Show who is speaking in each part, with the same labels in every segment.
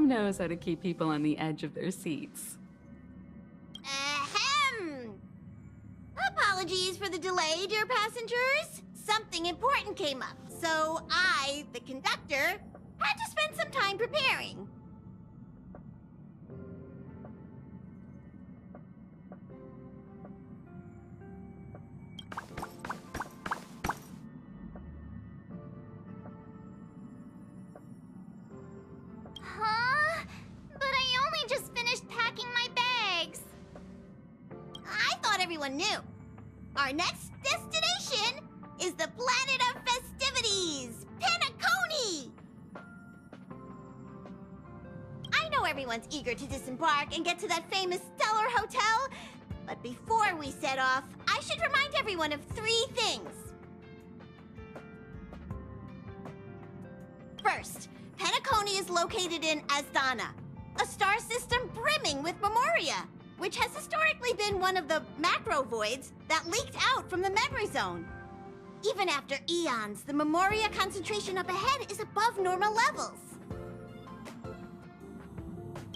Speaker 1: knows how to keep people on the edge of their seats.
Speaker 2: Ahem! Apologies for the delay, dear passengers. Something important came up, so I, the conductor, had to spend some time preparing.
Speaker 3: Huh? But I only just finished packing my bags.
Speaker 2: I thought everyone knew. Our next destination is the planet of festivities, Penacony! I know everyone's eager to disembark and get to that famous Stellar Hotel, but before we set off, I should remind everyone of 3 things. First, Penacony is located in Asdana, a star system brimming with memoria, which has historically been one of the macro voids that leaked out from the memory zone. Even after eons, the memoria concentration up ahead is above normal levels.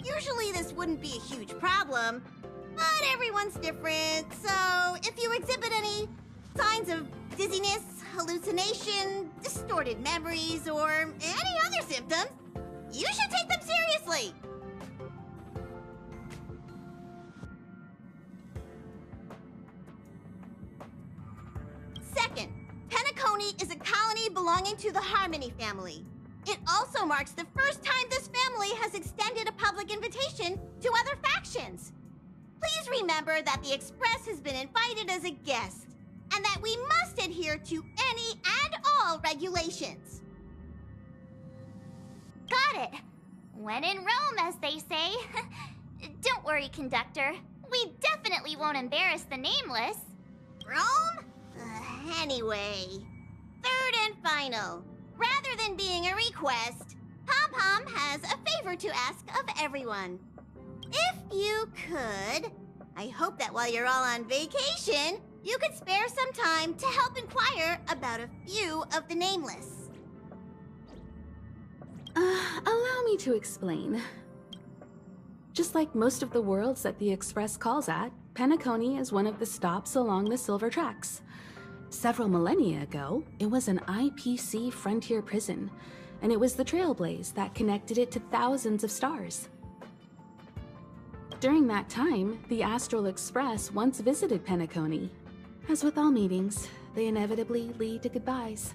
Speaker 2: Usually this wouldn't be a huge problem, but everyone's different, so if you exhibit any signs of dizziness, hallucination, distorted memories, or any other symptoms, you should take them seriously. Second, Penacony is a colony belonging to the Harmony family. It also marks the first time this family has extended a public invitation to other factions. Please remember that the Express has been invited as a guest, and that we must adhere to any and all regulations.
Speaker 3: Got it. When in Rome, as they say. Don't worry, conductor. We definitely won't embarrass the nameless.
Speaker 2: Rome? Anyway, third and final. Rather than being a request, Pom-Pom has a favor to ask of everyone. If you could, I hope that while you're all on vacation, you could spare some time to help inquire about a few of the nameless.
Speaker 1: Allow me to explain. Just like most of the worlds that the Express calls at, Penacony is one of the stops along the Silver Tracks. Several millennia ago, it was an IPC frontier prison, and it was the Trailblaze that connected it to thousands of stars. During that time, the Astral Express once visited Penacony. As with all meetings, they inevitably lead to goodbyes.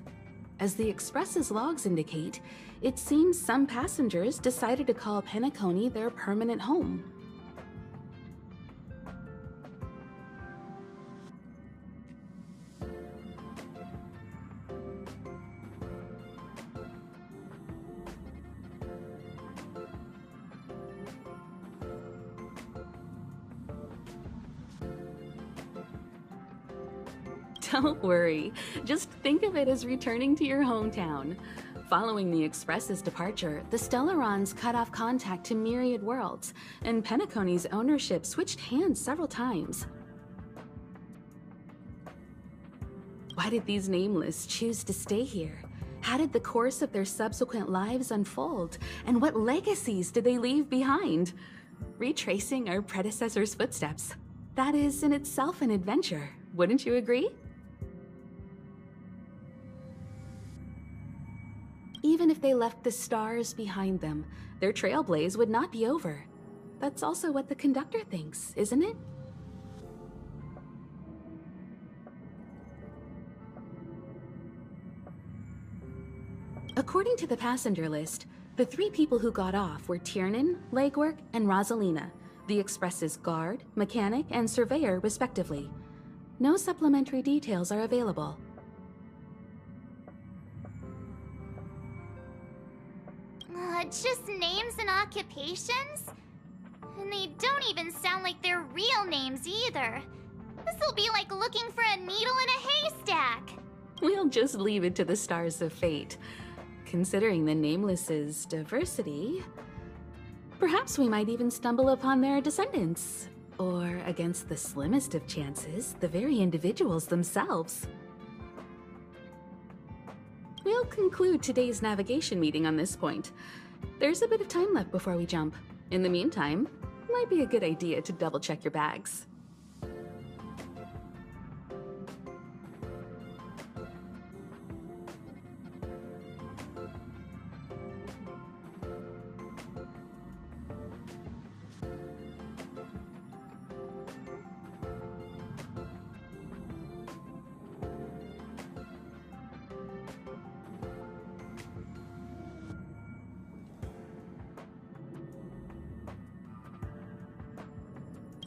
Speaker 1: As the Express's logs indicate, it seems some passengers decided to call Penacony their permanent home. Don't worry, just think of it as returning to your hometown. Following the Express's departure, the Stellarons cut off contact to myriad worlds, and Penacony's ownership switched hands several times. Why did these nameless choose to stay here? How did the course of their subsequent lives unfold? And what legacies did they leave behind? Retracing our predecessors' footsteps. That is in itself an adventure, wouldn't you agree? Even if they left the stars behind them, their trailblaze would not be over. That's also what the conductor thinks, isn't it? According to the passenger list, the 3 people who got off were Tiernan, Legwork, and Rosalina, the Express's guard, mechanic, and surveyor respectively. No supplementary details are available.
Speaker 3: Just names and occupations? And they don't even sound like their real names either. This'll be like looking for a needle in a haystack.
Speaker 1: We'll just leave it to the stars of fate. Considering the Nameless's diversity, perhaps we might even stumble upon their descendants. Or, against the slimmest of chances, the very individuals themselves. We'll conclude today's navigation meeting on this point. There's a bit of time left before we jump. In the meantime, might be a good idea to double-check your bags.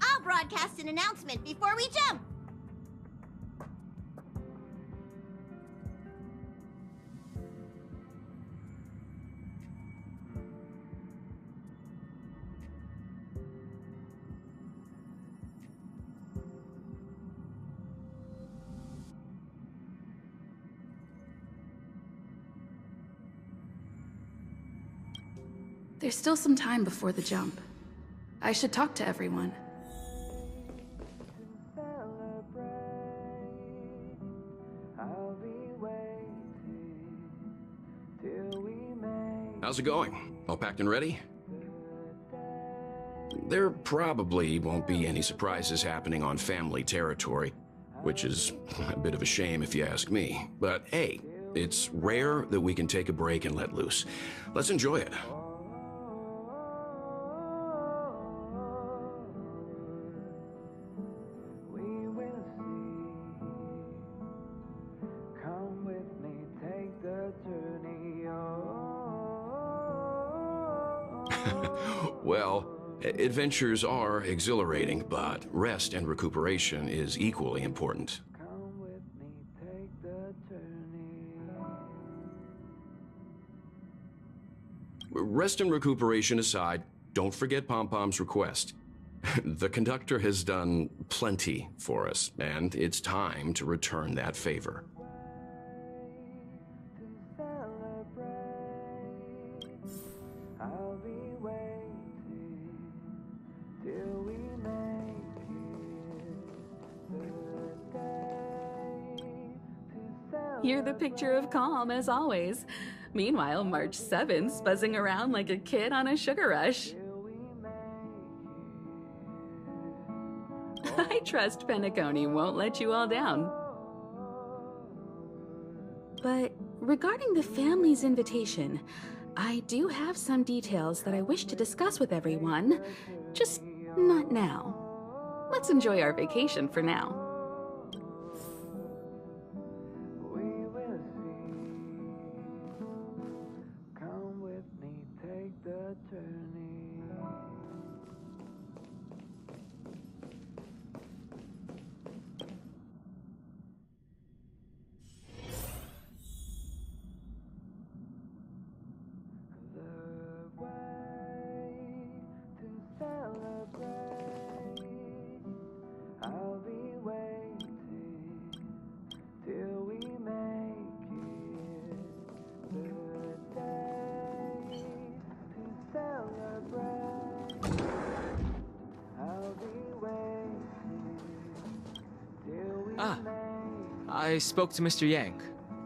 Speaker 2: I'll broadcast an announcement before we jump.
Speaker 1: There's still some time before the jump. I should talk to everyone.
Speaker 4: How's it going? All packed and ready? There probably won't be any surprises happening on family territory, which is a bit of a shame if you ask me. But hey, it's rare that we can take a break and let loose. Let's enjoy it. Well, adventures are exhilarating, but rest and recuperation is equally important. Rest and recuperation aside, don't forget Pom-Pom's request. The conductor has done plenty for us, and it's time to return that favor.
Speaker 1: You're the picture of calm, as always. Meanwhile, March 7th's buzzing around like a kid on a sugar rush. I trust Penacony won't let you all down. But regarding the family's invitation, I do have some details that I wish to discuss with everyone, just not now. Let's enjoy our vacation for now.
Speaker 5: I spoke to Mr. Yang.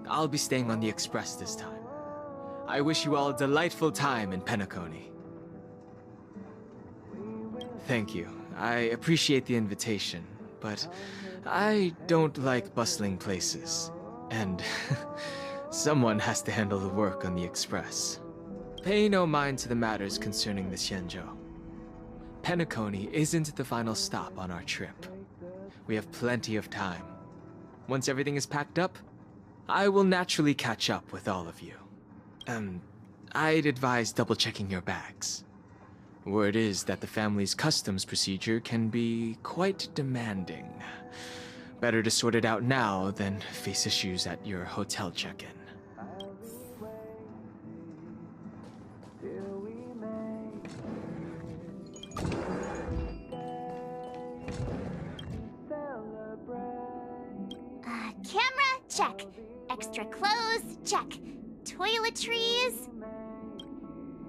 Speaker 5: I'll be staying on the Express this time. I wish you all a delightful time in Penacony. Thank you. I appreciate the invitation, but I don't like bustling places. And someone has to handle the work on the Express. Pay no mind to the matters concerning the Xianzhou. Penacony isn't the final stop on our trip. We have plenty of time. Once everything is packed up, I will naturally catch up with all of you. I'd advise double-checking your bags. Word is that the family's customs procedure can be quite demanding. Better to sort it out now than face issues at your hotel check-in.
Speaker 3: Camera, check. Extra clothes, check. Toiletries.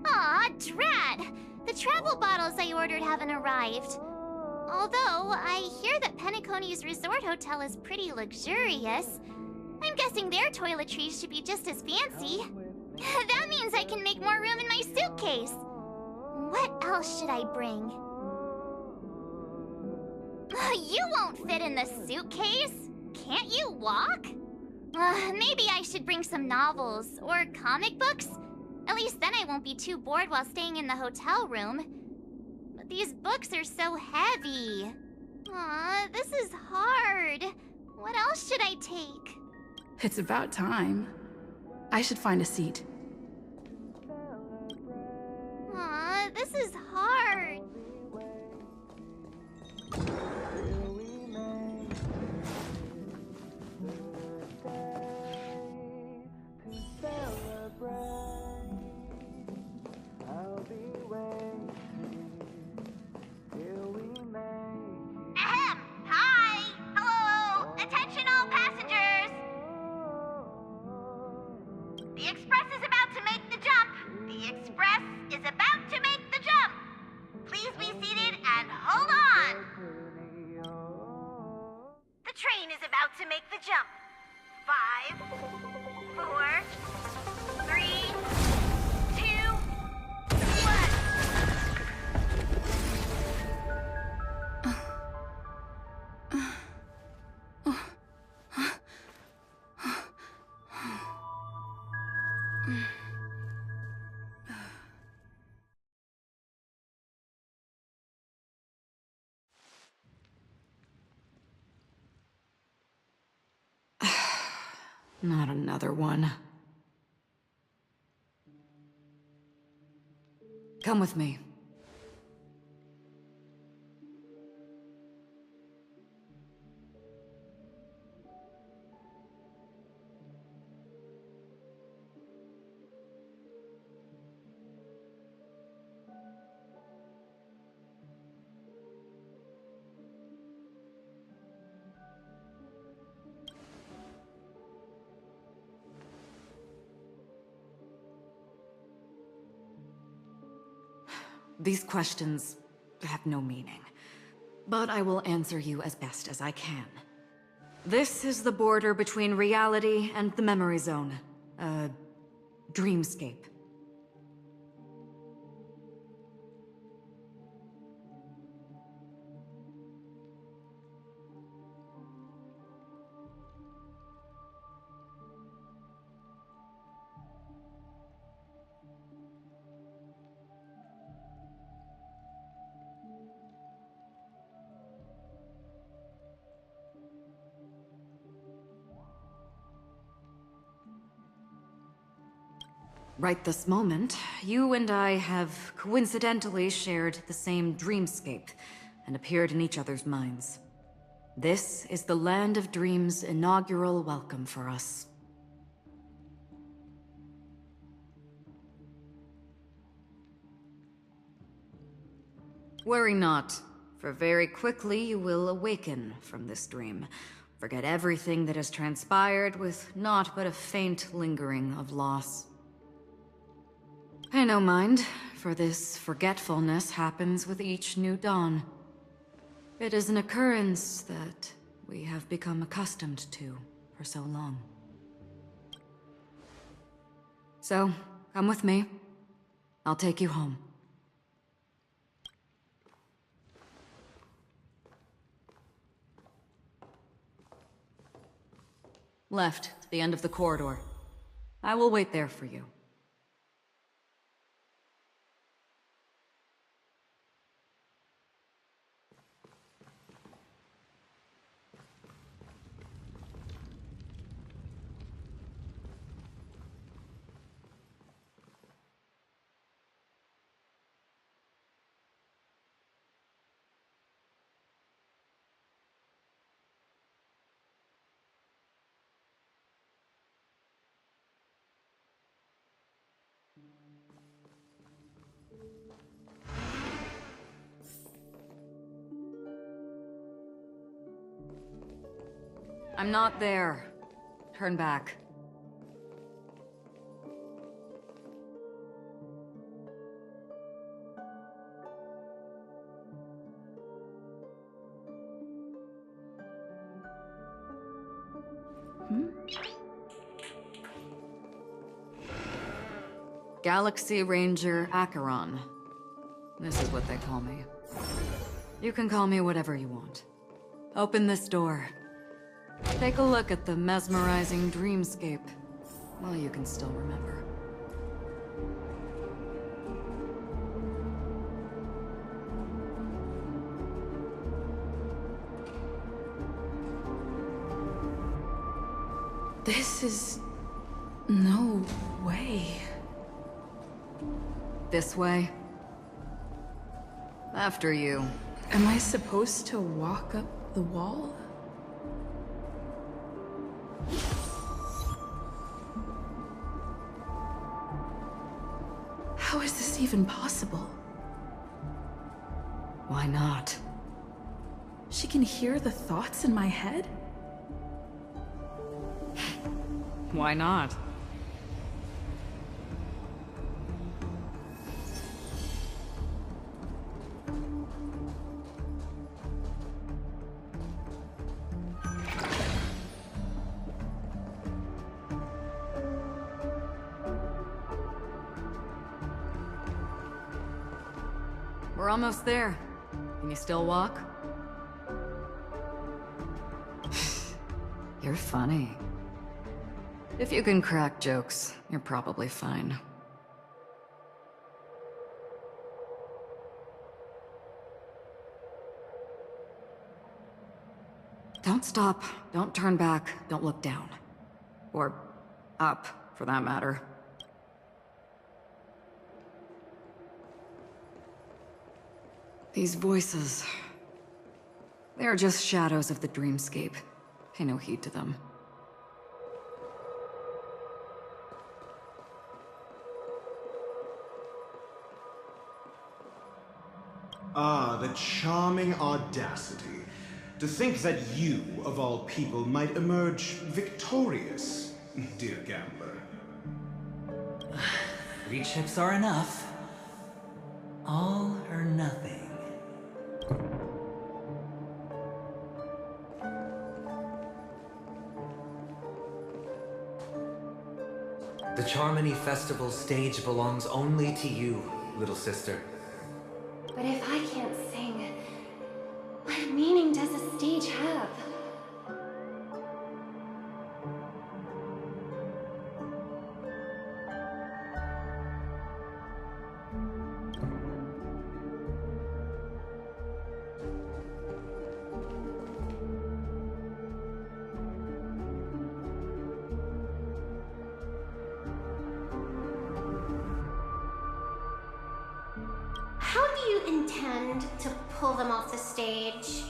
Speaker 3: Aw, drat! The travel bottles I ordered haven't arrived. Although, I hear that Penacony's resort hotel is pretty luxurious. I'm guessing their toiletries should be just as fancy. That means I can make more room in my suitcase. What else should I bring? You won't fit in the suitcase. Can't you walk? Maybe I should bring some novels or comic books. At least then I won't be too bored while staying in the hotel room. But these books are so heavy. Aw, this is hard. What else should I take?
Speaker 1: It's about time. I should find a seat.
Speaker 3: Aw, this is hard.
Speaker 2: Ahem! Hi! Hello! Attention all passengers! The express is about to make the jump! The express is about to make the jump! Please be seated and hold on! The train is about to make the jump. 5, 4, 3, 2, 1.
Speaker 6: Not another one. Come with me. These questions have no meaning, but I will answer you as best as I can. This is the border between reality and the memory zone, a dreamscape. Right this moment, you and I have coincidentally shared the same dreamscape and appeared in each other's minds. This is the Land of Dreams' inaugural welcome for us. Worry not, for very quickly you will awaken from this dream. Forget everything that has transpired with naught but a faint lingering of loss. Pay no mind, for this forgetfulness happens with each new dawn. It is an occurrence that we have become accustomed to for so long. So, come with me. I'll take you home. Left, to the end of the corridor. I will wait there for you. I'm not there. Turn back. Galaxy Ranger Acheron. This is what they call me. You can call me whatever you want. Open this door. Take a look at the mesmerizing dreamscape. Well, you can still remember.
Speaker 1: This is... no way.
Speaker 6: This way. After you.
Speaker 1: Am I supposed to walk up the wall? How is this even possible?
Speaker 6: Why not?
Speaker 1: She can hear the thoughts in my head?
Speaker 6: Why not? We're almost there. Can you still walk? You're funny. If you can crack jokes, you're probably fine. Don't stop. Don't turn back. Don't look down. Or up, for that matter. These voices... they're just shadows of the dreamscape. Pay no heed to them.
Speaker 7: Ah, the charming audacity. To think that you, of all people, might emerge victorious, dear gambler.
Speaker 8: 3 chips are enough. All or nothing. The Charmony Festival stage belongs only to you, little sister.
Speaker 9: But if I can't sing, what meaning does a stage have?
Speaker 2: How do you intend to pull them off the stage?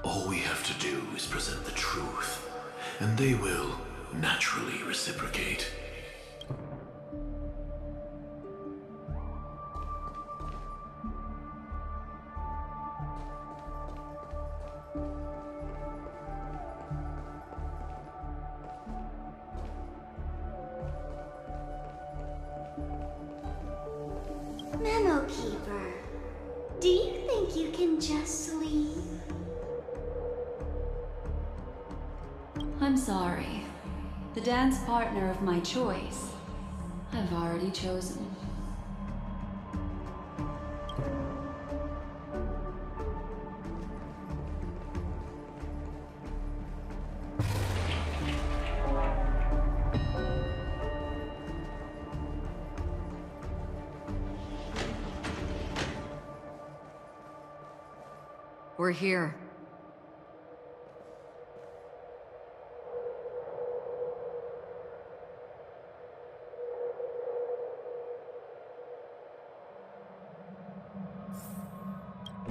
Speaker 10: All we have to do is present the truth, and they will naturally reciprocate.
Speaker 2: Memo Keeper, do you think you can just leave?
Speaker 11: I'm sorry. The dance partner of my choice, I've already chosen.
Speaker 6: We're here.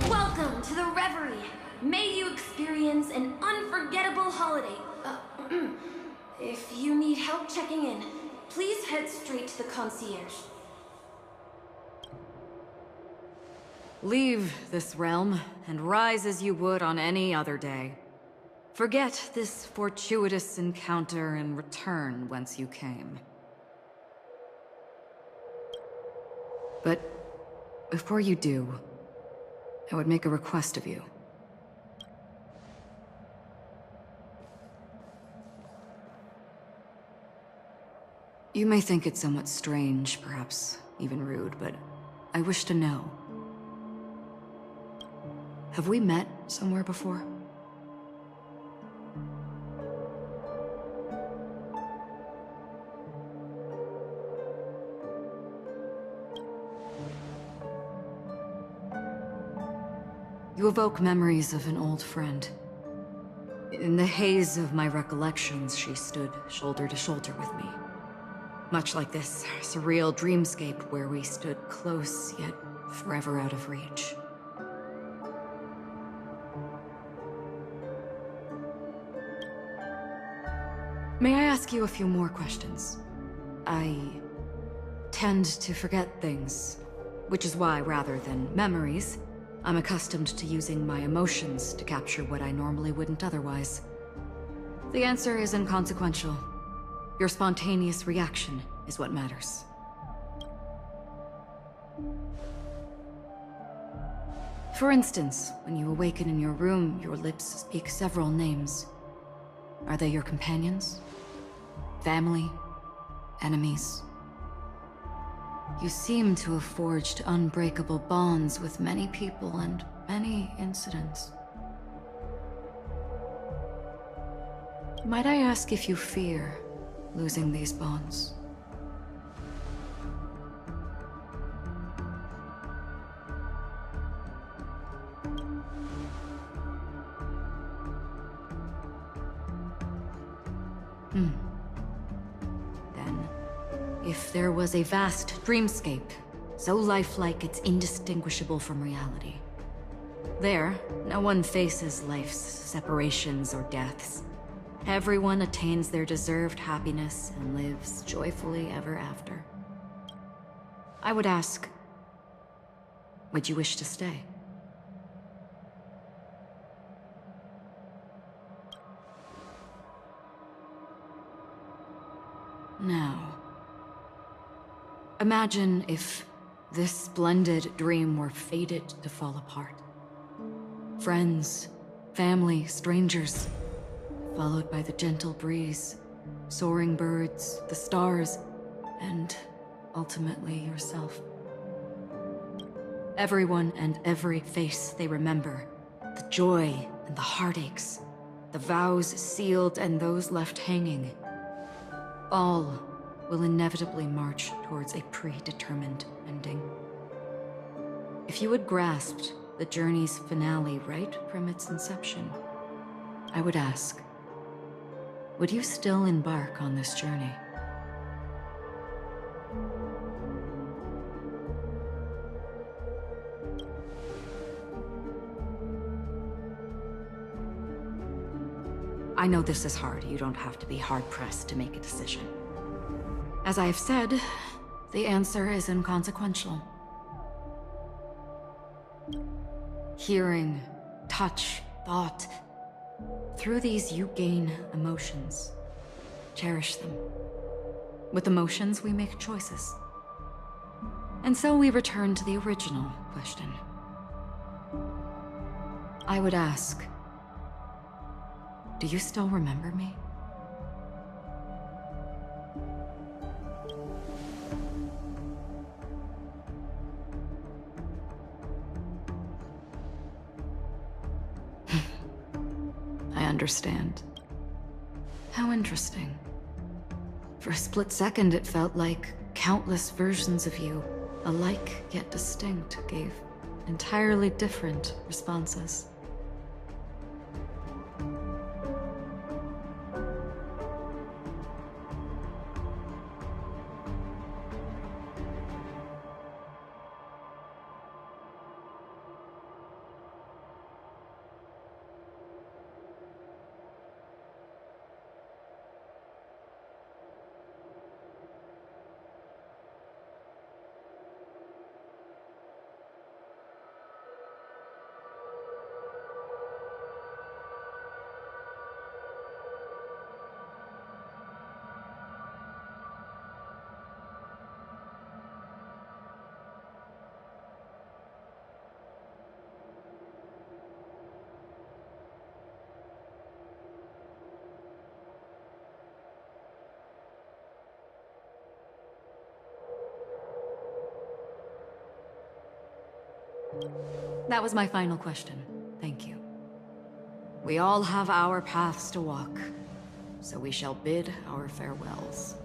Speaker 9: Welcome to the Reverie! May you experience an unforgettable holiday. If you need help checking in, please head straight to the concierge.
Speaker 6: Leave this realm, and rise as you would on any other day. Forget this fortuitous encounter and return whence you came. But before you do, I would make a request of you. You may think it somewhat strange, perhaps even rude, but I wish to know. Have we met somewhere before? You evoke memories of an old friend. In the haze of my recollections, she stood shoulder to shoulder with me. Much like this surreal dreamscape where we stood close, yet forever out of reach. May I ask you a few more questions? I tend to forget things, which is why, rather than memories, I'm accustomed to using my emotions to capture what I normally wouldn't otherwise. The answer is inconsequential. Your spontaneous reaction is what matters. For instance, when you awaken in your room, your lips speak several names. Are they your companions? Family? Enemies? You seem to have forged unbreakable bonds with many people and many incidents. Might I ask if you fear losing these bonds? Then, if there was a vast dreamscape, so lifelike it's indistinguishable from reality, there, no one faces life's separations or deaths. Everyone attains their deserved happiness and lives joyfully ever after. I would ask, would you wish to stay? Now, imagine if this splendid dream were fated to fall apart. Friends, family, strangers, followed by the gentle breeze, soaring birds, the stars, and ultimately yourself. Everyone and every face they remember, the joy and the heartaches, the vows sealed and those left hanging, all will inevitably march towards a predetermined ending. If you had grasped the journey's finale right from its inception, I would ask, would you still embark on this journey? I know this is hard. You don't have to be hard-pressed to make a decision. As I have said, the answer is inconsequential. Hearing, touch, thought. Through these you gain emotions. Cherish them. With emotions we make choices. And so we return to the original question. I would ask, do you still remember me? I understand. How interesting. For a split second, it felt like countless versions of you, alike yet distinct, gave entirely different responses. That was my final question. Thank you. We all have our paths to walk, so we shall bid our farewells.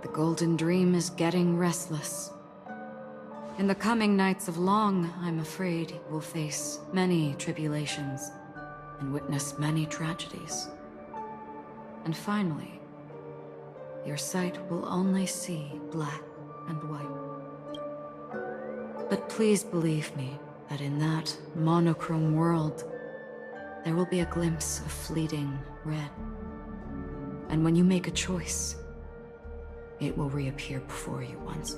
Speaker 6: The Golden Dream is getting restless. In the coming nights of Long, I'm afraid you will face many tribulations and witness many tragedies. And finally, your sight will only see black and white. But please believe me that in that monochrome world, there will be a glimpse of fleeting red. And when you make a choice, it will reappear before you once.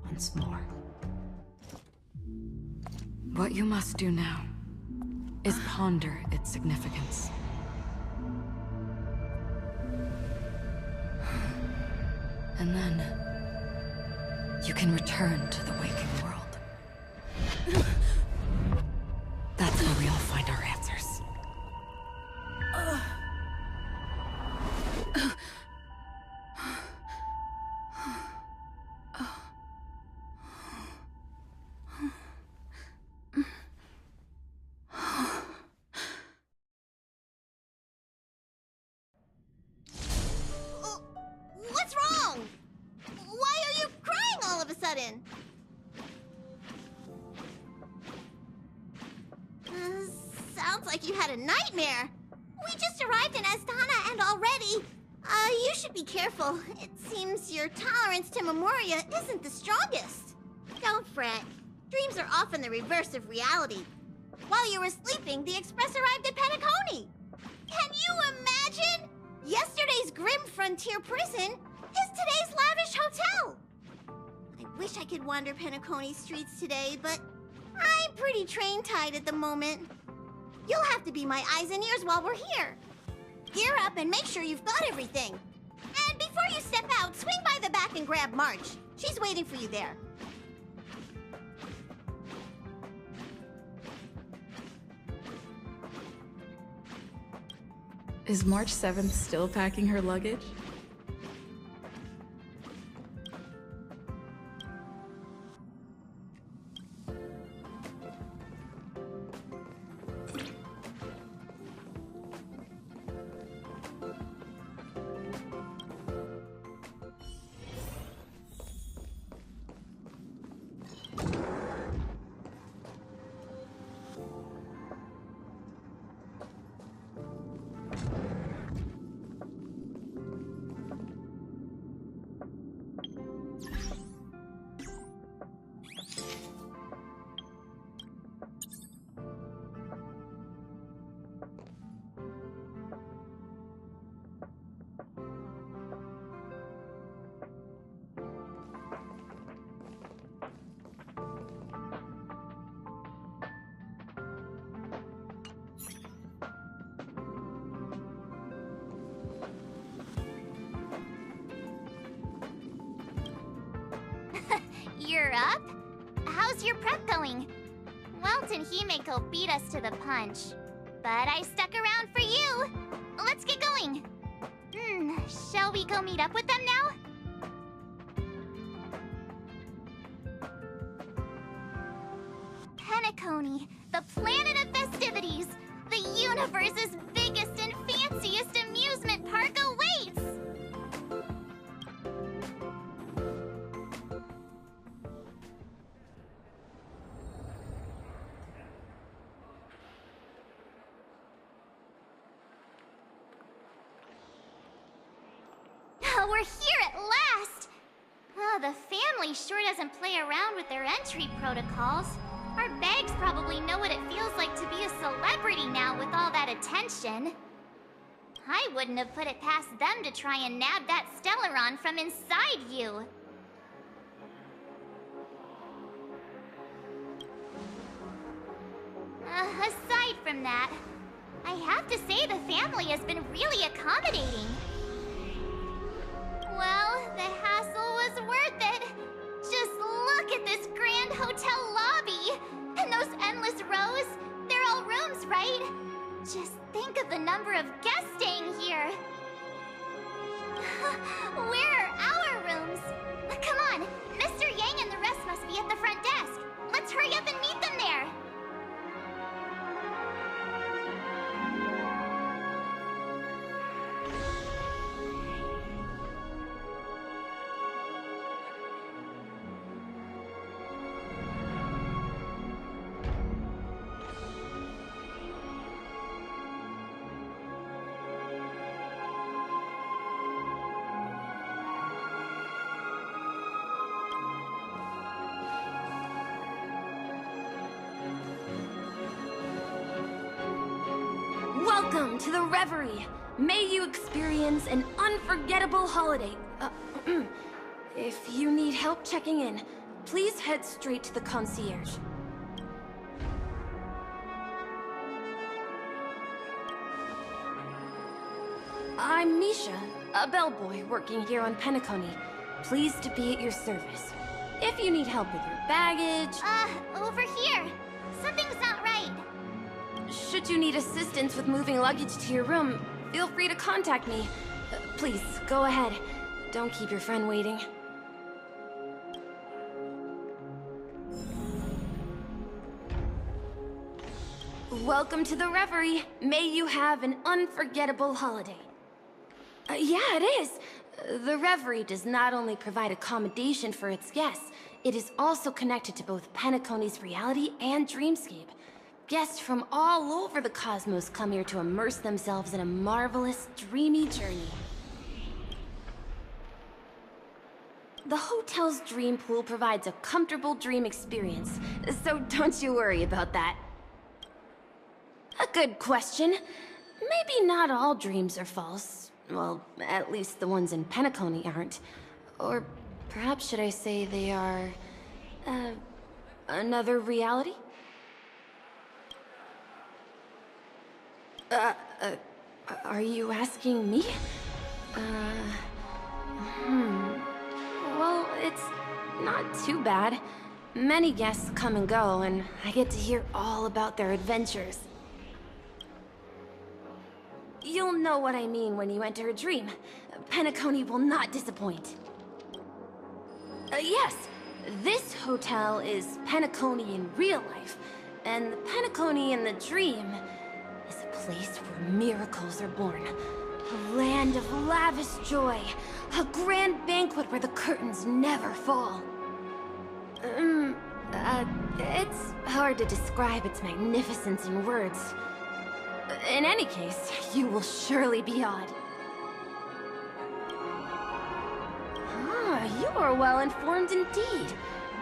Speaker 6: Once more. What you must do now is ponder its significance. And then you can return to the waking world. That's where we all find our answers.
Speaker 2: What's wrong? Why are you crying all of a sudden? Sounds like you had a nightmare. We just arrived in Astana and already... you should be careful. It seems your tolerance to Memoria isn't the strongest. Don't fret. Dreams are often the reverse of reality. While you were sleeping, the Express arrived at penacony. Can you imagine? Yesterday's grim frontier prison is today's lavish hotel. I wish I could wander Penacony streets today, but I'm pretty train-tied at the moment. You'll have to be my eyes and ears while we're here. Gear up and make sure you've got everything. And before you step out, swing by the back and grab March. She's waiting for you there.
Speaker 1: Is March 7th still packing her luggage?
Speaker 3: You're up? How's your prep going? Welt and Himeko beat us to the punch, but I stuck around for you. Let's get going. Shall we go meet up with them now? Penacony, the planet of festivities, the universe's biggest and fanciest amusement park awaits! We're here at last! Oh, the family sure doesn't play around with their entry protocols. Our bags probably know what it feels like to be a celebrity now with all that attention. I wouldn't have put it past them to try and nab that Stellaron from inside you. Aside from that, I have to say the family has been really accommodating. Well, the hassle was worth it. Just look at this grand hotel lobby. And those endless rows. They're all rooms, right? Just think of the number of guests staying here. Where are our rooms? Come on, Mr. Yang and the rest must be at the front desk. Let's hurry up and meet them there.
Speaker 9: Welcome to the Reverie. May you experience an unforgettable holiday. If you need help checking in, please head straight to the concierge. I'm Misha, a bellboy working here on Penacony. Pleased to be at your service. If you need help with your baggage...
Speaker 3: Over here. Something's not right.
Speaker 9: Should you need assistance with moving luggage to your room, feel free to contact me. Please, go ahead. Don't keep your friend waiting. Welcome to the Reverie. May you have an unforgettable holiday. Yeah, it is. The Reverie does not only provide accommodation for its guests, it is also connected to both Penacony's reality and dreamscape. Guests from all over the cosmos come here to immerse themselves in a marvelous, dreamy journey. The hotel's dream pool provides a comfortable dream experience, so don't you worry about that. A good question. Maybe not all dreams are false. Well, at least the ones in Penacony aren't. Or perhaps should I say they are... another reality? Are you asking me? Well, it's not too bad. Many guests come and go, and I get to hear all about their adventures. You'll know what I mean when you enter a dream. Penacony will not disappoint. Yes, this hotel is Penacony in real life, and the Penacony in the dream is a place where miracles are born. A land of lavish joy. A grand banquet where the curtains never fall. It's hard to describe its magnificence in words. In any case, you will surely be awed. Ah, you are well informed indeed.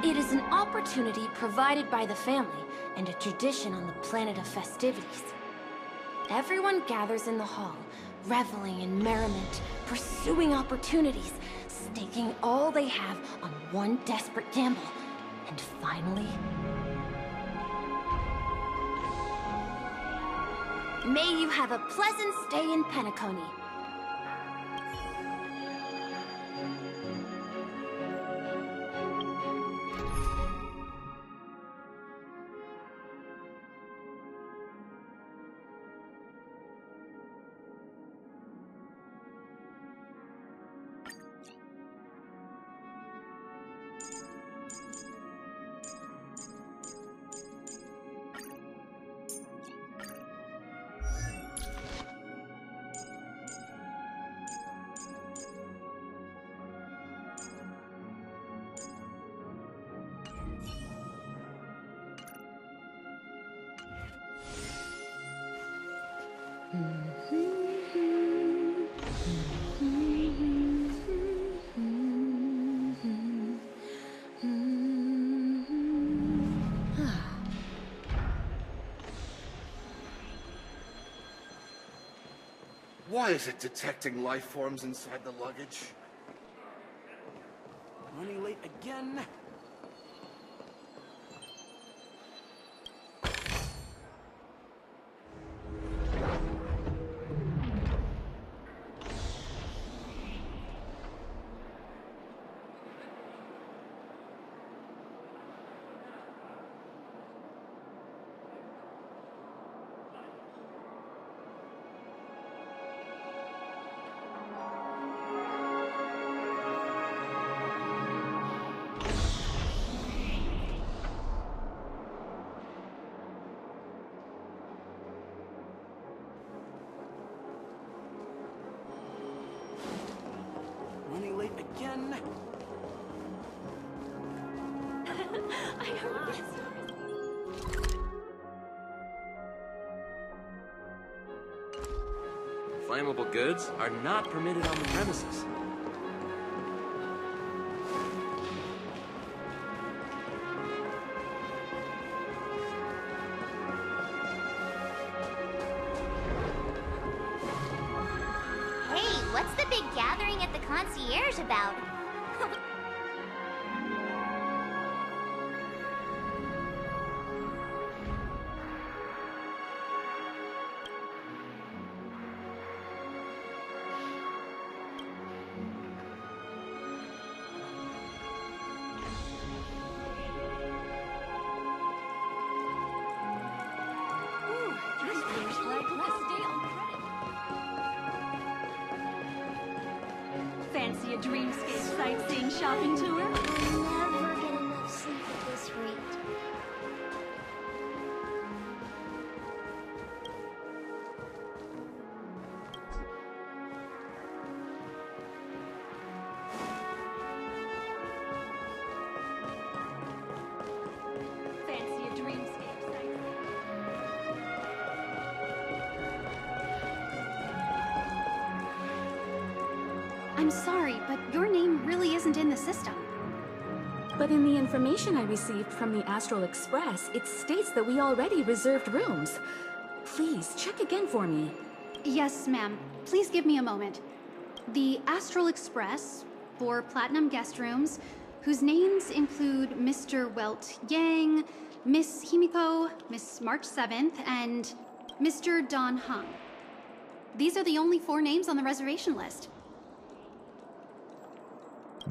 Speaker 9: It is an opportunity provided by the family and a tradition on the planet of festivities. Everyone gathers in the hall, reveling in merriment, pursuing opportunities, staking all they have on one desperate gamble. And finally... may you have a pleasant stay in Penacony.
Speaker 12: Why is it detecting life forms inside the luggage?
Speaker 4: Running late again? Running late again?
Speaker 9: I heard this.
Speaker 13: Flammable goods are not permitted on the premises.
Speaker 3: Hey, what's the big gathering at the concierge about?
Speaker 9: Fancy a dreamscape sightseeing shopping tour?
Speaker 2: I'll never get enough sleep at this rate.
Speaker 9: Fancy a dreamscape sightseeing.
Speaker 14: I'm sorry, but your name really isn't in the system.
Speaker 1: But in the information I received from the Astral Express, it states that we already reserved rooms. Please, check again for me.
Speaker 14: Yes, ma'am. Please give me a moment. The Astral Express, for Platinum Guest Rooms, whose names include Mr. Welt Yang, Miss Himiko, Miss March 7th, and Mr. Don Hung. These are the only 4 names on the reservation list.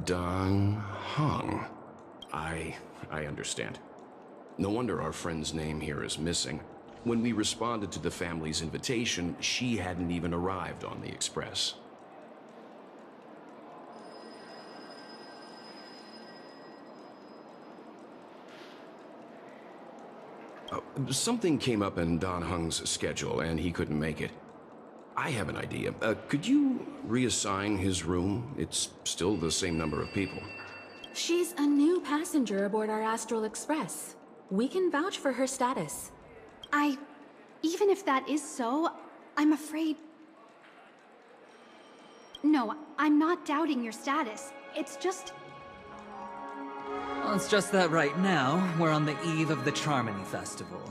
Speaker 4: Don Hung. I understand. No wonder our friend's name here is missing. When we responded to the family's invitation, she hadn't even arrived on the Express. Something came up in Don Hung's schedule, and he couldn't make it. I have an idea. Could you reassign his room? It's still the same number of people.
Speaker 1: She's a new passenger aboard our Astral Express. We can vouch for her status.
Speaker 14: Even if that is so, I'm afraid... No, I'm not doubting your status. It's just...
Speaker 15: Well, it's just that right now, we're on the eve of the Charmony Festival.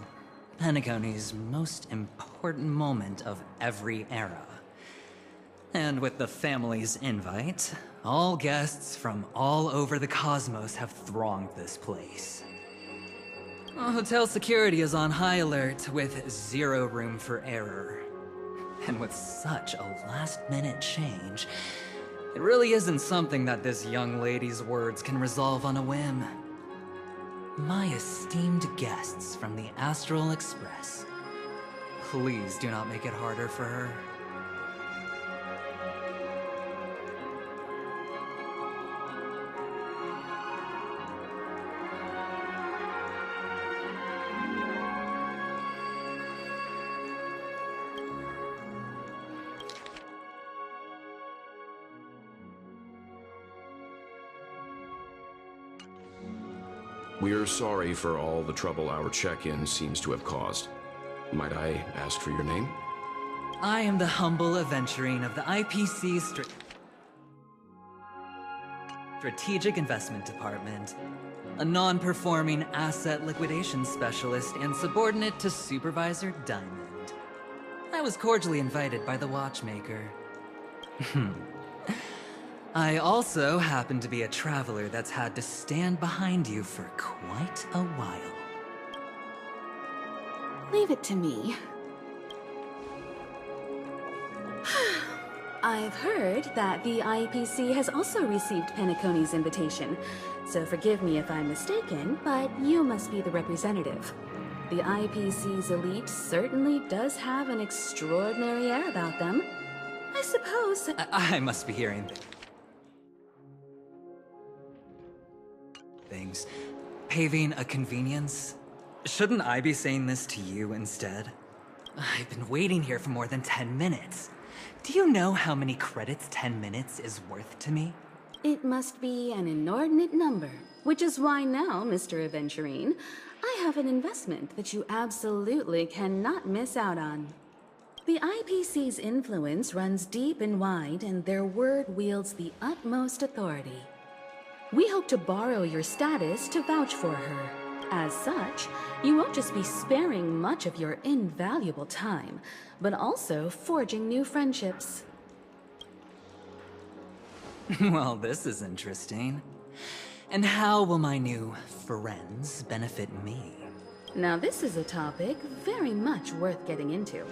Speaker 15: Penacony's most important moment of every era. And with the family's invite, all guests from all over the cosmos have thronged this place. Hotel security is on high alert with 0 room for error. And with such a last-minute change, it really isn't something that this young lady's words can resolve on a whim. My esteemed guests from the Astral Express, please do not make it harder for her.
Speaker 4: We're sorry for all the trouble our check-in seems to have caused. Might I ask for your name?
Speaker 15: I am the humble aventurine of the IPC Strategic Investment Department, a non-performing asset liquidation specialist and subordinate to Supervisor Diamond. I was cordially invited by the watchmaker. I also happen to be a traveler that's had to stand behind you for quite a while.
Speaker 1: Leave it to me. I've heard that the IPC has also received Penacony's invitation, so forgive me if I'm mistaken, but you must be the representative. The IPC's elite certainly does have an extraordinary air about them. I suppose...
Speaker 15: I must be hearing things. Paving a convenience? Shouldn't I be saying this to you instead? I've been waiting here for more than 10 minutes. Do you know how many credits 10 minutes is worth to me?
Speaker 1: It must be an inordinate number, which is why now, Mr. Aventurine, I have an investment that you absolutely cannot miss out on. The IPC's influence runs deep and wide, and their word wields the utmost authority. We hope to borrow your status to vouch for her. As such, you won't just be sparing much of your invaluable time, but also forging new friendships.
Speaker 15: Well, this is interesting. And how will my new friends benefit me?
Speaker 1: Now this is a topic very much worth getting into.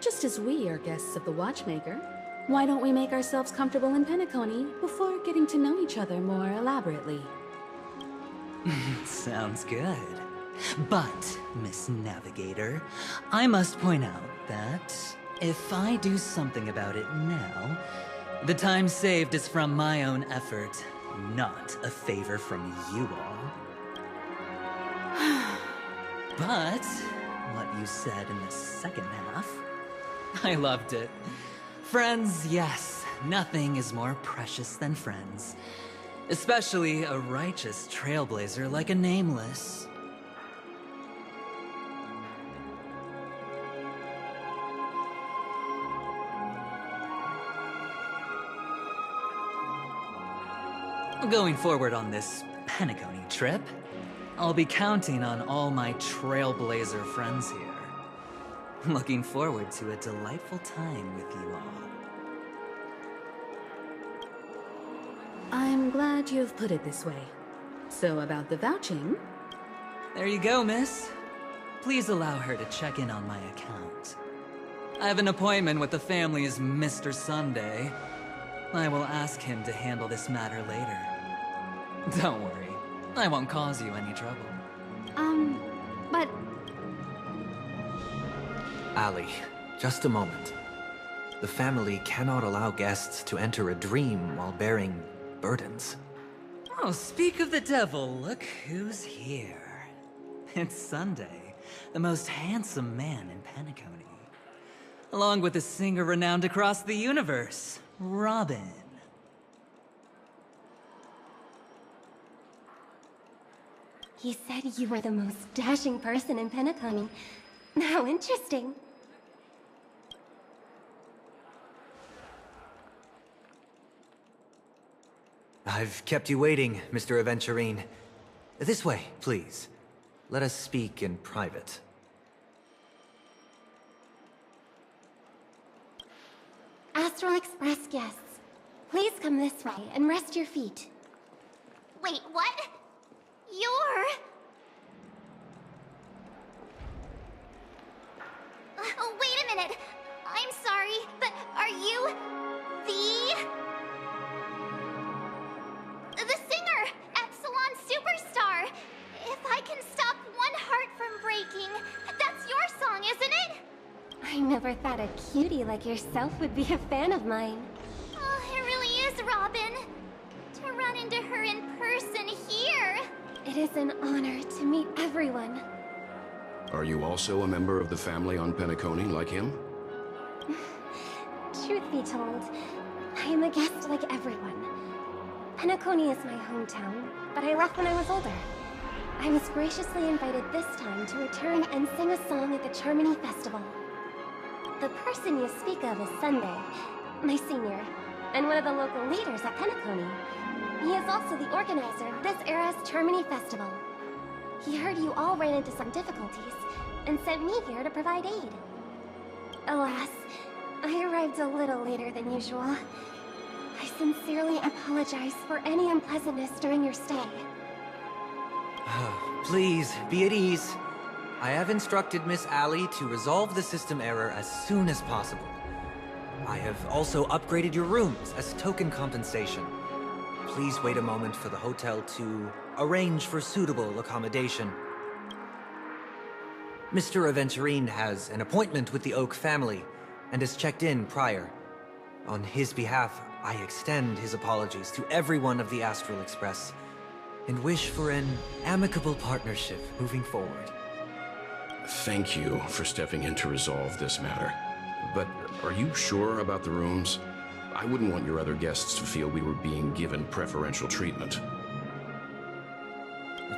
Speaker 1: Just as we are guests of the Watchmaker, why don't we make ourselves comfortable in Penacony before getting to know each other more elaborately?
Speaker 15: Sounds good. But, Miss Navigator, I must point out that if I do something about it now, the time saved is from my own effort, not a favor from you all. But, what you said in the second half, I loved it. Friends, yes, nothing is more precious than friends. Especially a righteous trailblazer like a Nameless. Going forward on this Penacony trip, I'll be counting on all my trailblazer friends here. Looking forward to a delightful time with you all.
Speaker 1: I'm glad you've put it this way. So about the vouching...
Speaker 15: There you go, miss. Please allow her to check in on my account. I have an appointment with the family's Mr. Sunday. I will ask him to handle this matter later. Don't worry. I won't cause you any trouble.
Speaker 14: But...
Speaker 8: Ali, just a moment. The family cannot allow guests to enter a dream while bearing burdens.
Speaker 15: Oh, speak of the devil, look who's here. It's Sunday, the most handsome man in Penacony. Along with a singer renowned across the universe, Robin.
Speaker 16: He said you were the most dashing person in Penacony. How interesting.
Speaker 8: I've kept you waiting, Mr. Aventurine. This way, please. Let us speak in private.
Speaker 16: Astral Express guests, please come this way and rest your feet.
Speaker 3: Wait, what? You're... Oh, wait a minute. I'm sorry, but are you... The singer! Epsilon Superstar! If I can stop one heart from breaking, that's your song, isn't it?
Speaker 16: I never thought a cutie like yourself would be a fan of mine.
Speaker 3: Oh, it really is, Robin. To run into her in person here.
Speaker 16: It is an honor to meet everyone.
Speaker 4: Are you also a member of the family on Penacony like him?
Speaker 16: Truth be told, I am a guest like everyone. Penacony is my hometown, but I left when I was older. I was graciously invited this time to return and sing a song at the Charmony Festival. The person you speak of is Sunday, my senior, and one of the local leaders at Penacony. He is also the organizer of this era's Charmony Festival. He heard you all ran into some difficulties, and sent me here to provide aid. Alas, I arrived a little later than usual. I sincerely apologize for any unpleasantness during your stay.
Speaker 8: Please, be at ease. I have instructed Miss Allie to resolve the system error as soon as possible. I have also upgraded your rooms as token compensation. Please wait a moment for the hotel to arrange for suitable accommodation. Mr. Aventurine has an appointment with the Oak family and has checked in prior. On his behalf, I extend his apologies to everyone of the Astral Express and wish for an amicable partnership moving forward.
Speaker 4: Thank you for stepping in to resolve this matter. But are you sure about the rooms? I wouldn't want your other guests to feel we were being given preferential treatment.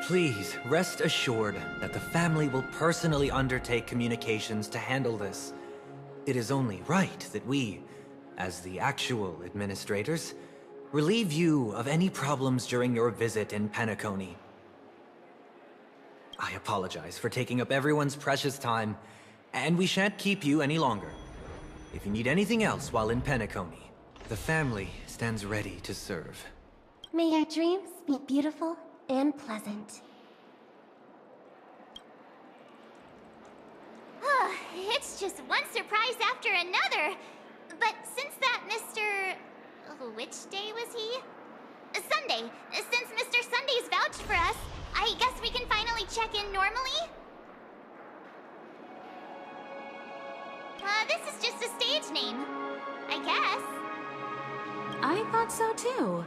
Speaker 8: Please, rest assured that the family will personally undertake communications to handle this. It is only right that we, as the actual administrators, relieve you of any problems during your visit in Penacony. I apologize for taking up everyone's precious time, and we shan't keep you any longer. If you need anything else while in Penacony, the family stands ready to serve.
Speaker 16: May your dreams be beautiful and pleasant.
Speaker 3: It's just one surprise after another. But since that Mr... which day was he? Sunday. Since Mr. Sunday's vouched for us, I guess we can finally check in normally? This is just a stage name. I guess.
Speaker 1: I thought so too.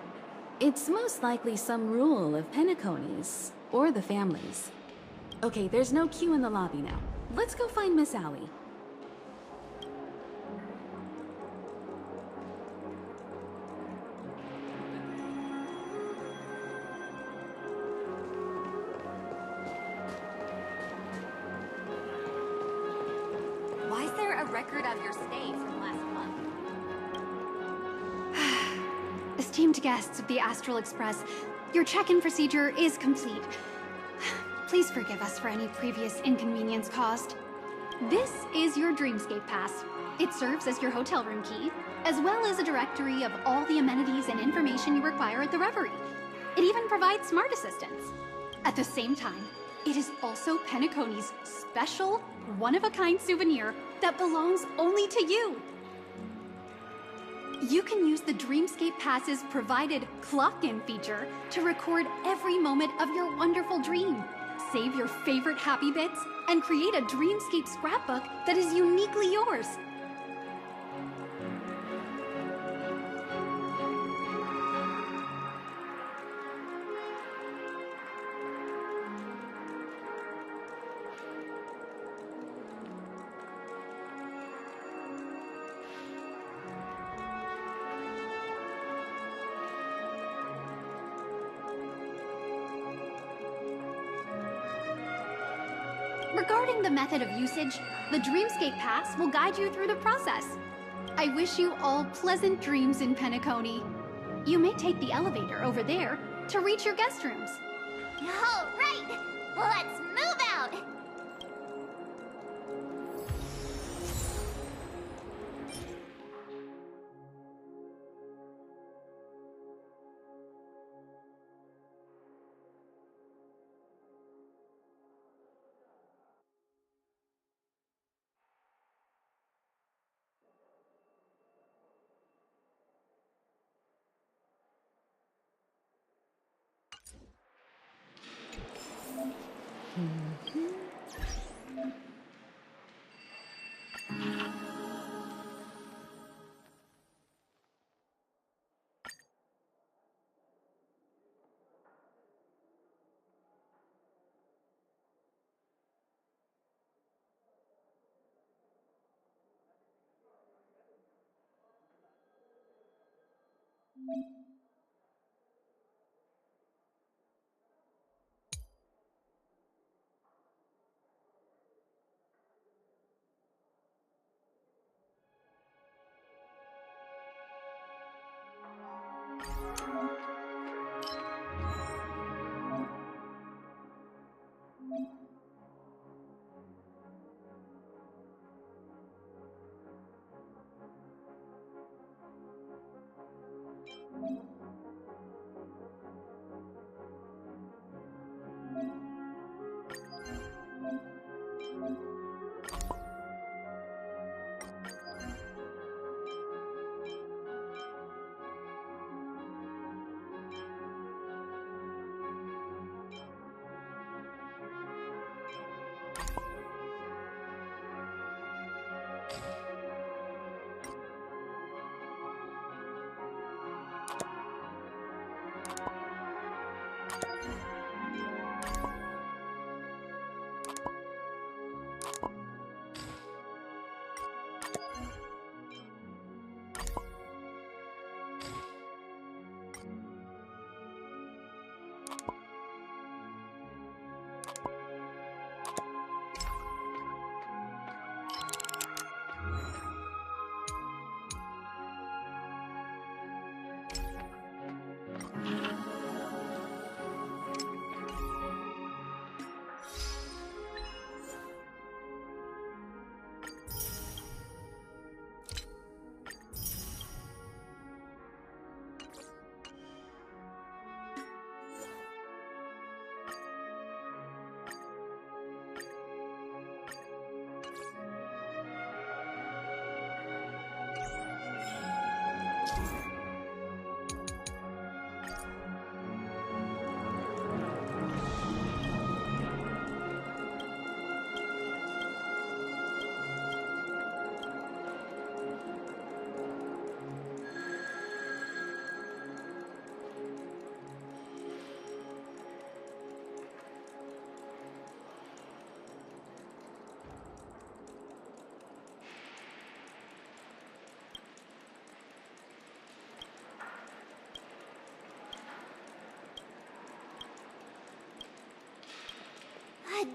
Speaker 1: It's most likely some rule of Penacony's, or the family's. Okay, there's no queue in the lobby now. Let's go find Miss Allie.
Speaker 11: Why is there a record of your stay from last month?
Speaker 14: Esteemed guests of the Astral Express, your check-in procedure is complete. Please forgive us for any previous inconvenience caused. This is your Dreamscape Pass. It serves as your hotel room key, as well as a directory of all the amenities and information you require at the Reverie. It even provides smart assistants. At the same time, it is also Penacony's special, one-of-a-kind souvenir that belongs only to you. You can use the Dreamscape Pass's provided clock-in feature to record every moment of your wonderful dream. Save your favorite happy bits and create a Dreamscape scrapbook that is uniquely yours. Regarding the method of usage, the Dreamscape Pass will guide you through the process. I wish you all pleasant dreams in Penacony. You may take the elevator over there to reach your guest rooms.
Speaker 3: All right, let's move out.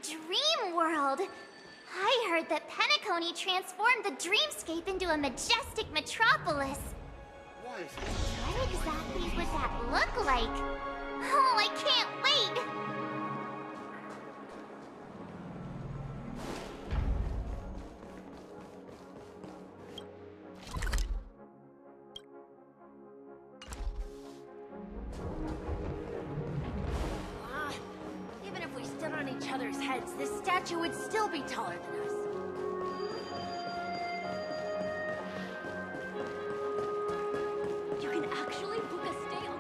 Speaker 3: dream world. I heard that penacony transformed the dreamscape into a majestic metropolis. What exactly would that look like? Oh, I can't wait!
Speaker 17: Even if we stood on each other's heads, this statue would still be taller than us. You can actually book a stay on.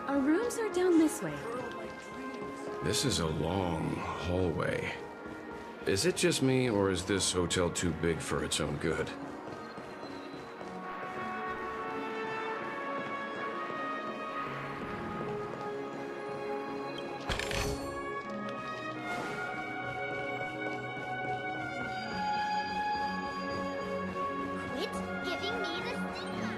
Speaker 1: Our rooms are down this way.
Speaker 4: This is a long hallway. Is it just me, or is this hotel too big for its own good?
Speaker 3: Quit giving me the sticker!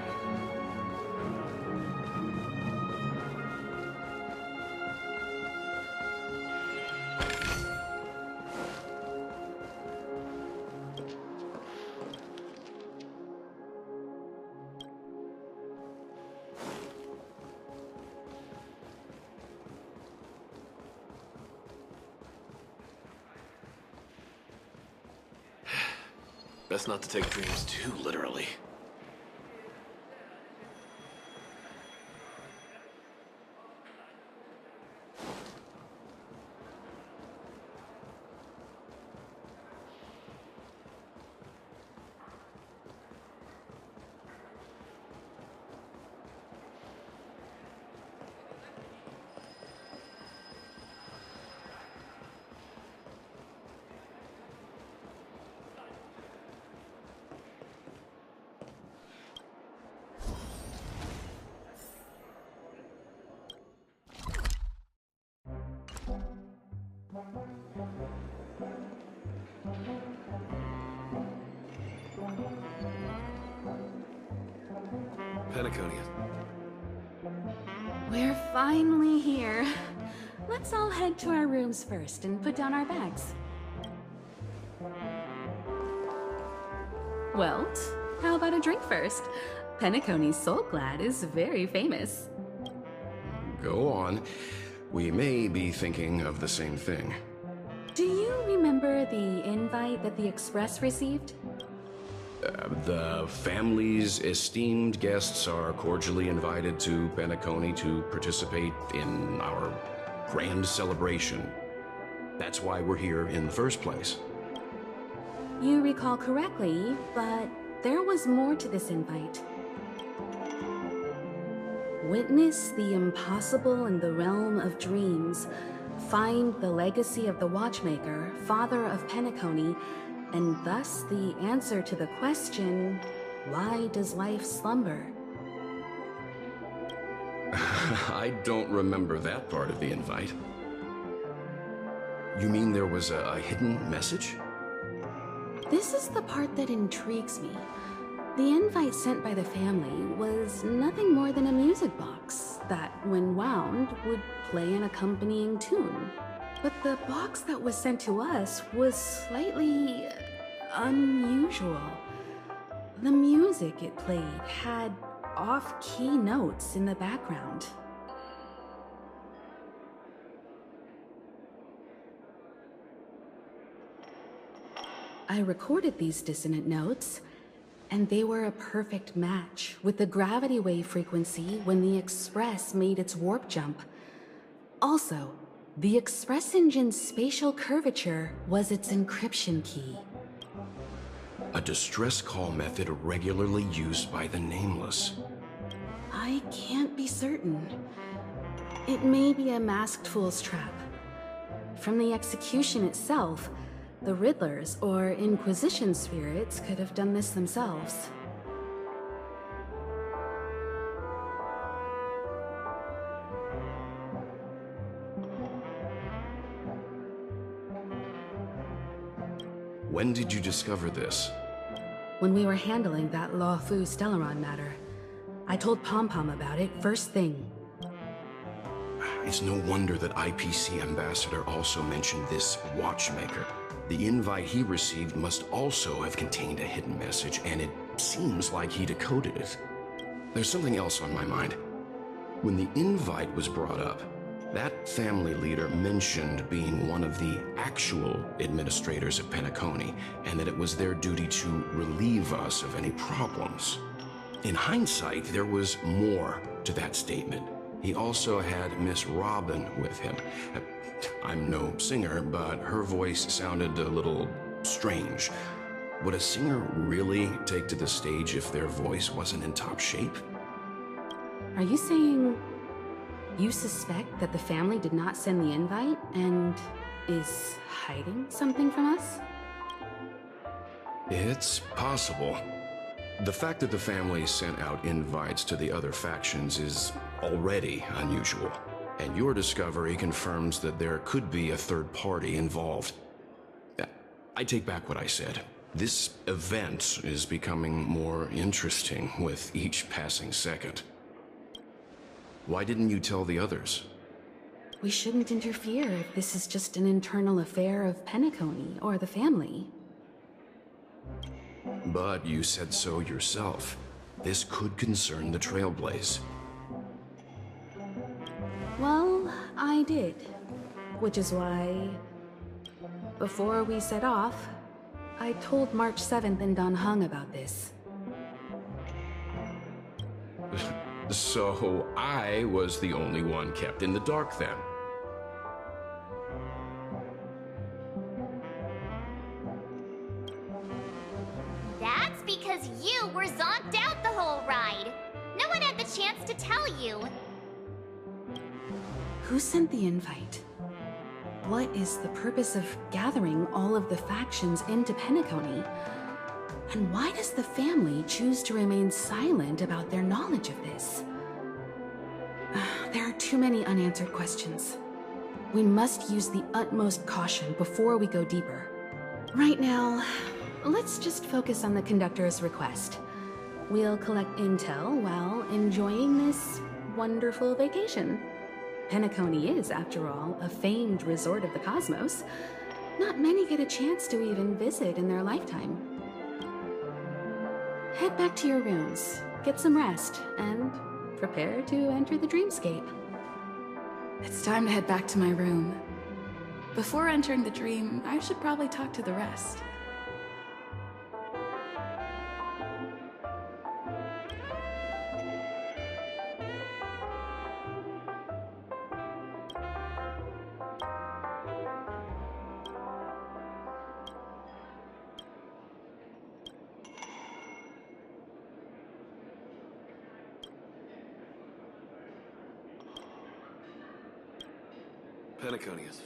Speaker 10: Best not to take dreams too literally. Penacony.
Speaker 1: We're finally here. Let's all head to our rooms first and put down our bags. Welt, how about a drink first? Penacony's Soul Glad is very famous.
Speaker 4: Go on. We may be thinking of the same thing.
Speaker 1: Do you remember the invite that the Express received?
Speaker 4: The family's esteemed guests are cordially invited to Penacony to participate in our grand celebration. That's why we're here in the first place.
Speaker 1: You recall correctly, but there was more to this invite. Witness the impossible in the realm of dreams. Find the legacy of the Watchmaker, father of Penacony, and thus the answer to the question, why does life slumber?
Speaker 4: I don't remember that part of the invite. You mean there was a hidden message?
Speaker 1: This is the part that intrigues me. The invite sent by the family was nothing more than a music box that, when wound, would play an accompanying tune. But the box that was sent to us was slightly unusual. The music it played had off-key notes in the background. I recorded these dissonant notes, And they were a perfect match with the gravity wave frequency when the Express made its warp jump. Also, the Express engine's spatial curvature was its encryption key.
Speaker 4: A distress call method regularly used by the Nameless.
Speaker 1: I can't be certain. It may be a masked fool's trap. From the execution itself, the Riddlers or Inquisition spirits could have done this themselves.
Speaker 4: When did you discover this?
Speaker 1: When we were handling that Law Fu Stellaron matter, I told Pom-Pom about it first thing.
Speaker 4: It's no wonder that IPC Ambassador also mentioned this watchmaker. The invite he received must also have contained a hidden message, and it seems like he decoded it. There's something else on my mind. When the invite was brought up, that family leader mentioned being one of the actual administrators of Penacony, and that it was their duty to relieve us of any problems. In hindsight, there was more to that statement. He also had Miss Robin with him. I'm no singer, but her voice sounded a little strange. Would a singer really take to the stage if their voice wasn't in top shape?
Speaker 1: Are you saying you suspect that the family did not send the invite and is hiding something from us?
Speaker 4: It's possible. The fact that the family sent out invites to the other factions is already unusual, and your discovery confirms that there could be a third party involved. I take back what I said. This event is becoming more interesting with each passing second. Why didn't you tell the others?
Speaker 1: We shouldn't interfere if this is just an internal affair of Penacony or the family.
Speaker 4: But you said so yourself. This could concern the Trailblaze.
Speaker 1: Well, I did. Which is why, before we set off, I told March 7th and Don Hung about this.
Speaker 4: So I was the only one kept in the dark then.
Speaker 3: That's because you were zonked out the whole ride. No one had the chance to tell you.
Speaker 1: Who sent the invite? What is the purpose of gathering all of the factions into Penacony? And why does the family choose to remain silent about their knowledge of this? There are too many unanswered questions. We must use the utmost caution before we go deeper. Right now, let's just focus on the conductor's request. We'll collect intel while enjoying this wonderful vacation. Penacony is, after all, a famed resort of the cosmos. Not many get a chance to even visit in their lifetime. Head back to your rooms, get some rest, and prepare to enter the dreamscape.
Speaker 11: It's time to head back to my room. Before entering the dream, I should probably talk to the rest.
Speaker 10: Penacony is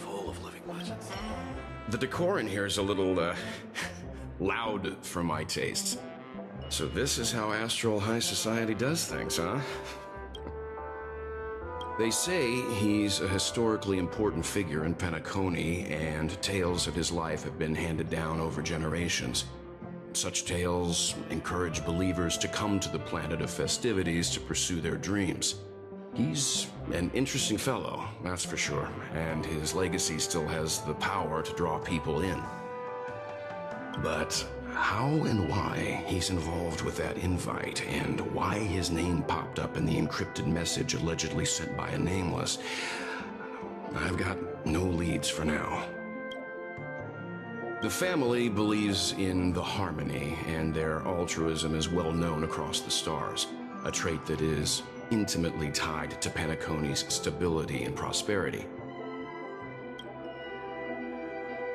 Speaker 10: full of living legends.
Speaker 4: The decor in here is a little, loud for my tastes. So this is how Astral High Society does things, huh? They say he's a historically important figure in Penacony, and tales of his life have been handed down over generations. Such tales encourage believers to come to the planet of festivities to pursue their dreams. He's an interesting fellow, that's for sure, and his legacy still has the power to draw people in. But how and why he's involved with that invite, and why his name popped up in the encrypted message allegedly sent by a nameless, I've got no leads for now. The family believes in the harmony, and their altruism is well known across the stars, a trait that is intimately tied to Penacony's stability and prosperity.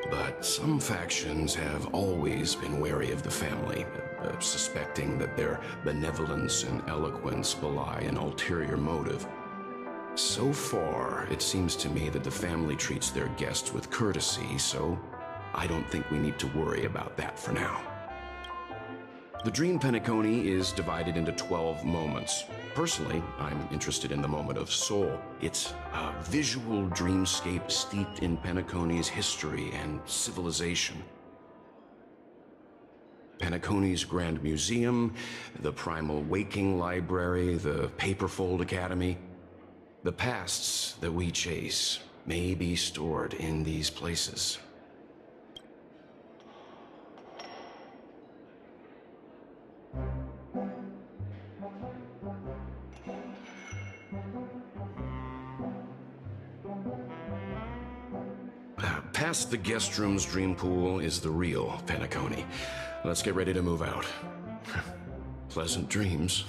Speaker 4: But some factions have always been wary of the family, suspecting that their benevolence and eloquence belie an ulterior motive. So far, it seems to me that the family treats their guests with courtesy, so I don't think we need to worry about that for now. The Dream Penacony is divided into 12 moments. Personally, I'm interested in the moment of Soul. It's a visual dreamscape steeped in Penacony's history and civilization. Penacony's Grand Museum, the Primal Waking Library, the Paperfold Academy. The pasts that we chase may be stored in these places. Past the guest room's dream pool is the real Penacony. Let's get ready to move out. Pleasant dreams.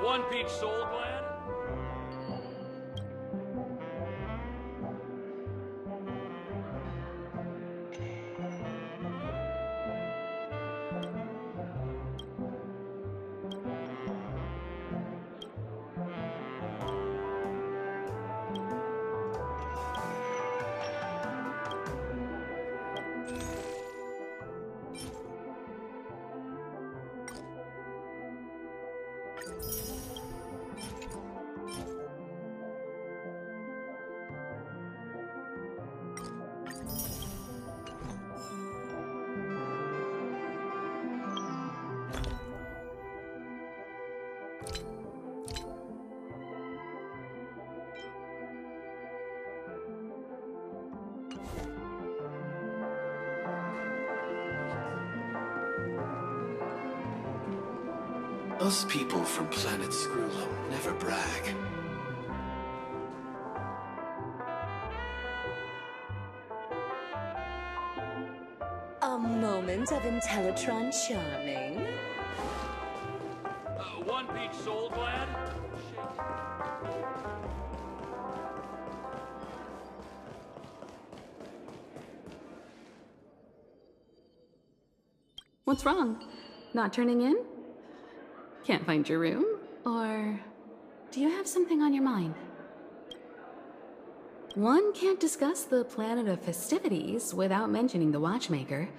Speaker 13: One peach soul gland?
Speaker 10: Us people from planet Screwlum never brag.
Speaker 18: A moment of Intellitron charming.
Speaker 13: One peach soul gland?
Speaker 1: What's wrong? Not turning in? Can't find your room? Or do you have something on your mind? One can't discuss the planet of festivities without mentioning the watchmaker.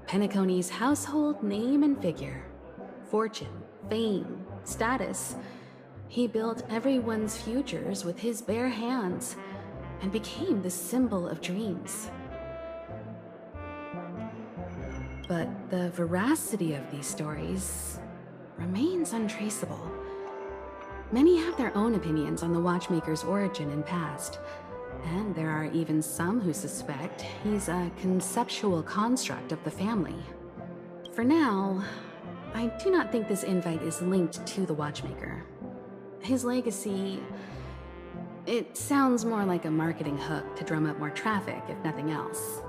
Speaker 1: Penacony's household name and figure. Fortune, fame, status. He built everyone's futures with his bare hands and became the symbol of dreams. But the veracity of these stories remains untraceable. Many have their own opinions on the watchmaker's origin and past, and there are even some who suspect he's a conceptual construct of the family. For now, I do not think this invite is linked to the watchmaker. His legacy, it sounds more like a marketing hook to drum up more traffic, if nothing else.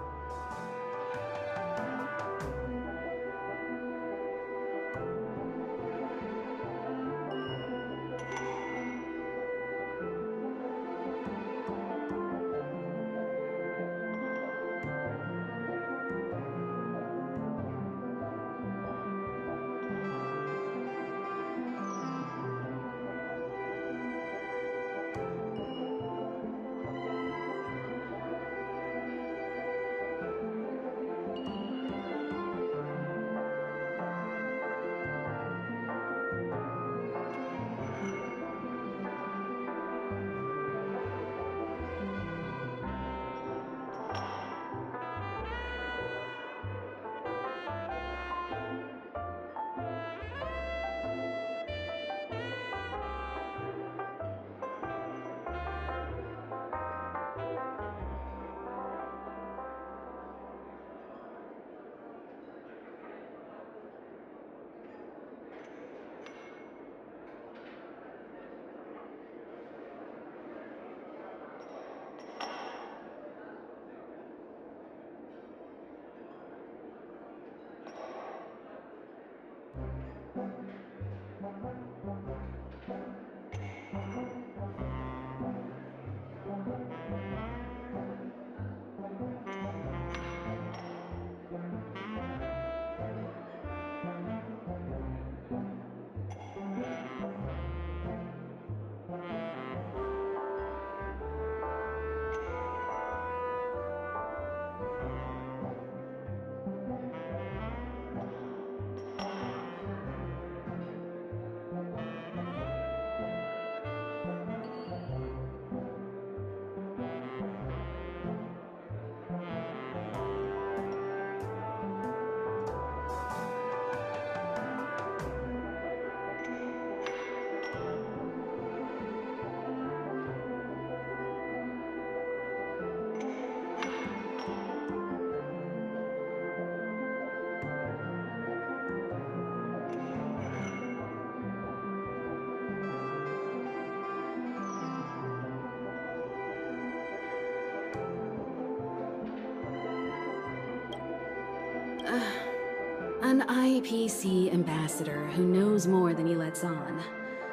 Speaker 1: An IPC ambassador who knows more than he lets on.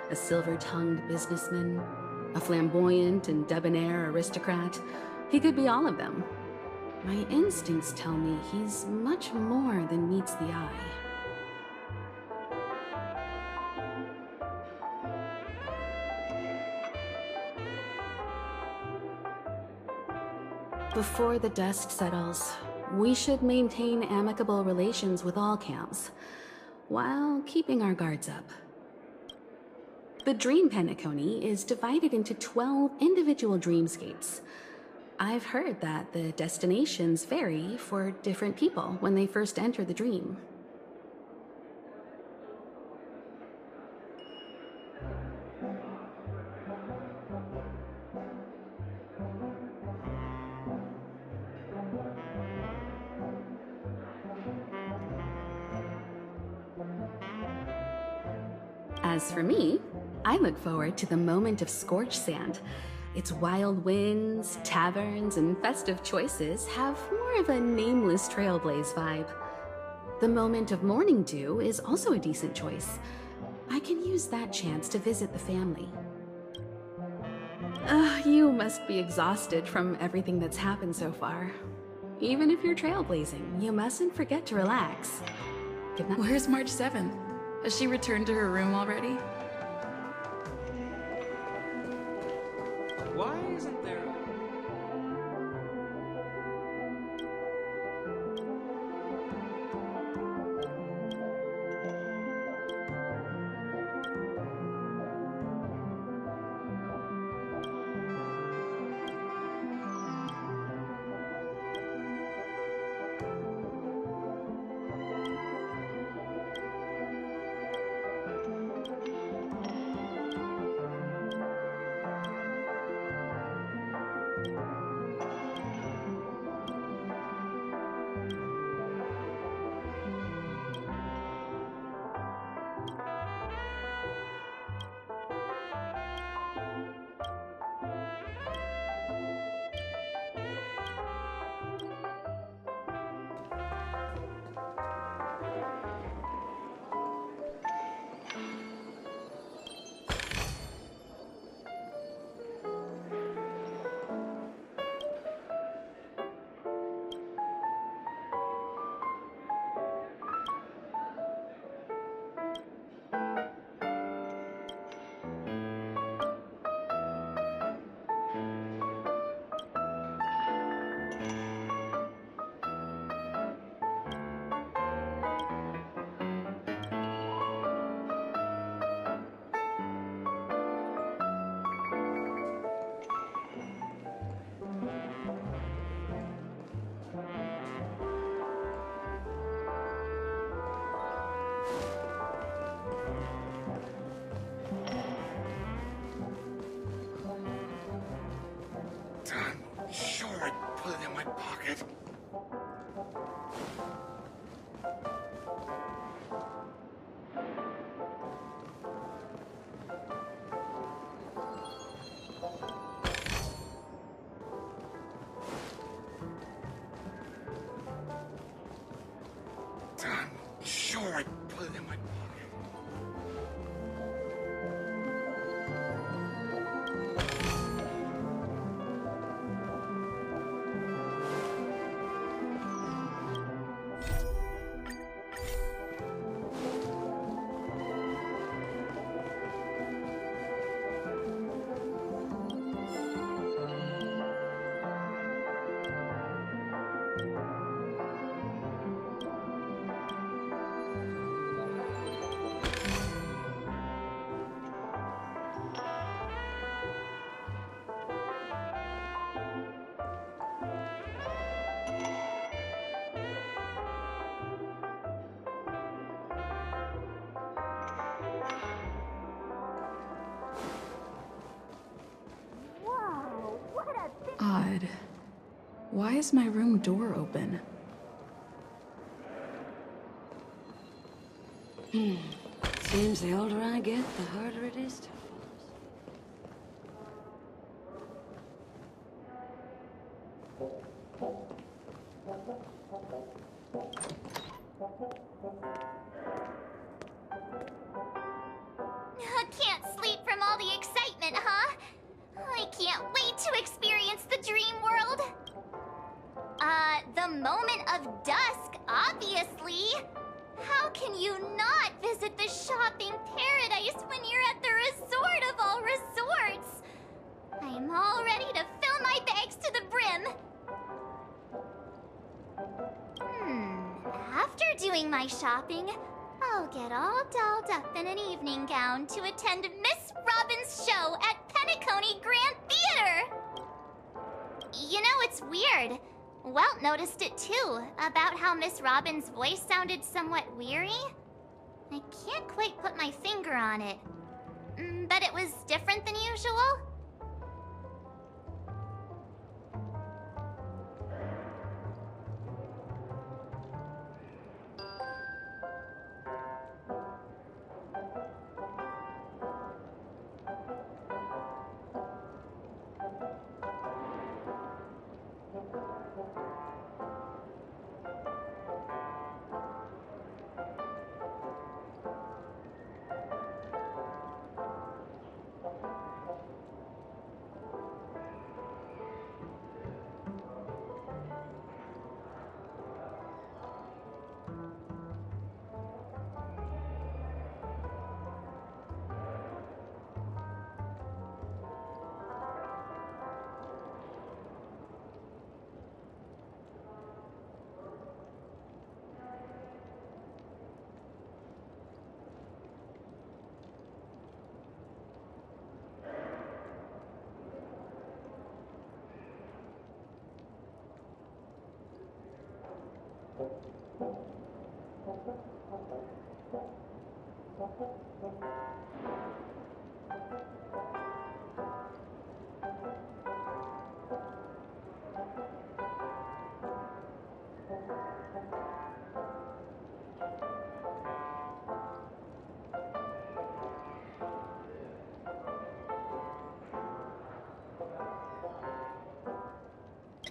Speaker 1: A silver-tongued businessman. A flamboyant and debonair aristocrat. He could be all of them. My instincts tell me he's much more than meets the eye. Before the dust settles, we should maintain amicable relations with all camps, while keeping our guards up. The Dream Penacony is divided into 12 individual dreamscapes. I've heard that the destinations vary for different people when they first enter the dream. As for me, I look forward to the moment of scorched sand. Its wild winds, taverns, and festive choices have more of a nameless trailblaze vibe. The moment of morning dew is also a decent choice. I can use that chance to visit the family. You must be exhausted from everything that's happened so far. Even if you're trailblazing, you mustn't forget to relax. Good night.
Speaker 11: Where's March 7th? Has she returned to her room already?
Speaker 13: Why isn't there...
Speaker 12: Sure, I put it in my pocket. Sure, I put it in my pocket.
Speaker 11: Odd. Why is my room door open?
Speaker 18: Seems the older I get, the harder it is to fall.
Speaker 3: Can't sleep from all the excitement, huh? I can't wait to experience the dream world. The moment of dusk, obviously. How can you not visit the shopping paradise when you're at the resort of all resorts? I'm all ready to fill my bags to the brim. After doing my shopping, I'll get all dolled up in an evening gown to attend Miss Robin's show at Penacony Grand Theater. You know, it's weird. Welt noticed it too, about how Miss Robin's voice sounded somewhat weary. I can't quite put my finger on it, but it was different than usual.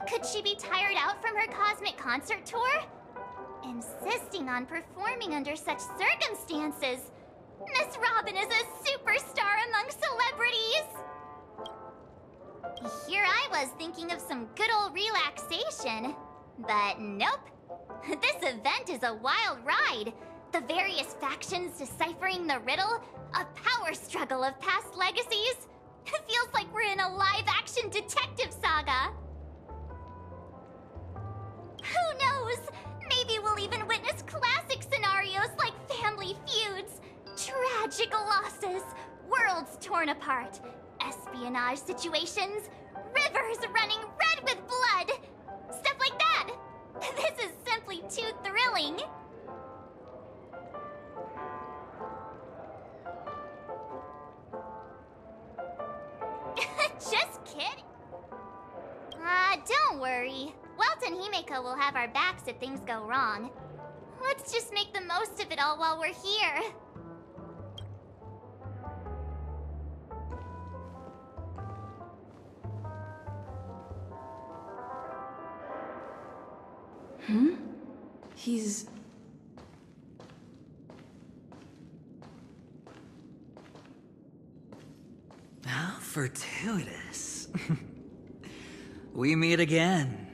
Speaker 3: Could she be tired out from her cosmic concert tour? Insisting on performing under such circumstances. Miss Robin is a superstar among celebrities! Here I was thinking of some good old relaxation. But nope. This event is a wild ride. The various factions deciphering the riddle, a power struggle of past legacies. It feels like we're in a live-action detective saga. Who knows? Maybe we'll even witness classic scenarios like family feuds, tragic losses, worlds torn apart, espionage situations, rivers running red with blood. Stuff like that. This is simply too thrilling. Just kidding. Don't worry. Welt and Himeko will have our backs if things go wrong. Let's just make the most of it all while we're here.
Speaker 11: He's...
Speaker 15: How fortuitous. We meet again.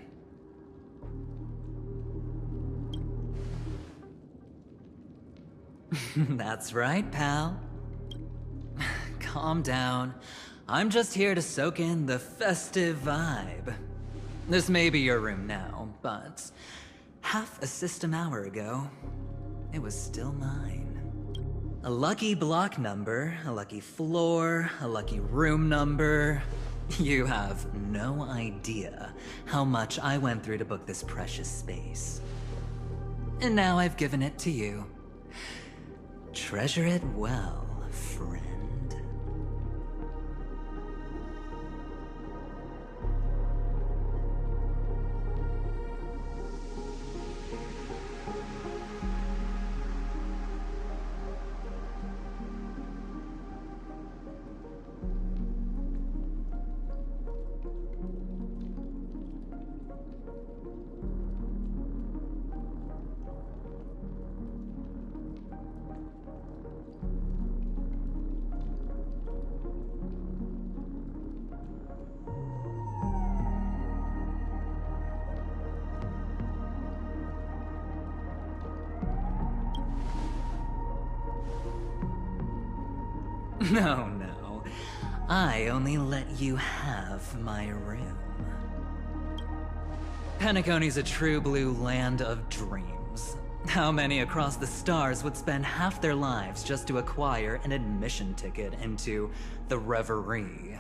Speaker 15: That's right, pal. Calm down. I'm just here to soak in the festive vibe. This may be your room now, but half a system hour ago, it was still mine. A lucky block number, a lucky floor, a lucky room number. You have no idea how much I went through to book this precious space. And now I've given it to you. Treasure it well, friend. No, no. I only let you have my room. Penacony's a true blue land of dreams. How many across the stars would spend half their lives just to acquire an admission ticket into the Reverie?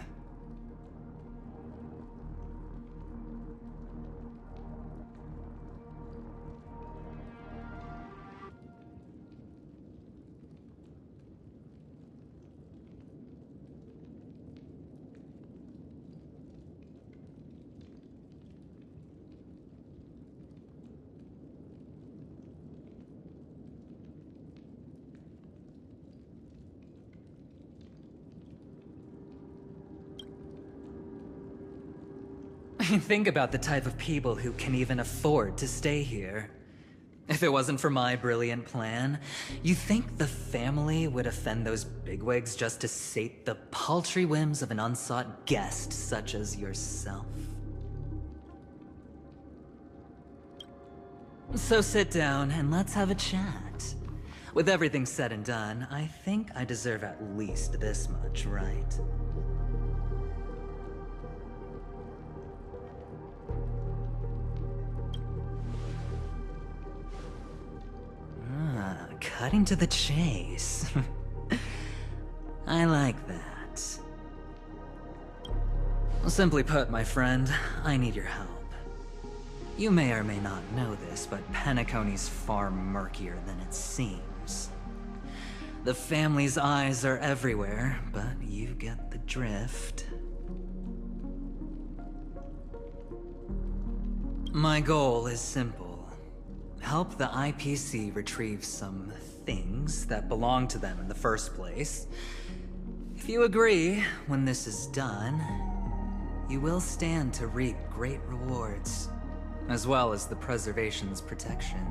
Speaker 15: Think about the type of people who can even afford to stay here. If it wasn't for my brilliant plan, you think the family would offend those bigwigs just to sate the paltry whims of an unsought guest such as yourself? So sit down and let's have a chat. With everything said and done, I think I deserve at least this much, right? Cutting to the chase. I like that. Simply put, my friend, I need your help. You may or may not know this, but Penacony's far murkier than it seems. The family's eyes are everywhere, but you get the drift. My goal is simple. Help the IPC retrieve some things that belong to them in the first place. If you agree, when this is done, you will stand to reap great rewards, as well as the preservation's protection.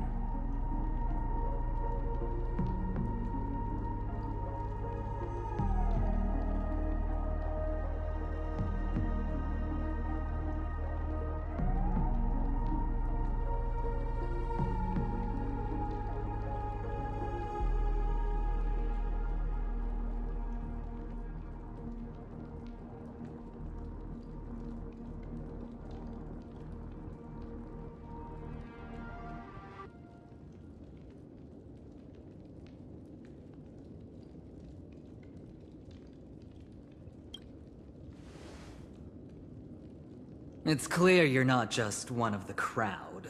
Speaker 15: It's clear you're not just one of the crowd.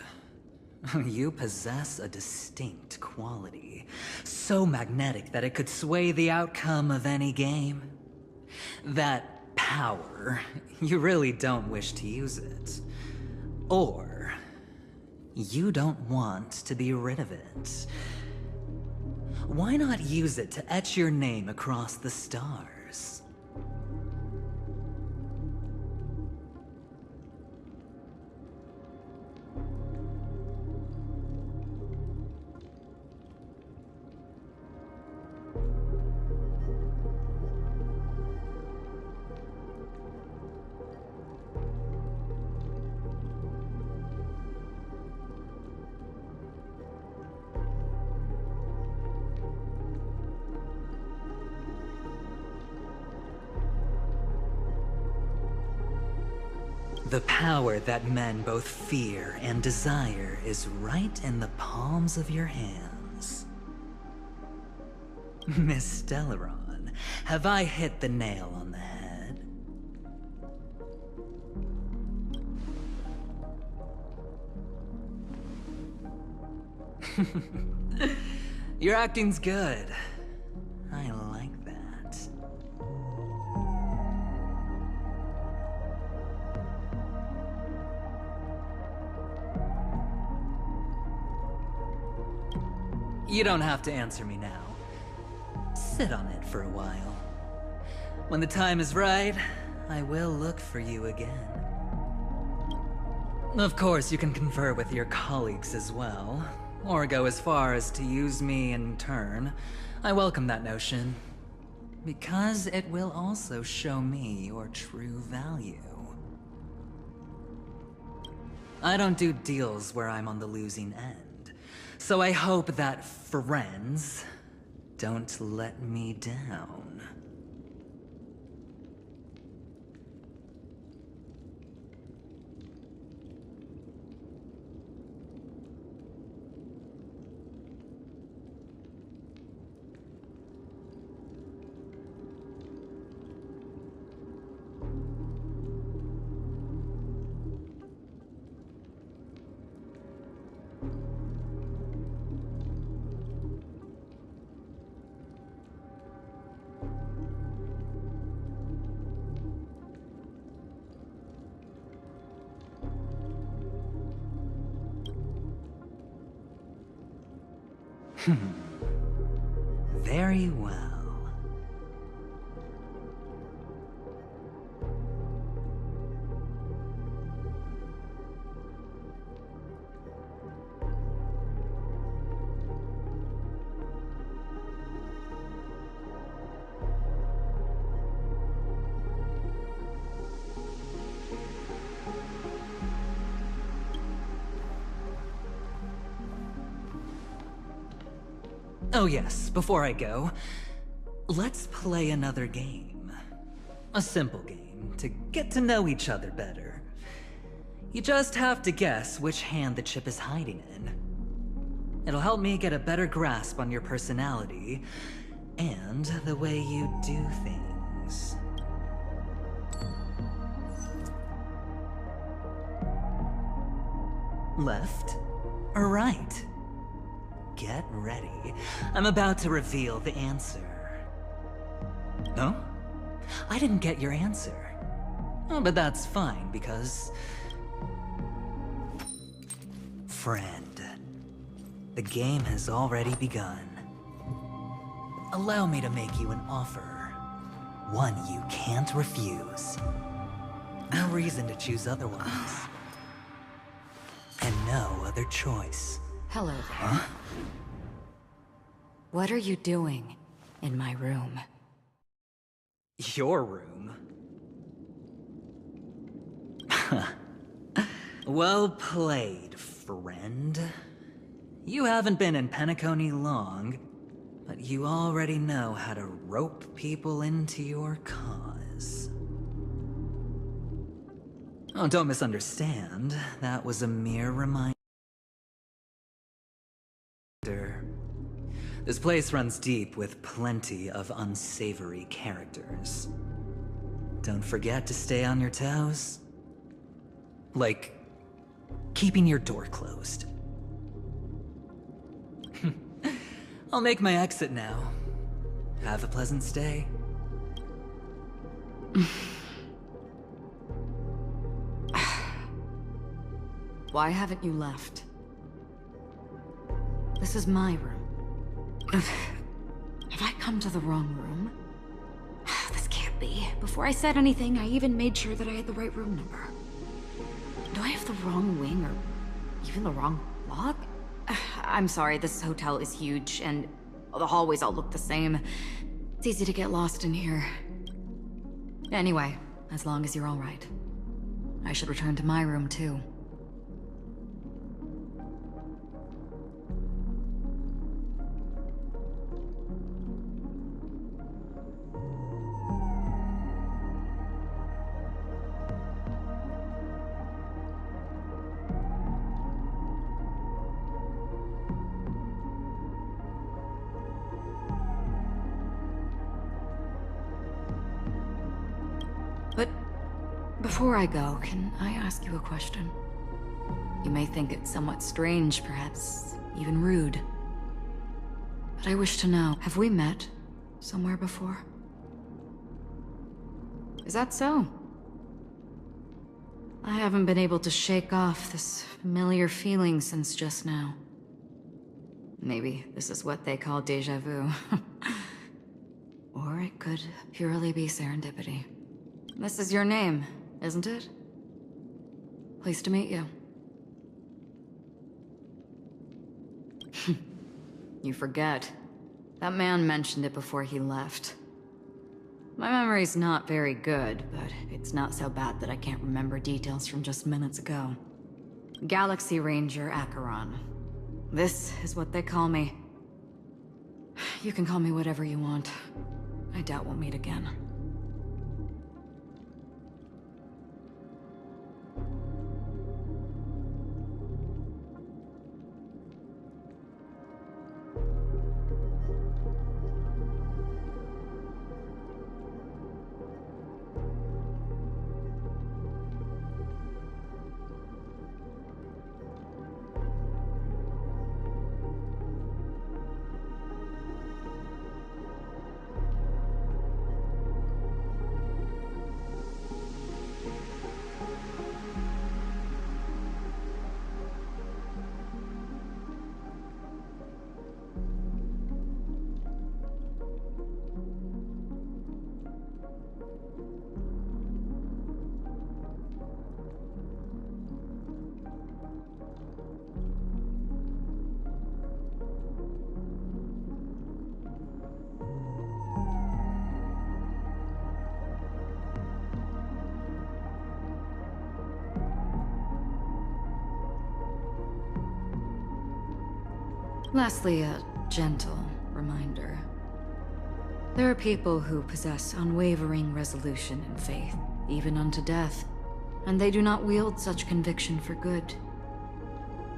Speaker 15: You possess a distinct quality, so magnetic that it could sway the outcome of any game. That power, you really don't wish to use it. Or, you don't want to be rid of it. Why not use it to etch your name across the stars? The power that men both fear and desire is right in the palms of your hands. Miss Stellaron, have I hit the nail on the head? Your acting's good. I like that. You don't have to answer me now. Sit on it for a while. When the time is right, I will look for you again. Of course, you can confer with your colleagues as well, or go as far as to use me in turn. I welcome that notion, because it will also show me your true value. I don't do deals where I'm on the losing end. So I hope that friends don't let me down. Very well. Oh yes, before I go, let's play another game. A simple game to get to know each other better. You just have to guess which hand the chip is hiding in. It'll help me get a better grasp on your personality and the way you do things. Left or right? Get ready. I'm about to reveal the answer. No? I didn't get your answer. Oh, but that's fine, because... Friend, the game has already begun. Allow me to make you an offer. One you can't refuse. No reason to choose otherwise. And no other choice.
Speaker 6: Hello there.
Speaker 15: Huh?
Speaker 6: What are you doing in my room?
Speaker 15: Your room? Well played, friend. You haven't been in Penacony long, but you already know how to rope people into your cause. Oh, don't misunderstand. That was a mere reminder. This place runs deep with plenty of unsavory characters. Don't forget to stay on your toes. Like, keeping your door closed. I'll make my exit now. Have a pleasant stay.
Speaker 6: Why haven't you left? This is my room. Have I come to the wrong room? This can't be. Before I said anything, I even made sure that I had the right room number. Do I have the wrong wing, or even the wrong log? I'm sorry, this hotel is huge, and the hallways all look the same. It's easy to get lost in here. Anyway, as long as you're all right. I should return to my room, too. Before I go, can I ask you a question? You may think it somewhat strange, perhaps even rude. But I wish to know, have we met somewhere before? Is that so? I haven't been able to shake off this familiar feeling since just now. Maybe this is what they call déjà vu. Or it could purely be serendipity. This is your name, isn't it? Pleased to meet you. You forget. That man mentioned it before he left. My memory's not very good, but it's not so bad that I can't remember details from just minutes ago. Galaxy Ranger Acheron. This is what they call me. You can call me whatever you want. I doubt we'll meet again. Lastly, a gentle reminder. There are people who possess unwavering resolution and faith, even unto death, and they do not wield such conviction for good.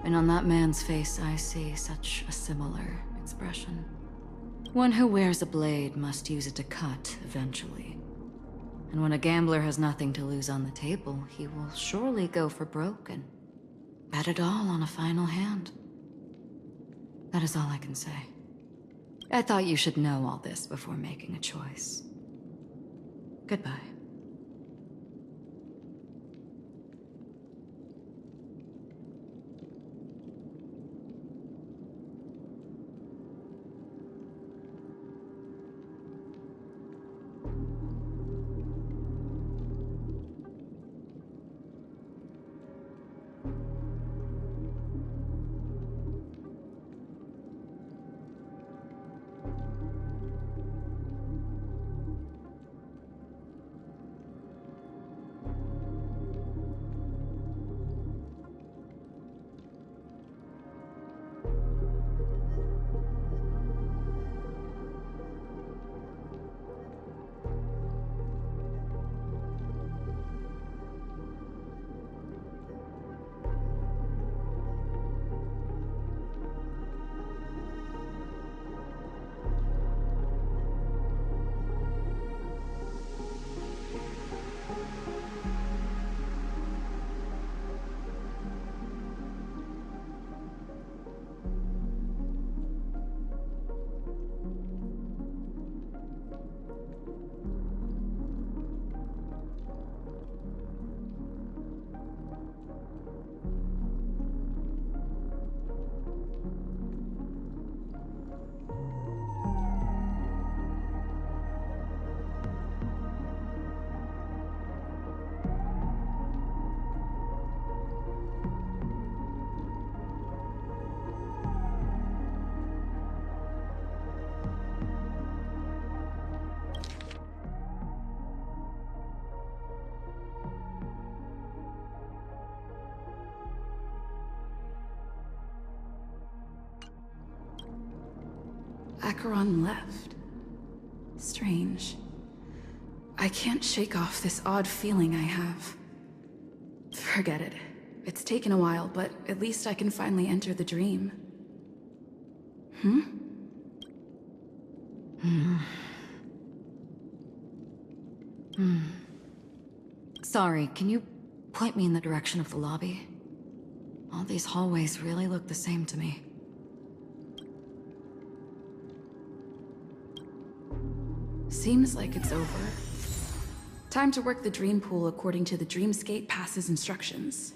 Speaker 6: And on that man's face I see such a similar expression. One who wears a blade must use it to cut eventually. And when a gambler has nothing to lose on the table, he will surely go for broke and bet it all on a final hand. That is all I can say. I thought you should know all this before making a choice. Goodbye.
Speaker 11: Acheron left. Strange. I can't shake off this odd feeling I have. Forget it. It's taken a while, but at least I can finally enter the dream.
Speaker 6: Sorry, can you point me in the direction of the lobby? All these hallways really look the same to me.
Speaker 11: Seems like it's over. Time to work the dream pool according to the Dreamscape Pass's instructions.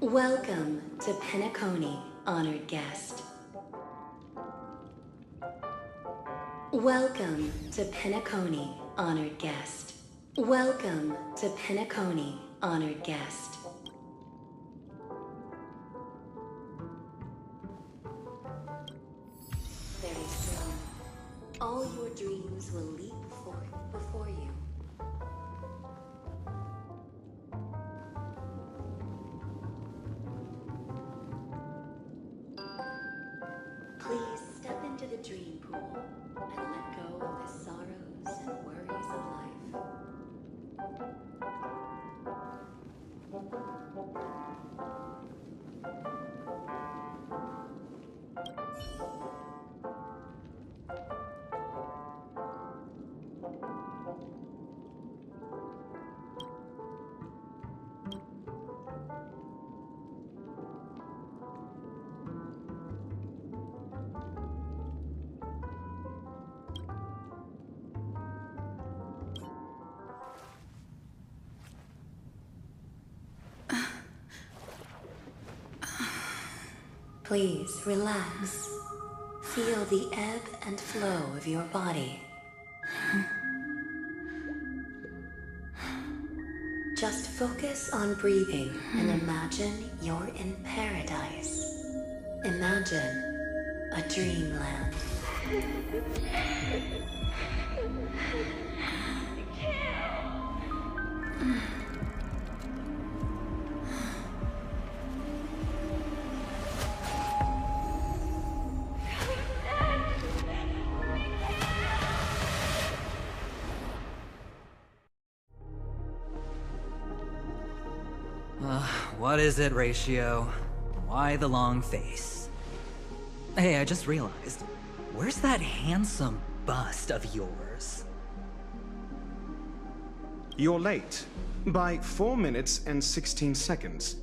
Speaker 19: Welcome to Penacony, honored guest. Welcome to Penacony, honored guest. Welcome to Penacony, honored guest. Very soon, all your dreams will leap forth before you. Please step into the dream pool and let go of the sorrows and worries of life. Please relax. Feel the ebb and flow of your body. Just focus on breathing and imagine you're in paradise. Imagine a dreamland.
Speaker 15: What is it, Ratio? Why the long face? Hey, I just realized, where's that handsome bust of yours?
Speaker 7: You're late. By 4 minutes and 16 seconds.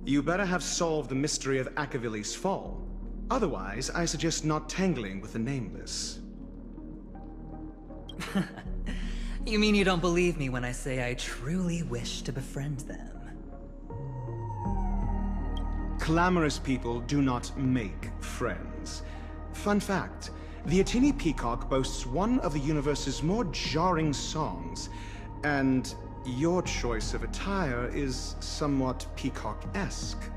Speaker 7: You better have solved the mystery of Akavili's fall. Otherwise, I suggest not tangling with the nameless.
Speaker 15: You mean you don't believe me when I say I truly wish to befriend them?
Speaker 7: Clamorous people do not make friends. Fun fact, the Atini Peacock boasts one of the universe's more jarring songs, and your choice of attire is somewhat peacock-esque.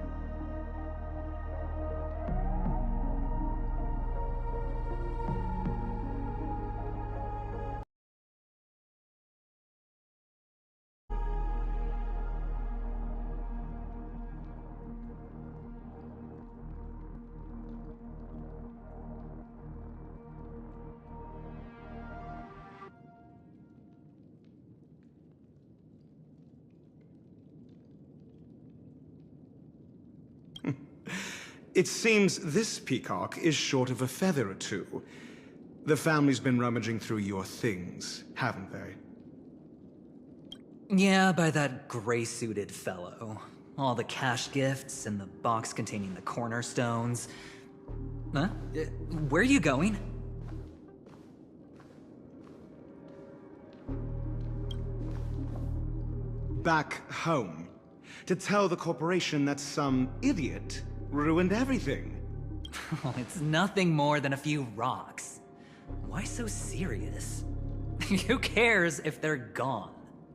Speaker 7: It seems this peacock is short of a feather or two. The family's been rummaging through your things, haven't they?
Speaker 15: Yeah, by that gray-suited fellow. All the cash gifts and the box containing the cornerstones. Huh? Where are you going?
Speaker 7: Back home. To tell the corporation that some idiot ruined everything.
Speaker 15: Oh, it's nothing more than a few rocks. Why so serious? Who cares if they're gone?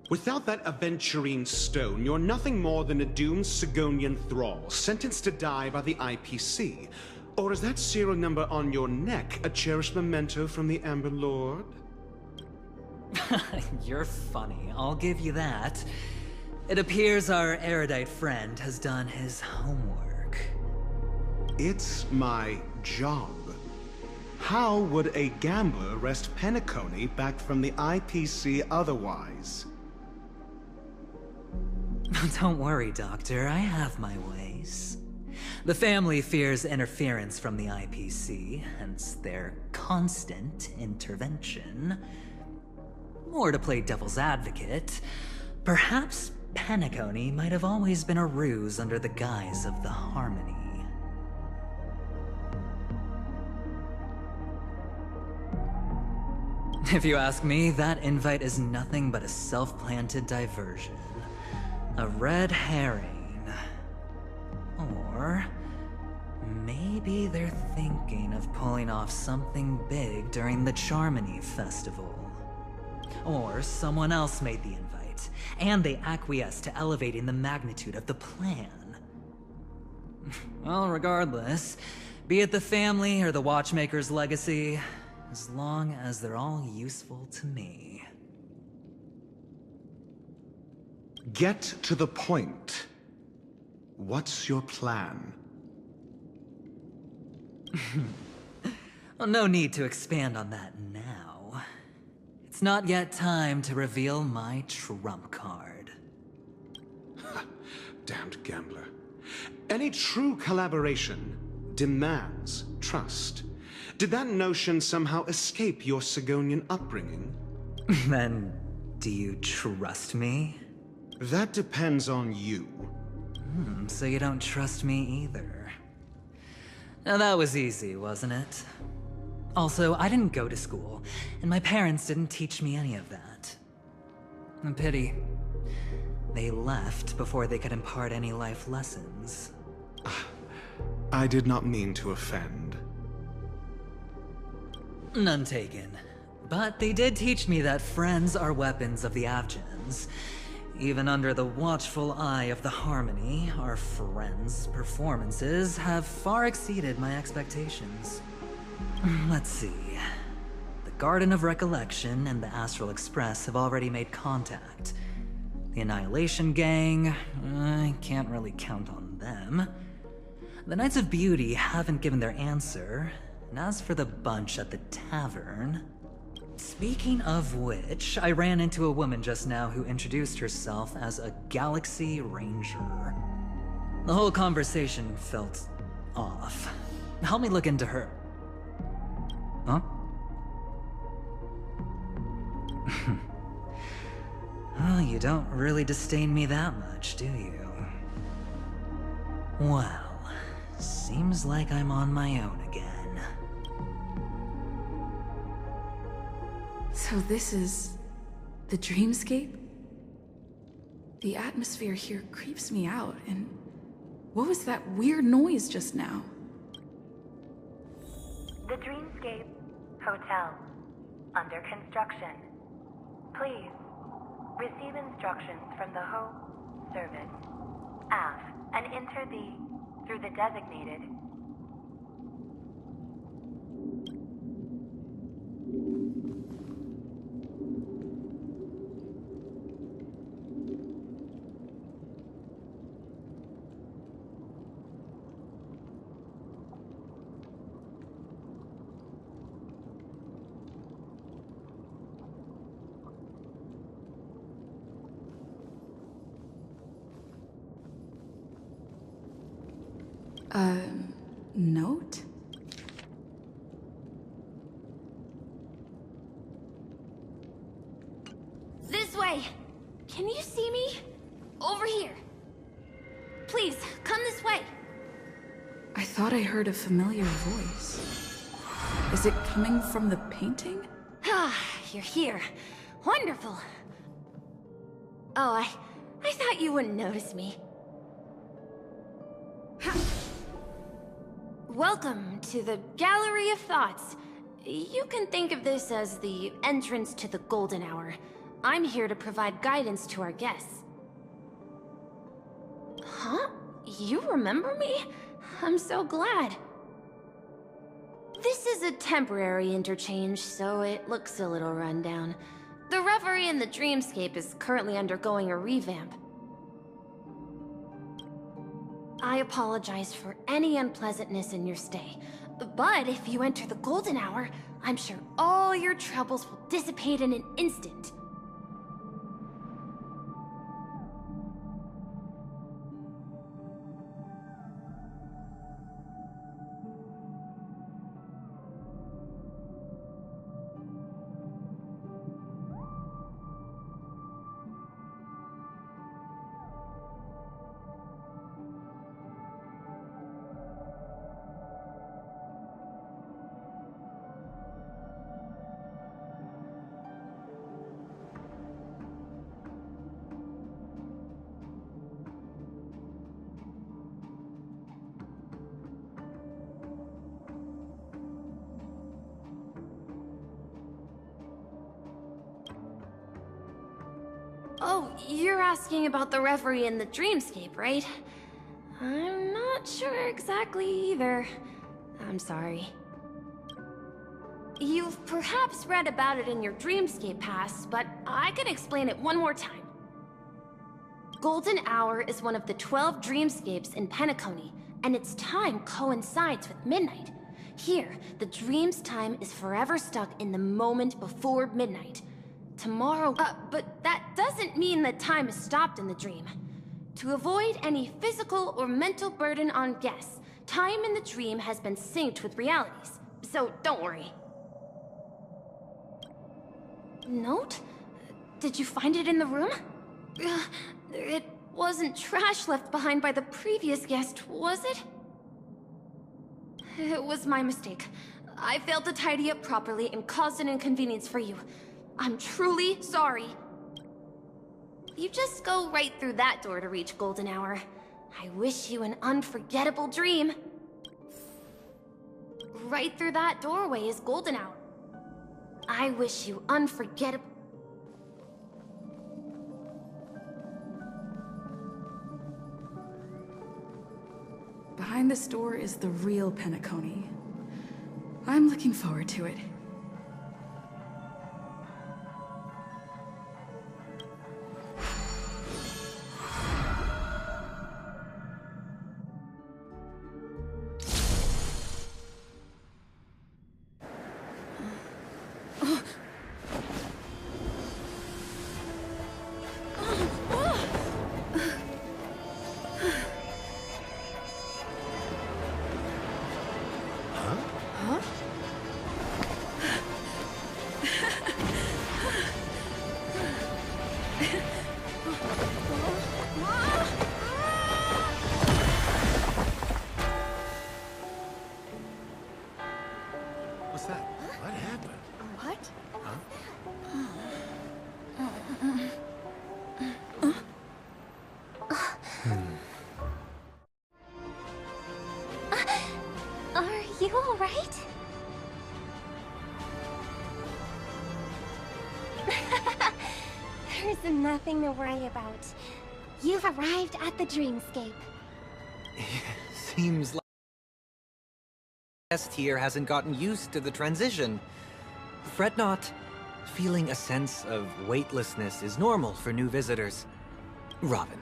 Speaker 7: Without that aventurine stone, you're nothing more than a doomed Sigonian thrall, sentenced to die by the IPC. Or is that serial number on your neck a cherished memento from the Amber Lord?
Speaker 15: You're funny, I'll give you that. It appears our erudite friend has done his homework.
Speaker 7: It's my job. How would a gambler wrest Penacony back from the IPC otherwise?
Speaker 15: Don't worry, Doctor. I have my ways. The family fears interference from the IPC, hence their constant intervention. Or to play devil's advocate, perhaps penacony might have always been a ruse under the guise of the Harmony. If you ask me, that invite is nothing but a self-planted diversion. A red herring. Or maybe they're thinking of pulling off something big during the Charmony Festival. Or someone else made the invite, and they acquiesced to elevating the magnitude of the plan. Well, regardless, be it the family or the Watchmaker's legacy, as long as they're all useful to me.
Speaker 7: Get to the point. What's your plan?
Speaker 15: Well, no need to expand on that now. It's not yet time to reveal my trump card.
Speaker 7: Damned gambler. Any true collaboration demands trust. Did that notion somehow escape your Sigonian upbringing?
Speaker 15: Then, do you trust me?
Speaker 7: That depends on you.
Speaker 15: So you don't trust me either. Now that was easy, wasn't it? Also, I didn't go to school, and my parents didn't teach me any of that. A pity. They left before they could impart any life lessons.
Speaker 7: I did not mean to offend.
Speaker 15: None taken. But they did teach me that friends are weapons of the Avgens. Even under the watchful eye of the Harmony, our friends' performances have far exceeded my expectations. Let's see. The Garden of Recollection and the Astral Express have already made contact. The Annihilation Gang, I can't really count on them. The Knights of Beauty haven't given their answer, and as for the bunch at the tavern... Speaking of which, I ran into a woman just now who introduced herself as a Galaxy Ranger. The whole conversation felt off. Help me look into her. Huh? Oh, you don't really disdain me that much, do you? Well, seems like I'm on my own again.
Speaker 11: So this is the dreamscape? The atmosphere here creeps me out, and what was that weird noise just now?
Speaker 20: The Dreamscape Hotel, under construction. Please, receive instructions from the Hope Service, aft, and enter through the designated.
Speaker 11: Note?
Speaker 9: This way! Can you see me? Over here. Please, come this way.
Speaker 11: I thought I heard a familiar voice. Is it coming from the painting?
Speaker 9: Ah, you're here. Wonderful. Oh, I thought you wouldn't notice me. Welcome to the Gallery of Thoughts. You can think of this as the entrance to the Golden Hour. I'm here to provide guidance to our guests. Huh? You remember me? I'm so glad. This is a temporary interchange, so it looks a little rundown. The Reverie in the Dreamscape is currently undergoing a revamp. I apologize for any unpleasantness in your stay, but if you enter the Golden Hour, I'm sure all your troubles will dissipate in an instant. Oh, you're asking about the reverie in the dreamscape, right? I'm not sure exactly either. I'm sorry. You've perhaps read about it in your dreamscape past, but I can explain it one more time. Golden Hour is one of the 12 dreamscapes in Penacony, and its time coincides with midnight. Here, the dream's time is forever stuck in the moment before midnight. Tomorrow, but that doesn't mean that time is stopped in the dream. To avoid any physical or mental burden on guests, time in the dream has been synced with realities, so don't worry. Note? Did you find it in the room? It wasn't trash left behind by the previous guest, was it? It was my mistake. I failed to tidy up properly and caused an inconvenience for you. I'm truly sorry. You just go right through that door to reach Golden Hour. I wish you an unforgettable dream. Right through that doorway is Golden Hour. I wish you unforgettable...
Speaker 11: Behind this door is the real penacony. I'm looking forward to it.
Speaker 10: What's that? What happened?
Speaker 11: What?
Speaker 16: Are you all right? There's nothing to worry about. You've arrived at the dreamscape.
Speaker 8: Seems like the guest here hasn't gotten used to the transition. Fret not. Feeling a sense of weightlessness is normal for new visitors. Robin,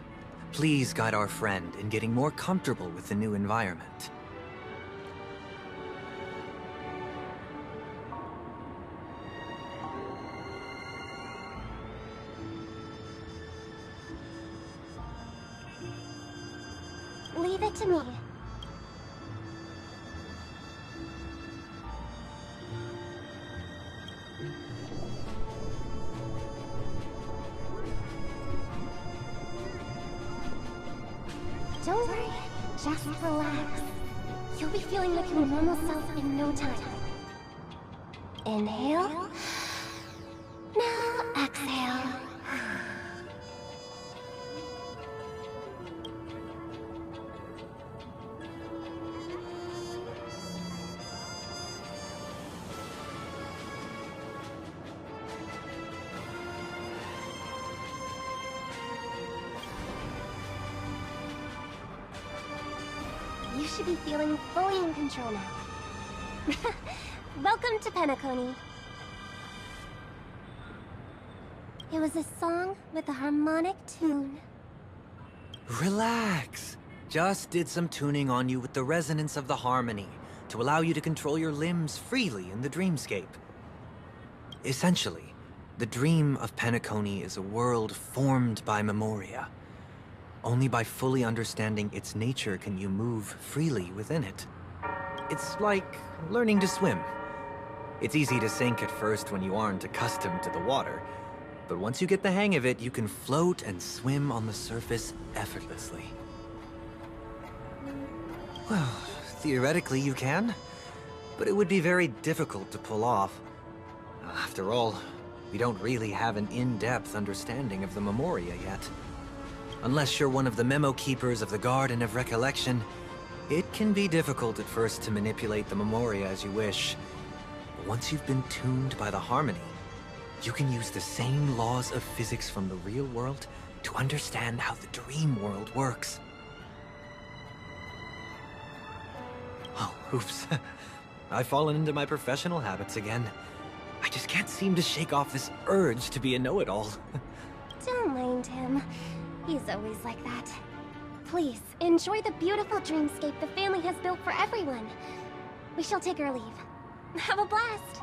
Speaker 8: please guide our friend in getting more comfortable with the new environment.
Speaker 16: Leave it to me. Don't worry, just relax. You'll be feeling like your normal self in no time. Inhale. Now exhale. You should be feeling fully in control now. Welcome to Penacony. It was a song with a harmonic tune.
Speaker 8: Relax. Just did some tuning on you with the resonance of the harmony to allow you to control your limbs freely in the dreamscape. Essentially, the dream of Penacony is a world formed by memoria. Only by fully understanding its nature can you move freely within it. It's like learning to swim. It's easy to sink at first when you aren't accustomed to the water, but once you get the hang of it, you can float and swim on the surface effortlessly. Well, theoretically you can, but it would be very difficult to pull off. After all, we don't really have an in-depth understanding of the memoria yet. Unless you're one of the memo keepers of the Garden of Recollection, it can be difficult at first to manipulate the memoria as you wish. But once you've been tuned by the harmony, You can use the same laws of physics from the real world to understand how the dream world works. Oh, oops. I've fallen into my professional habits again. I just can't seem to shake off this urge to be a know-it-all.
Speaker 16: Don't mind him. He's always like that. Please, enjoy the beautiful dreamscape the family has built for everyone. We shall take our leave. Have a blast!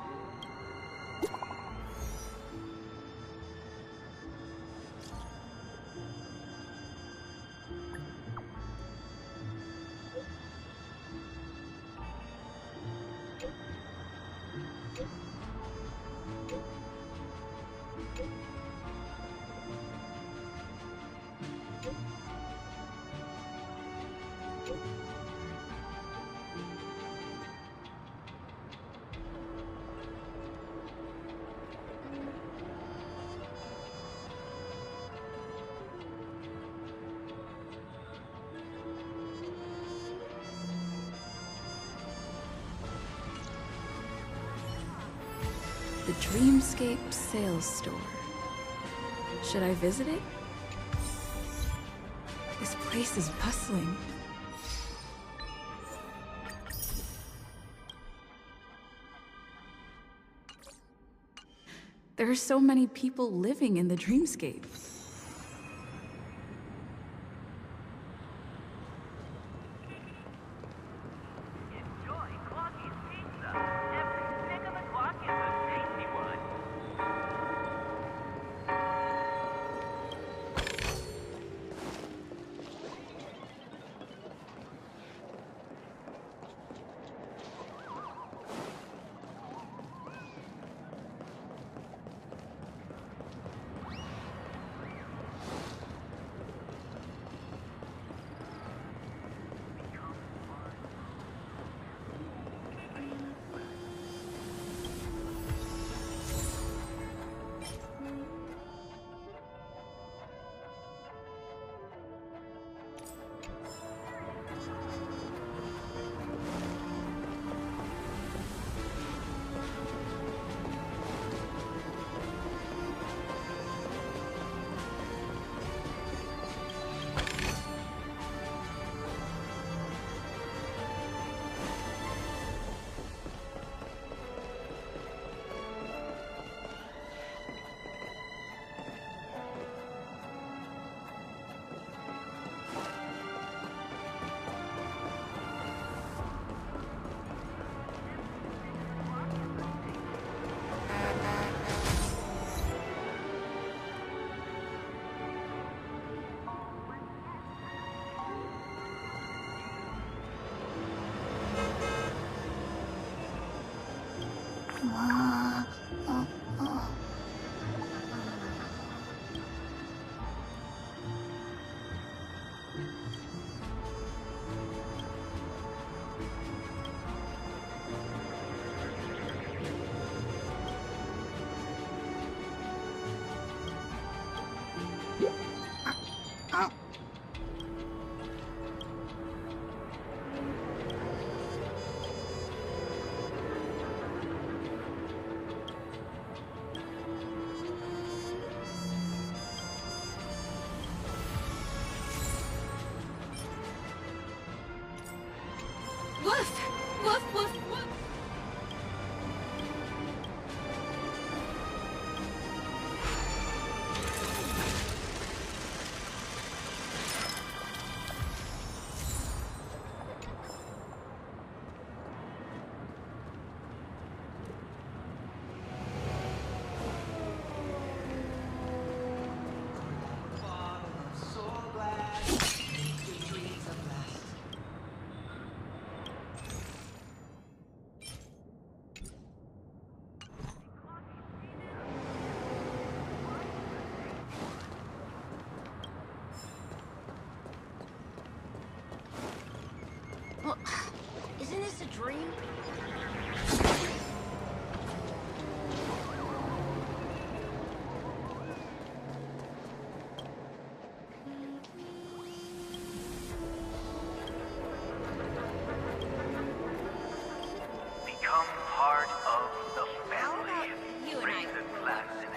Speaker 11: The Dreamscape Sales Store. Should I visit it? This place is bustling. There are so many people living in the Dreamscape.
Speaker 9: Woof! Woof, woof, woof!
Speaker 17: Well, isn't this a dream?
Speaker 20: Become part of the family.
Speaker 17: You and I.
Speaker 20: Reasons last in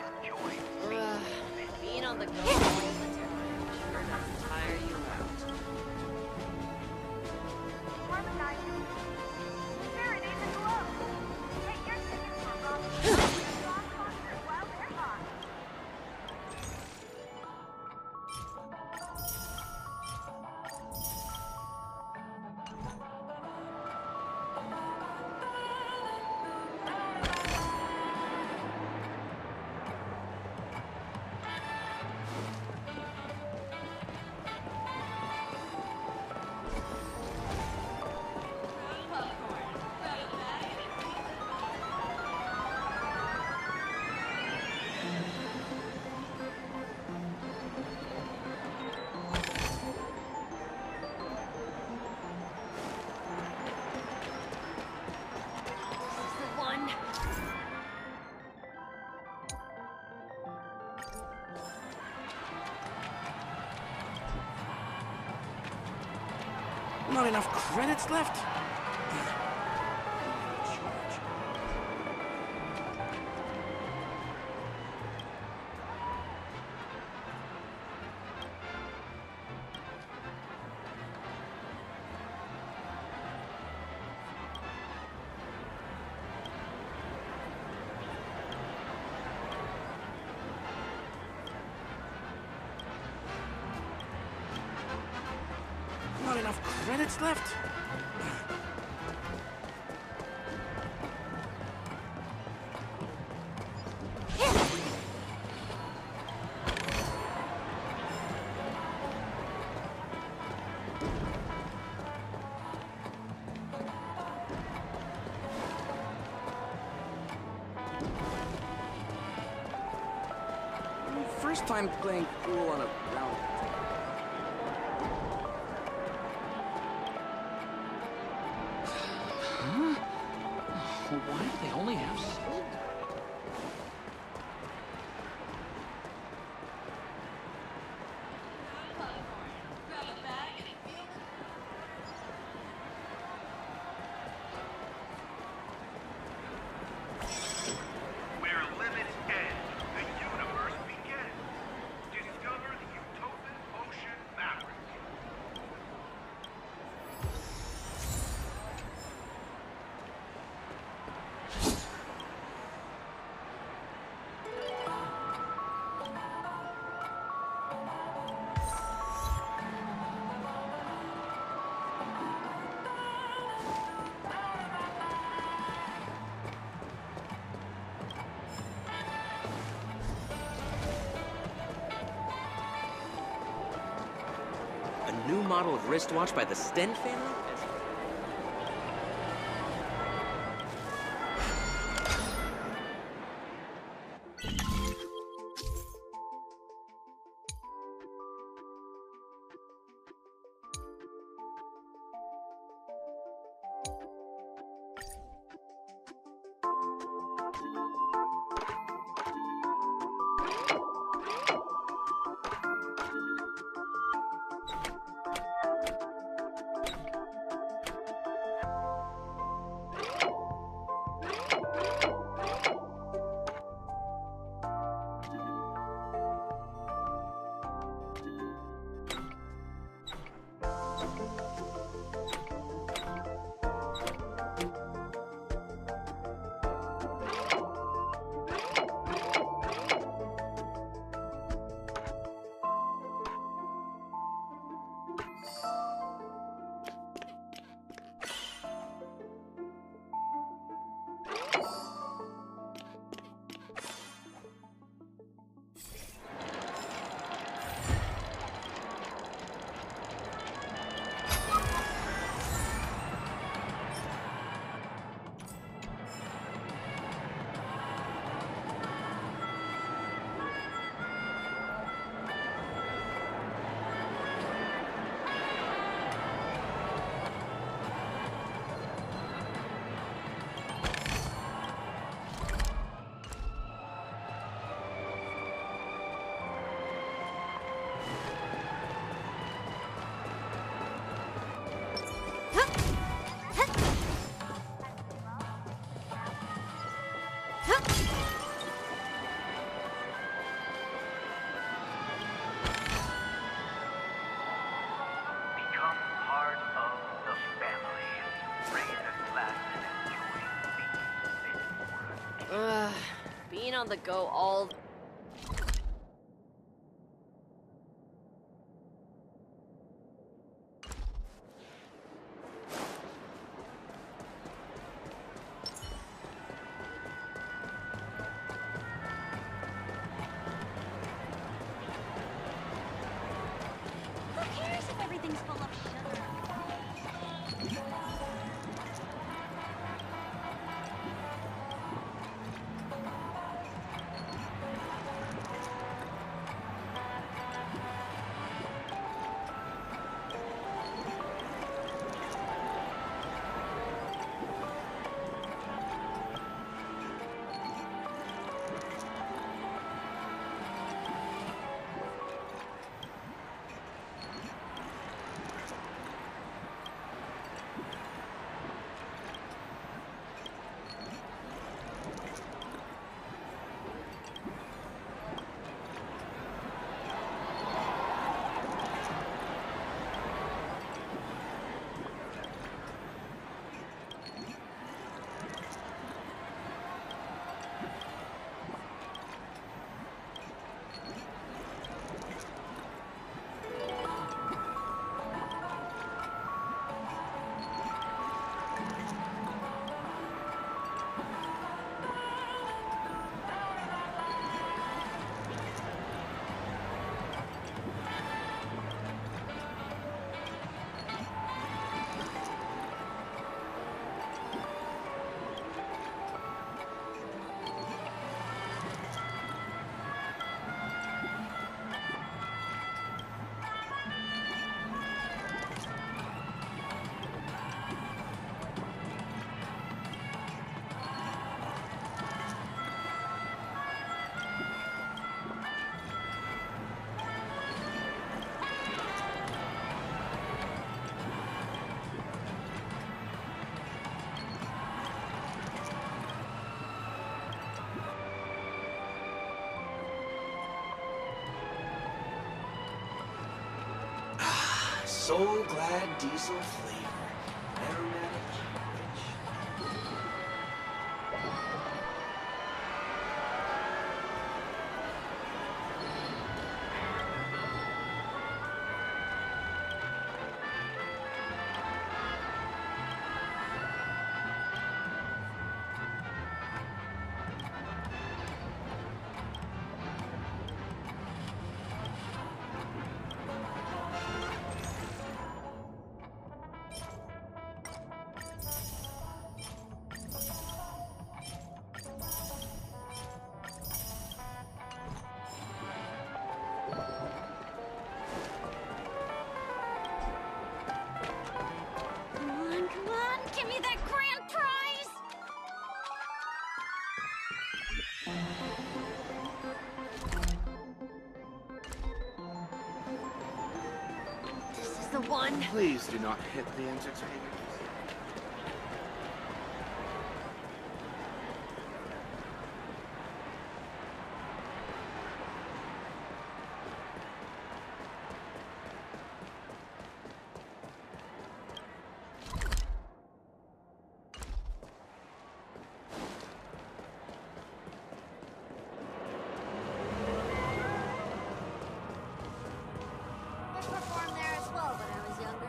Speaker 13: Not enough credits left? Not enough credits left? First time playing pool on a round. Huh? Why do they only have silver?
Speaker 12: Where limits end, the universe begins. Discover the utopian ocean fabric.
Speaker 13: A new model of wristwatch by the Sten family?
Speaker 12: Become part of the family. Raise a glass and enjoy peace.
Speaker 17: Being on the go all...
Speaker 2: Who cares if everything's full of sugar?
Speaker 21: Soul Glad Diesel flavor. Aromatic, rich.
Speaker 2: Come on, give me that grand prize! This is the one.
Speaker 22: Please do not hit the entertainers.
Speaker 2: I performed there as well when I was younger.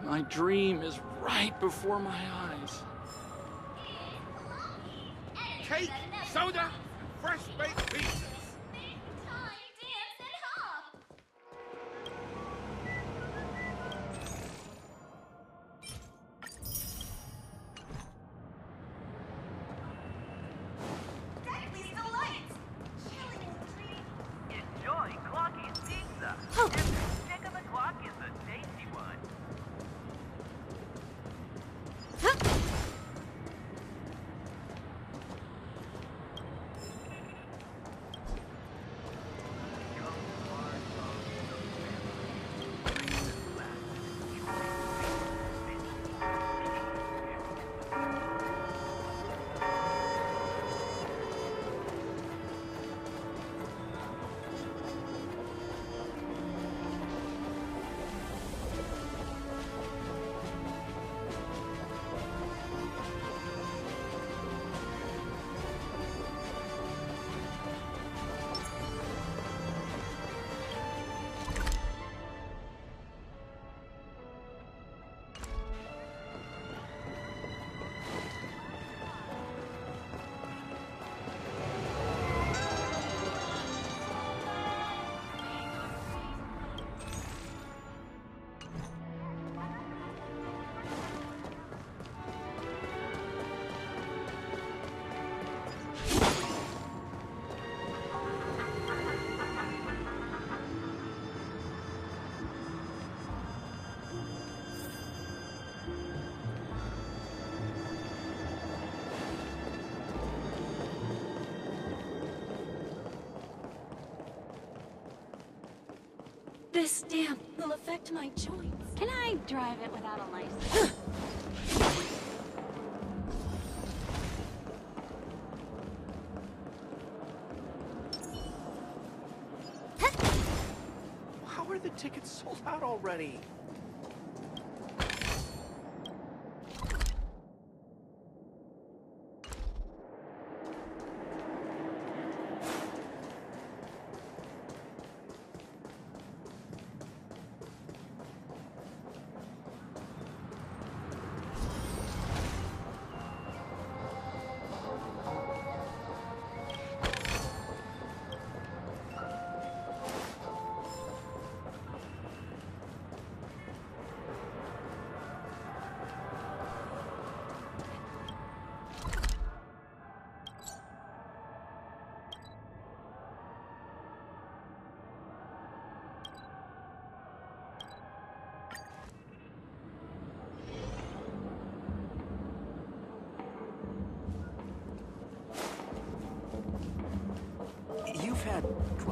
Speaker 13: My dream is right before my eyes.
Speaker 22: Cake, soda, fresh baked pizzas.
Speaker 12: Enjoy Clocky's pizza. Every stick of the clock is a tasty one.
Speaker 9: This damp will affect my joints.
Speaker 2: Can I drive it without a license?
Speaker 22: How are the tickets sold out already?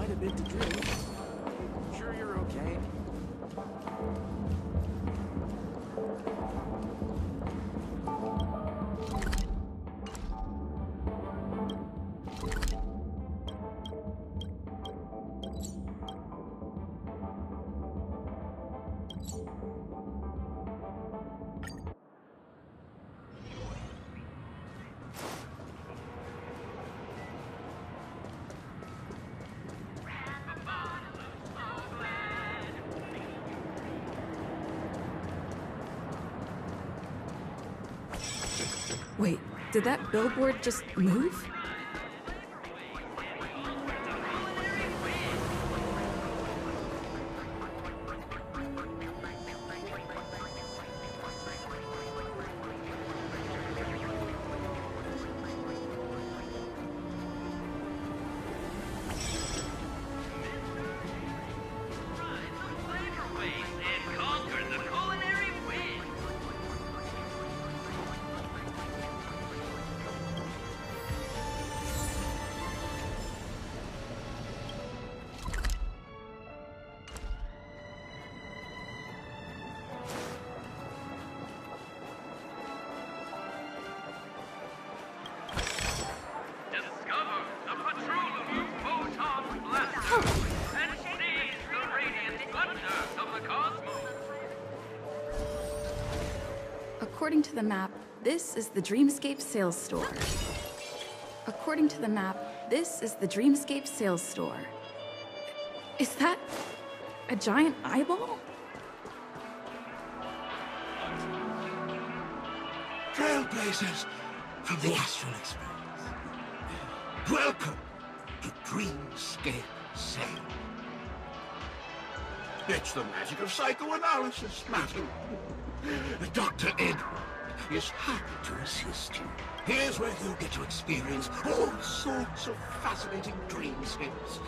Speaker 21: quite a bit to drink. Sure you're okay?
Speaker 11: Wait, did that billboard just move? According to the map, this is the Dreamscape sales store. According to the map, this is the Dreamscape sales store. Is that a giant eyeball?
Speaker 10: Trailblazers from the Astral Experience. Welcome to Dreamscape Sale. It's the magic of psychoanalysis, madam. Dr. Edward is happy to assist you. Here's where you get to experience all sorts of fascinating dreamscapes.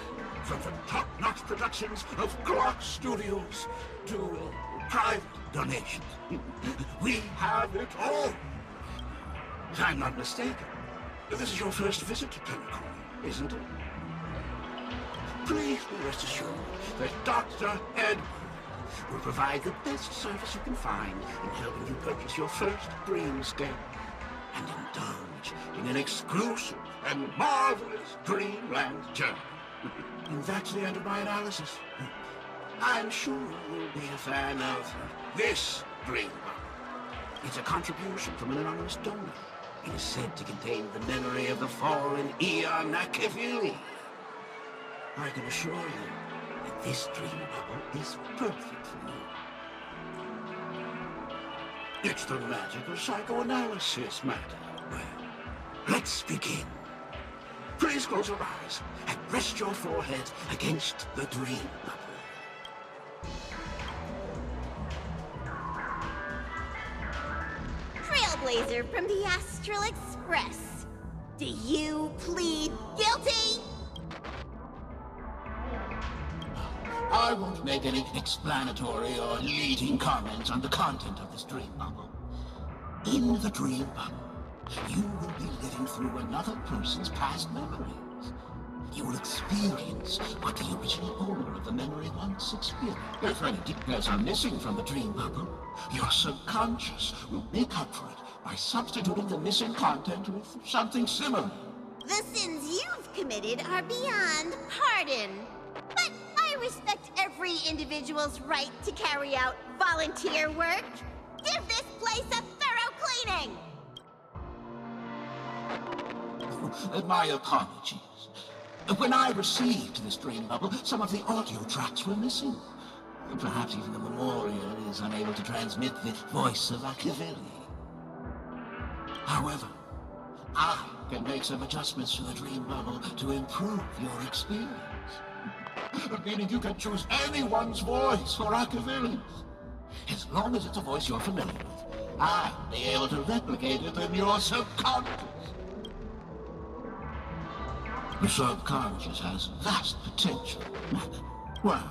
Speaker 10: From the top-notch productions of Glock Studios to private donations. We have it all. If I'm not mistaken, this is your first visit to penacony, isn't it? Please be rest assured that Dr. Edward will provide the best service you can find in helping you purchase your first dreamscape and indulge in an exclusive and marvelous dreamland journey. And that's the end of my analysis. I'm sure you'll be a fan of this dream bubble. It's a contribution from an anonymous donor. It is said to contain the memory of the fallen Eon Nakavili. I can assure you that this dream bubble is perfect for you. It's the magic of psychoanalysis, madam. Well, let's begin. Please close your eyes and rest your forehead against the dream bubble.
Speaker 2: Trailblazer from the Astral Express. Do you plead guilty?
Speaker 10: I won't make any explanatory or leading comments on the content of this dream bubble. In the dream bubble, you will be living through another person's past memories. You will experience what the original owner of the memory once experienced. If any details are missing from the dream bubble, your subconscious will make up for it by substituting the missing content with something similar.
Speaker 2: The sins you've committed are beyond pardon. But I respect every individual's right to carry out volunteer work. Give this place a thorough cleaning!
Speaker 10: My apologies. When I received this dream bubble, some of the audio tracks were missing. Perhaps even the memorial is unable to transmit the voice of Akavili. However, I can make some adjustments to the dream bubble to improve your experience. Meaning you can choose anyone's voice for Akavili. As long as it's a voice you're familiar with, I'll be able to replicate it in your subconscious. The subconscious has vast potential, madam. Well,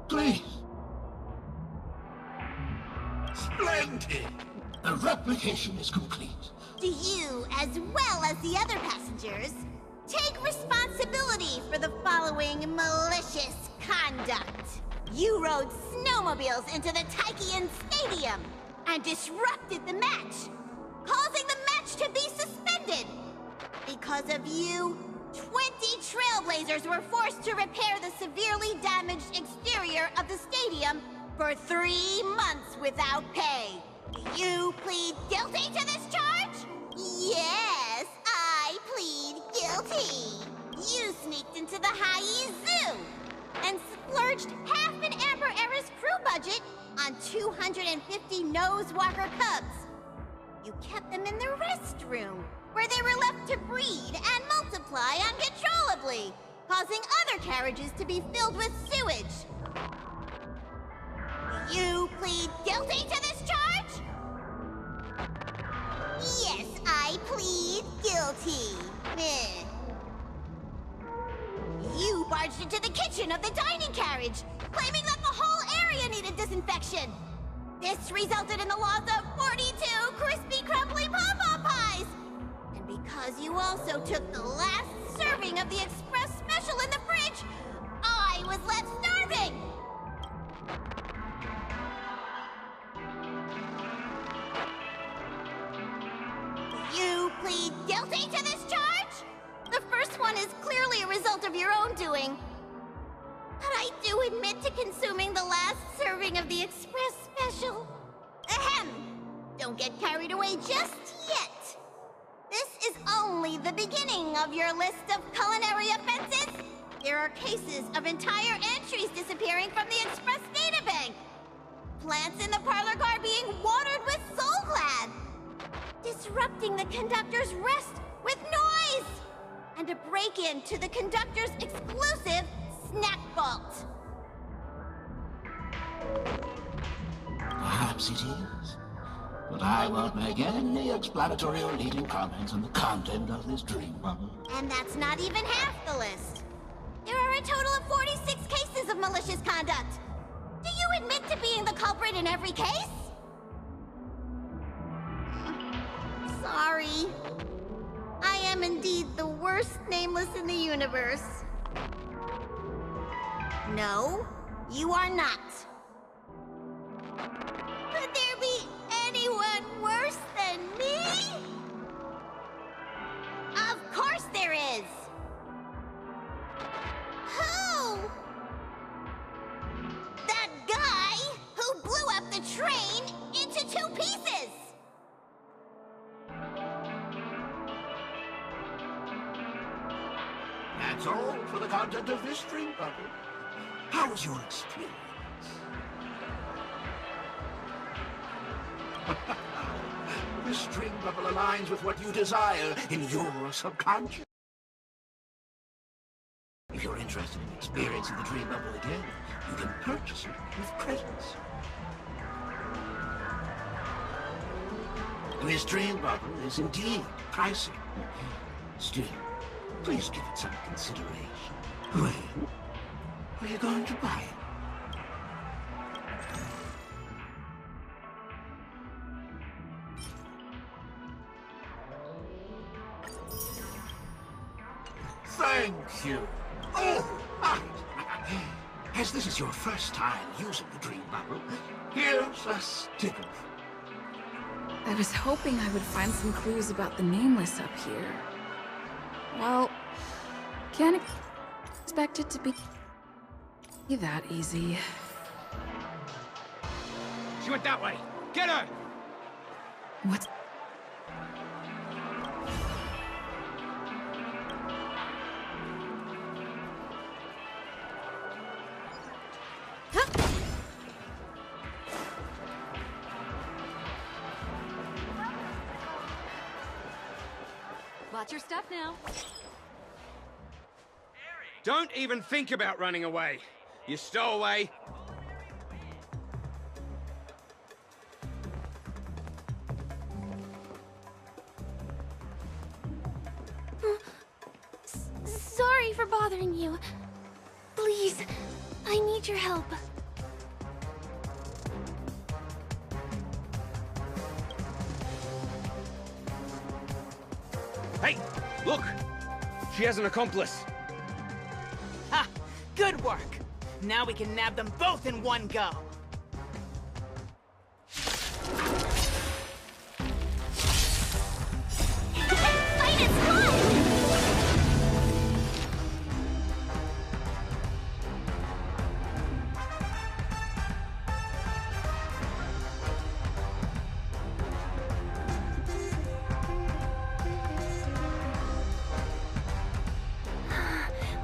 Speaker 10: please. Splendid! The replication is complete.
Speaker 2: Do you, as well as the other passengers, take responsibility for the following malicious conduct. You rode snowmobiles into the Taikian Stadium and disrupted the match, causing the match to be suspended. Because of you, 20 trailblazers were forced to repair the severely damaged exterior of the stadium for 3 months without pay. Do you plead guilty to this charge? Yes, I plead guilty. You sneaked into the Hayi Zoo and splurged half an Amber Era's crew budget on 250 Nosewalker cubs. You kept them in the restroom, where they were left to breed and multiply uncontrollably, causing other carriages to be filled with sewage. Do you plead guilty to this charge? Yes, I plead guilty. You barged into the kitchen of the dining carriage, claiming that the whole area needed disinfection. This resulted in the loss of 42 crispy, crumbly pom-pom pies. And because you also took the last serving of the express special in the fridge, I was left starving. You plead guilty to this charge? The first one is clearly a result of your own doing. But I do admit to consuming the last serving of the express special. Ahem! Don't get carried away just yet. This is only the beginning of your list of culinary offenses. There are cases of entire entries disappearing from the express databank. Plants in the parlor car being watered with Soul Glad. Disrupting the conductor's rest with noise. And a break-in to the conductor's exclusive snack vault.
Speaker 10: Perhaps it is. But I won't make any explanatory or leading comments on the content of this dream bubble.
Speaker 2: And that's not even half the list. There are a total of 46 cases of malicious conduct. Do you admit to being the culprit in every case? Sorry. I am indeed the worst nameless in the universe. No, you are not. Could there be anyone worse than me? Of course there is. Who? That guy who blew up the train into 2 pieces.
Speaker 10: That's all for the content of this dream bubble. How was your experience? This dream bubble aligns with what you desire in your subconscious. If you're interested in experiencing the dream bubble again, you can purchase it with credits. This dream bubble is indeed pricey. Still, please give it some consideration. When are you going to buy it? Thank you. Oh, right. As this is your first time using the dream bubble, here's a sticker.
Speaker 11: I was hoping I would find some clues about the Nameless up here. Well, can't expect it to be that easy.
Speaker 22: She went that way. Get her!
Speaker 11: What?
Speaker 5: Watch your step now.
Speaker 22: Don't even think about running away. You stowaway.
Speaker 3: Sorry for bothering you. Please, I need your help.
Speaker 22: Hey, look!
Speaker 4: She has an accomplice.
Speaker 14: Ha! Good work! Now we can nab them both in one go!
Speaker 3: Fight is fun!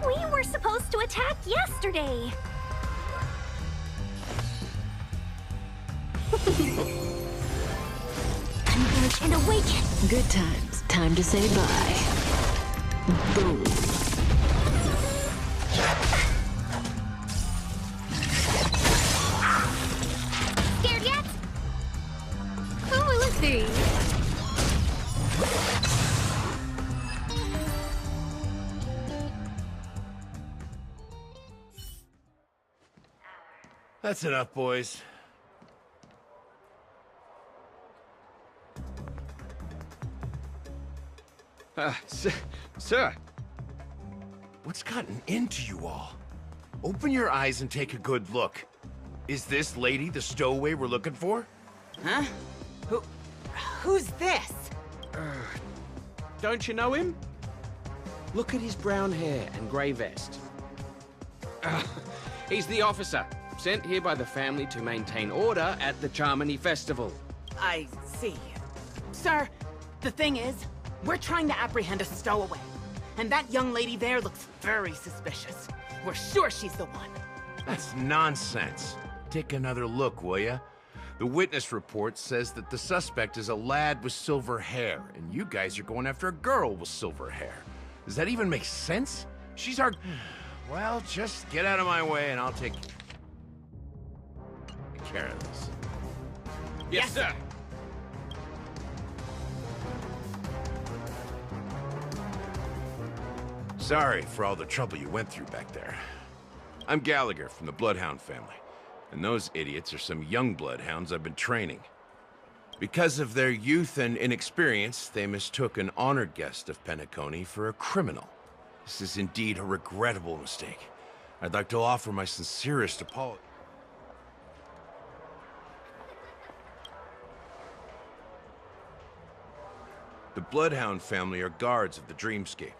Speaker 3: We were supposed to attack yesterday! Converge and awaken!
Speaker 18: Good times. Time to say bye. Boom.
Speaker 3: Scared yet? Oh, let's see.
Speaker 23: That's enough, boys.
Speaker 4: Sir.
Speaker 23: What's gotten into you all? Open your eyes and take a good look. Is this lady the stowaway we're looking for?
Speaker 14: Huh? Who's this?
Speaker 4: Don't you know him? Look at his brown hair and grey vest. He's the officer, sent here by the family to maintain order at the Charmony Festival.
Speaker 14: I see. Sir, the thing is, we're trying to apprehend a stowaway. And that young lady there looks very suspicious. We're sure she's the one.
Speaker 23: That's nonsense. Take another look, will ya? The witness report says that the suspect is a lad with silver hair, and you guys are going after a girl with silver hair. Does that even make sense? She's our... Well, just get out of my way and I'll take care of this.
Speaker 4: Yes, sir.
Speaker 23: Sorry for all the trouble you went through back there. I'm Gallagher from the Bloodhound family, and those idiots are some young Bloodhounds I've been training. Because of their youth and inexperience, they mistook an honored guest of Penacony for a criminal. This is indeed a regrettable mistake. I'd like to offer my sincerest apology. The Bloodhound family are guards of the Dreamscape.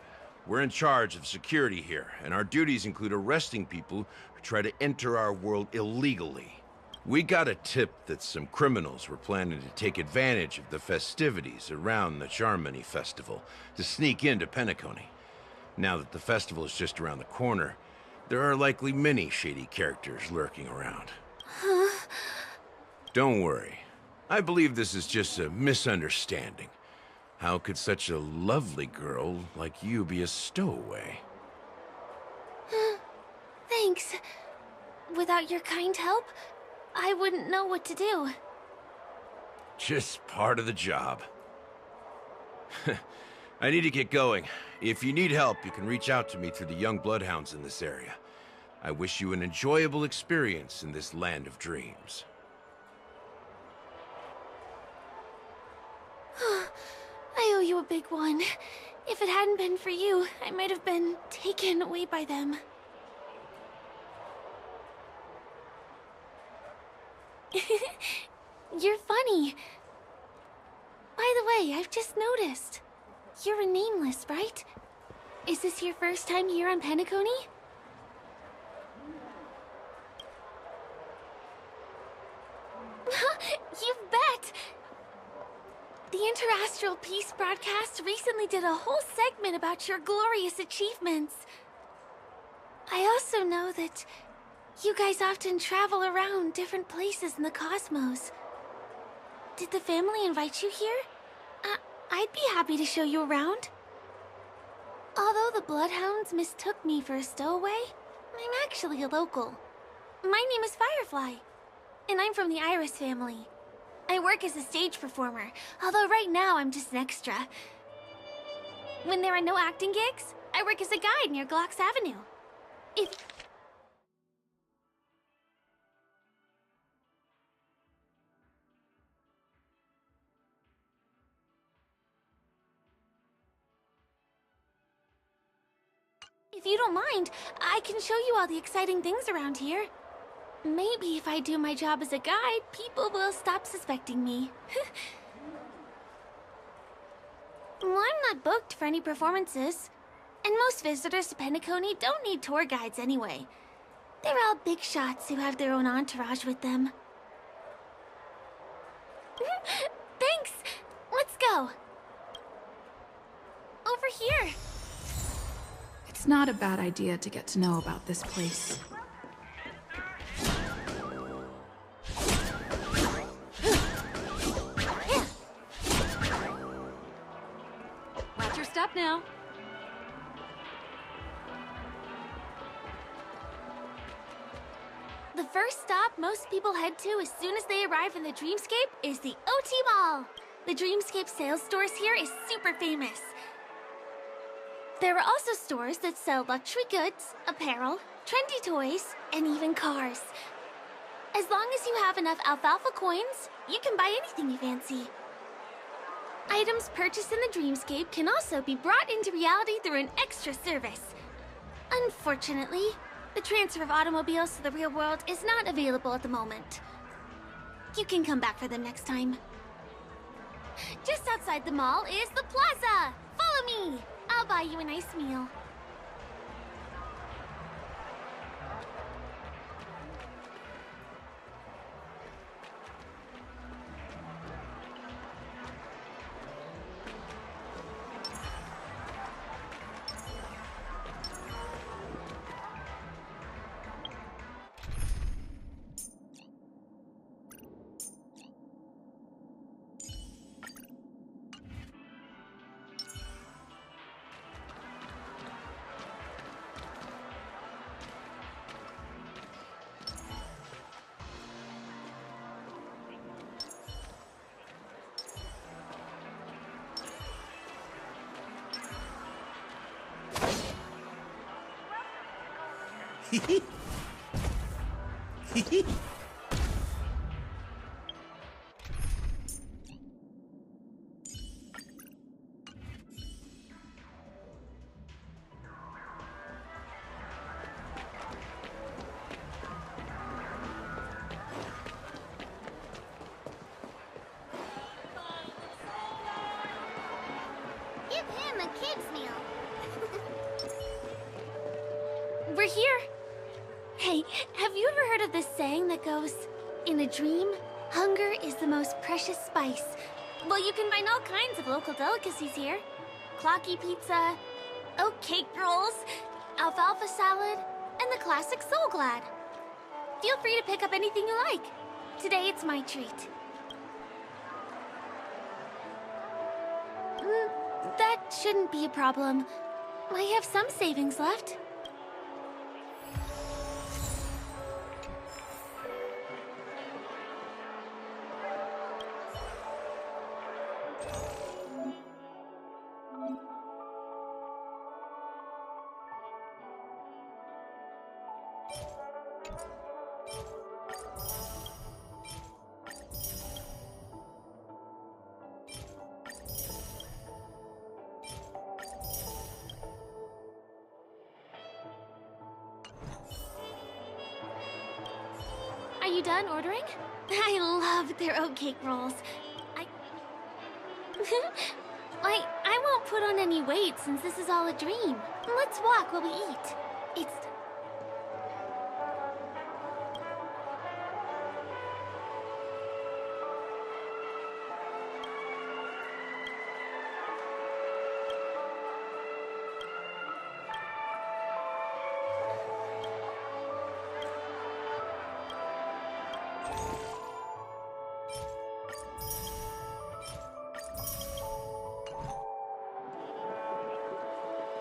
Speaker 23: We're in charge of security here, and our duties include arresting people who try to enter our world illegally. We got a tip that some criminals were planning to take advantage of the festivities around the Charmony Festival to sneak into Penacony. Now that the festival is just around the corner, there are likely many shady characters lurking around. Don't worry. I believe this is just a misunderstanding. How could such a lovely girl like you be a stowaway?
Speaker 3: Thanks. Without your kind help, I wouldn't know what to do.
Speaker 23: Just part of the job. I need to get going. If you need help, you can reach out to me through the young bloodhounds in this area. I wish you an enjoyable experience in this land of dreams.
Speaker 3: I owe you a big one. If it hadn't been for you, I might have been taken away by them. You're funny. By the way, I've just noticed. You're a nameless, right? Is this your first time here on Penacony? You bet! The Interastral Peace broadcast recently did a whole segment about your glorious achievements. I also know that you guys often travel around different places in the cosmos. Did the family invite you here? I'd be happy to show you around. Although the Bloodhounds mistook me for a stowaway, I'm actually a local. My name is Firefly, and I'm from the Iris family. I work as a stage performer, although right now I'm just an extra. When there are no acting gigs, I work as a guide near Glocks Avenue. If... If you don't mind, I can show you all the exciting things around here. Maybe if I do my job as a guide, people will stop suspecting me. Well, I'm not booked for any performances. And most visitors to Penacony don't need tour guides anyway. They're all big shots who have their own entourage with them. Thanks! Let's go! Over here!
Speaker 11: It's not a bad idea to get to know about this place.
Speaker 5: Watch your step now.
Speaker 3: The first stop most people head to as soon as they arrive in the Dreamscape is the OT Mall. The Dreamscape sales stores here is super famous. There are also stores that sell luxury goods, apparel, trendy toys, and even cars. As long as you have enough alfalfa coins, you can buy anything you fancy. Items purchased in the Dreamscape can also be brought into reality through an extra service. Unfortunately, the transfer of automobiles to the real world is not available at the moment. You can come back for them next time. Just outside the mall is the plaza! Follow me! I'll buy you a nice meal.
Speaker 2: Give him a kid's meal.
Speaker 3: We're here. Hey, have you ever heard of this saying that goes, in a dream, hunger is the most precious spice? Well, you can find all kinds of local delicacies here. Clocky pizza, oat cake rolls, alfalfa salad, and the classic Soul Glad. Feel free to pick up anything you like. Today it's my treat. That shouldn't be a problem. I have some savings left. Are you done ordering? I love their oatcake rolls. I won't put on any weight since this is all a dream. Let's walk while we eat. It's...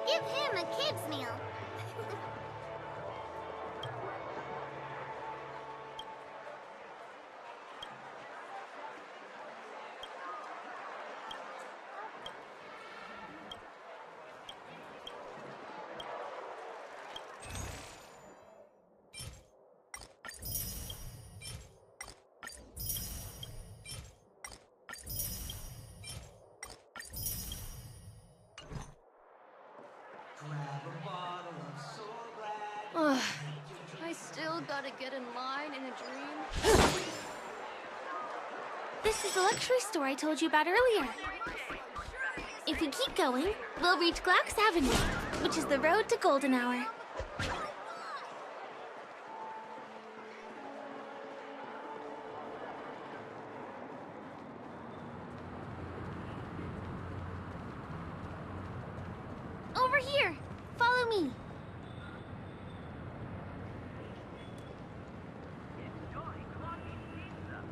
Speaker 2: Give him a kid's meal.
Speaker 1: Grab a bottle.
Speaker 9: get in line in a dream?
Speaker 3: This is the luxury store I told you about earlier. If we keep going, we'll reach Glax Avenue, which is the road to Golden Hour. Over here! Follow me!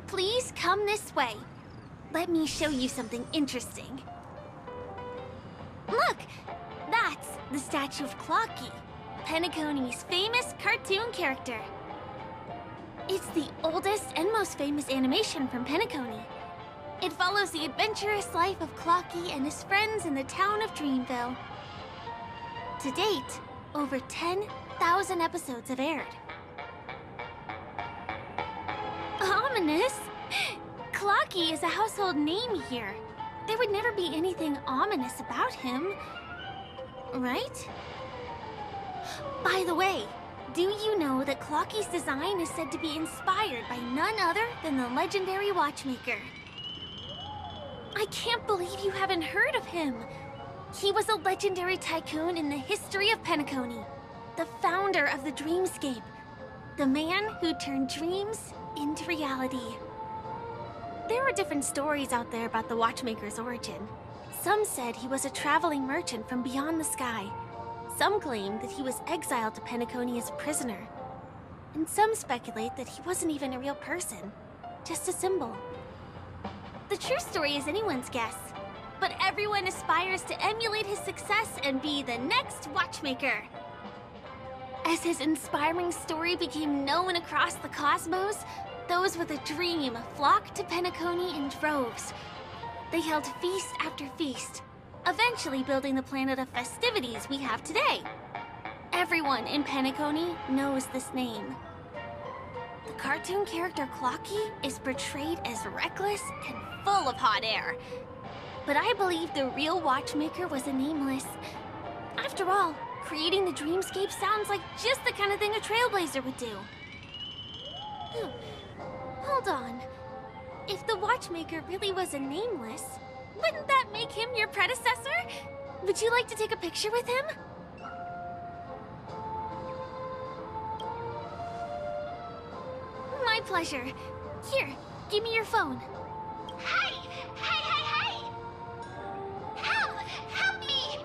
Speaker 3: Please come this way. Let me show you something interesting. Look! That's the statue of Clocky, Penacony's famous cartoon character. It's the oldest and most famous animation from Penacony. It follows the adventurous life of Clocky and his friends in the town of Dreamville. To date, over 10,000 episodes have aired. Ominous? Clocky is a household name here. There would never be anything ominous about him, right? By the way, do you know that Clocky's design is said to be inspired by none other than the legendary watchmaker? I can't believe you haven't heard of him. He was a legendary tycoon in the history of Penacony, the founder of the Dreamscape, the man who turned dreams into reality. There are different stories out there about the watchmaker's origin. Some said he was a traveling merchant from beyond the sky. Some claim that he was exiled to Penacony as a prisoner. And some speculate that he wasn't even a real person, just a symbol. The true story is anyone's guess, but everyone aspires to emulate his success and be the next watchmaker. As his inspiring story became known across the cosmos, those with a dream flocked to Penacony in droves. They held feast after feast, eventually building the planet of festivities we have today. Everyone in Penacony knows this name. The cartoon character Clocky is portrayed as reckless and full of hot air. But I believe the real watchmaker was a nameless. After all, creating the dreamscape sounds like just the kind of thing a trailblazer would do. Hold on. If the watchmaker really was a nameless, wouldn't that make him your predecessor? Would you like to take a picture with him? My pleasure. Here, give me your phone.
Speaker 2: Hey! Hey, hey, hey! Help! Help me!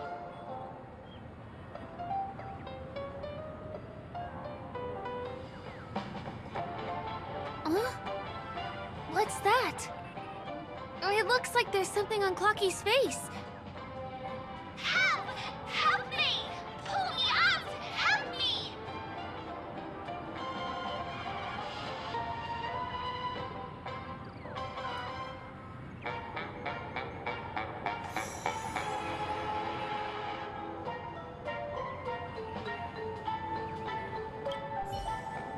Speaker 3: Huh? What's that? It looks like there's something on Clocky's face.
Speaker 2: Help! Help me! Pull me out! Help me!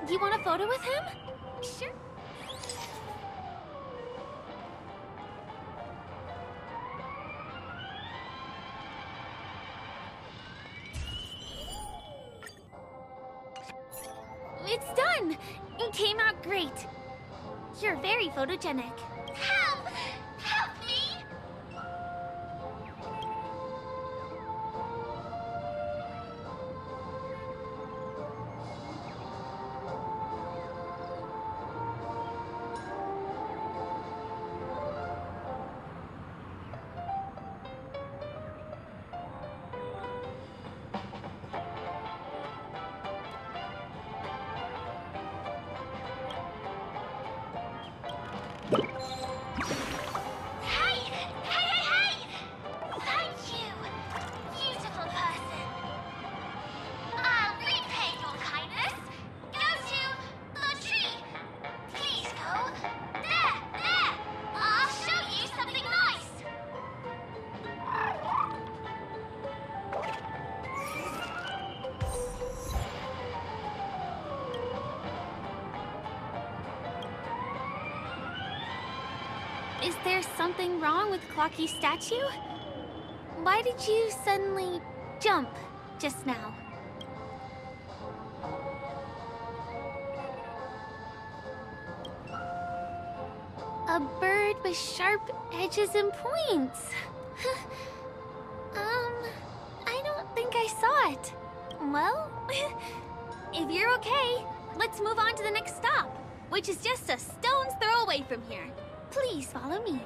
Speaker 3: You want a photo with him? Sure. It's done! It came out great. You're very photogenic.
Speaker 2: Help! Help me! Hey! Hey, hey, hey! Thank you, beautiful person. I'll repay your kindness. Go to the tree. Please go. There, there. I'll show you something nice.
Speaker 3: Is there something wrong with Clocky's statue? Why did you suddenly jump just now? A bird with sharp edges and points. I don't think I saw it. Well, if you're okay, let's move on to the next stop, which is just a stone's throw away from here. Please follow me.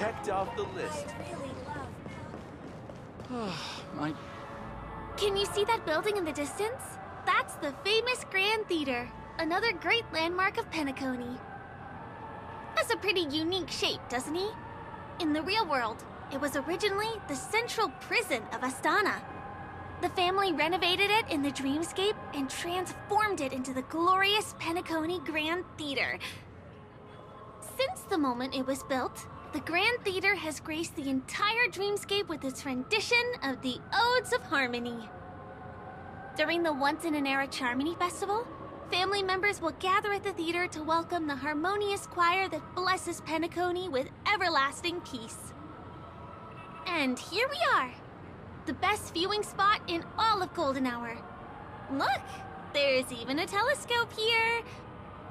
Speaker 21: checked off the list.
Speaker 3: Can you see that building in the distance? That's the famous Grand Theater, another great landmark of Penacony. Has a pretty unique shape, doesn't he? In the real world, it was originally the central prison of Astana. The family renovated it in the dreamscape and transformed it into the glorious Penacony Grand Theater. Since the moment it was built, the Grand Theater has graced the entire dreamscape with its rendition of the Odes of Harmony. During the Once-in-an-Era Charmony Festival, family members will gather at the theater to welcome the harmonious choir that blesses Penacony with everlasting peace. And here we are, the best viewing spot in all of Golden Hour. Look, there's even a telescope here.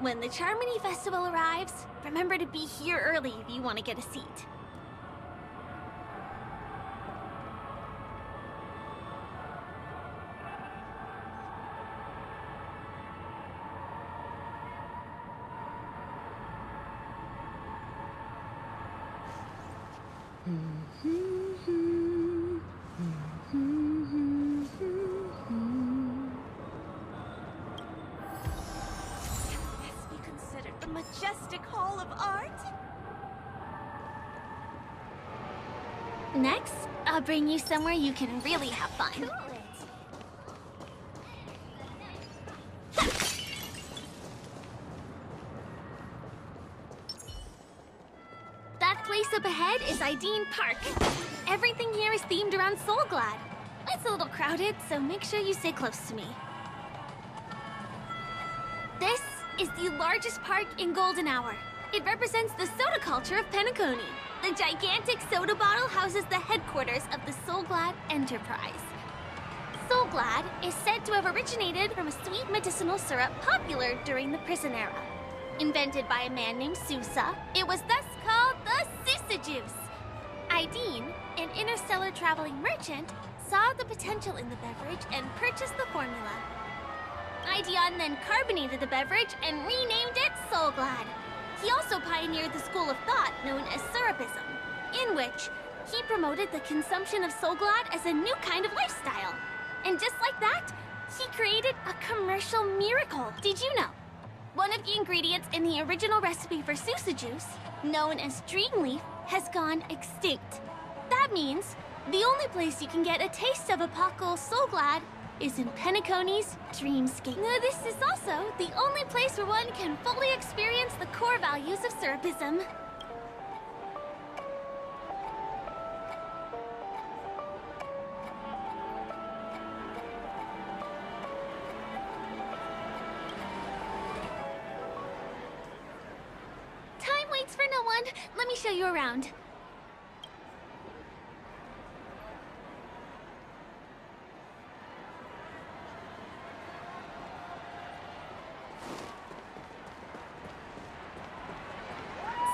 Speaker 3: When the Charmony Festival arrives, remember to be here early if you want to get a seat.
Speaker 2: Majestic Hall of Art?
Speaker 3: Next, I'll bring you somewhere you can really have fun.
Speaker 2: Cool.
Speaker 3: That place up ahead is Ideen Park. Everything here is themed around Soulglad. It's a little crowded, so make sure you stay close to me. This is the largest park in Golden Hour. It represents the soda culture of Penacony. The gigantic soda bottle houses the headquarters of the Soulglad Enterprise. Soulglad is said to have originated from a sweet medicinal syrup popular during the prison era. Invented by a man named Sousa, it was thus called the Sousa Juice. Ideen, an interstellar traveling merchant, saw the potential in the beverage and purchased the formula. Ideon then carbonated the beverage and renamed it Soulglad. He also pioneered the school of thought known as Syrupism, in which he promoted the consumption of Soulglad as a new kind of lifestyle. And just like that, he created a commercial miracle. Did you know? One of the ingredients in the original recipe for Sousa Juice, known as Dreamleaf, has gone extinct. That means the only place you can get a taste of Apocal Soulglad is in Penacony's dreamscape. This is also the only place where one can fully experience the core values of Syrupism. Time waits for no one. Let me show you around.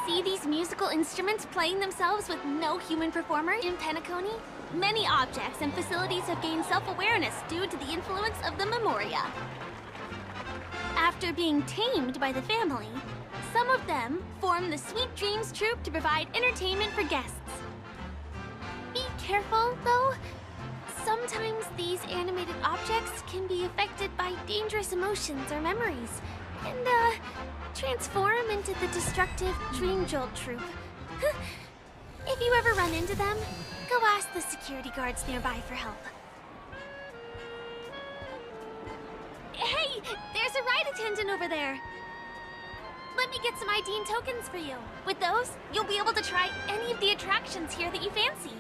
Speaker 3: See these musical instruments playing themselves with no human performer in Penacony? Many objects and facilities have gained self-awareness due to the influence of the Memoria. After being tamed by the family, some of them form the Sweet Dreams Troupe to provide entertainment for guests. Be careful, though. Sometimes these animated objects can be affected by dangerous emotions or memories, and, transform into the destructive Dream Jolt Troupe. If you ever run into them, go ask the security guards nearby for help. Hey, there's a ride attendant over there. Let me get some Ideen tokens for you. With those, you'll be able to try any of the attractions here that you fancy.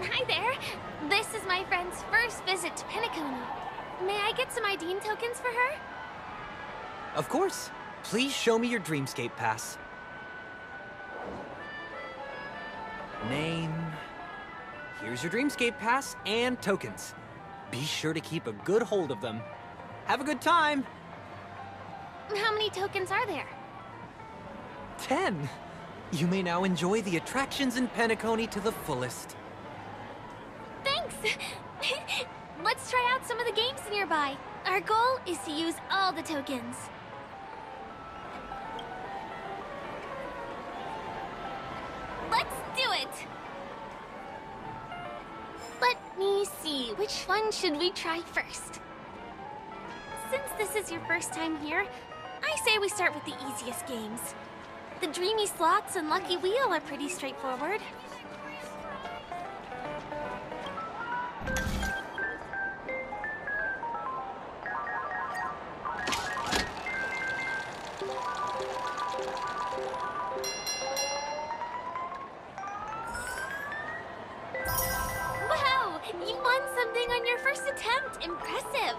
Speaker 3: Hi there. This is my friend's first visit to Penacony. May I get some Ideen tokens for her?
Speaker 8: Of course. Please show me your Dreamscape pass. name. Here's your Dreamscape pass and tokens. Be sure to keep a good hold of them. Have a good time!
Speaker 3: How many tokens are there?
Speaker 8: 10! You may now enjoy the attractions in Penacony to the fullest.
Speaker 3: Thanks! Let's try out some of the games nearby. Our goal is to use all the tokens. Let's do it! Let me see, which one should we try first? Since this is your first time here, I say we start with the easiest games. The Dreamy Slots and Lucky Wheel are pretty straightforward. Wow! You won something on your first attempt! Impressive!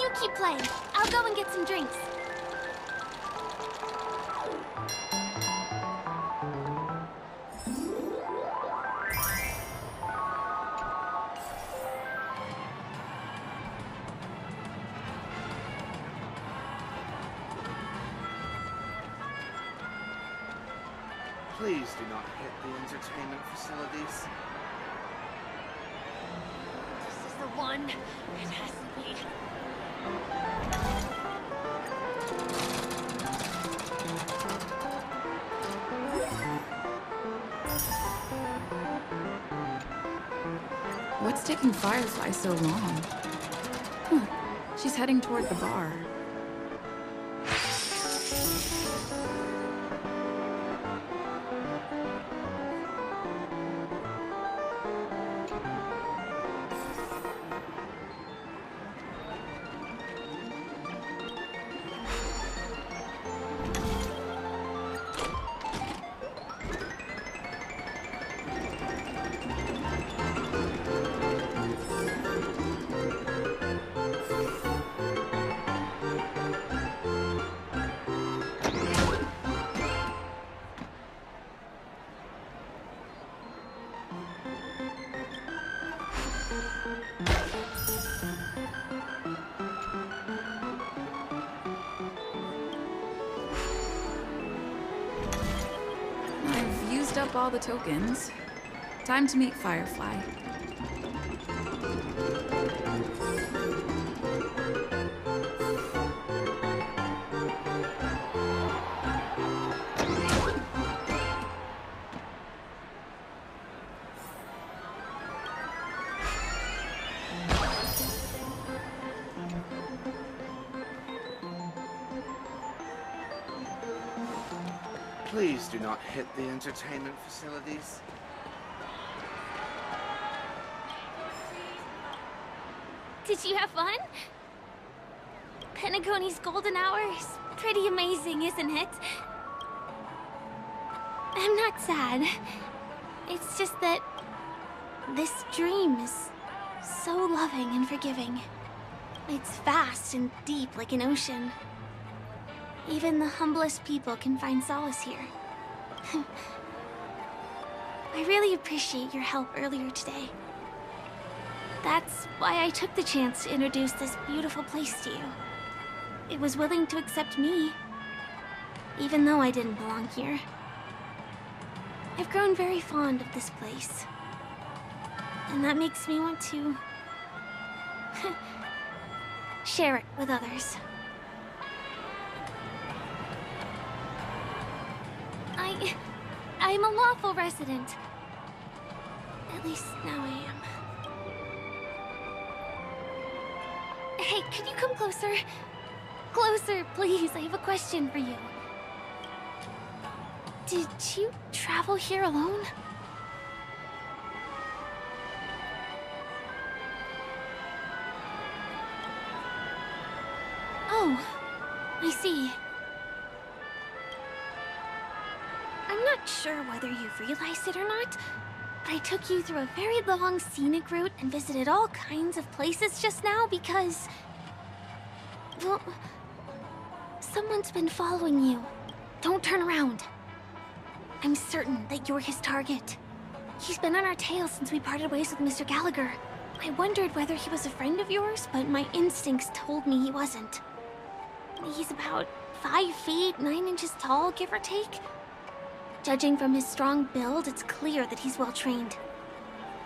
Speaker 3: You keep playing. I'll go and get some drinks.
Speaker 22: Please do not hit the entertainment facilities.
Speaker 9: This is the one. It has to be.
Speaker 11: What's taking Firefly so long? Huh. She's heading toward the bar. I've used up all the tokens. Time to meet Firefly.
Speaker 22: Please do not hit the entertainment facilities.
Speaker 3: Did you have fun? Penacony's golden hour is pretty amazing, isn't it? I'm not sad. It's just that this dream is so loving and forgiving. It's vast and deep like an ocean. Even the humblest people can find solace here. I really appreciate your help earlier today. That's why I took the chance to introduce this beautiful place to you. It was willing to accept me, even though I didn't belong here. I've grown very fond of this place. And that makes me want to share it with others. I'm a lawful resident. At least now I am. Hey, could you come closer? Closer, please. I have a question for you. Did you travel here alone? see. I'm not sure whether you realized it or not, but I took you through a very long scenic route and visited all kinds of places just now because... well, someone's been following you. Don't turn around. I'm certain that you're his target. He's been on our tail since we parted ways with Mr. Gallagher. I wondered whether he was a friend of yours, but my instincts told me he wasn't. He's about 5 feet, 9 inches tall, give or take. Judging from his strong build, it's clear that he's well-trained.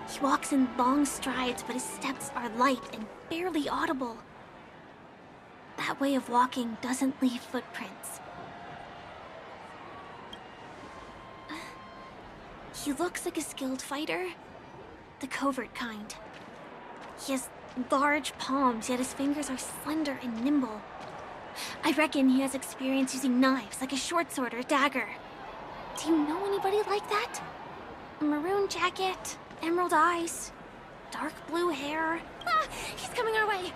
Speaker 3: He walks in long strides, but his steps are light and barely audible. That way of walking doesn't leave footprints. He looks like a skilled fighter, the covert kind. He has large palms, yet his fingers are slender and nimble. I reckon he has experience using knives, like a short sword or a dagger. Do you know anybody like that? A maroon jacket, emerald eyes, dark blue hair. Ah, he's coming our way.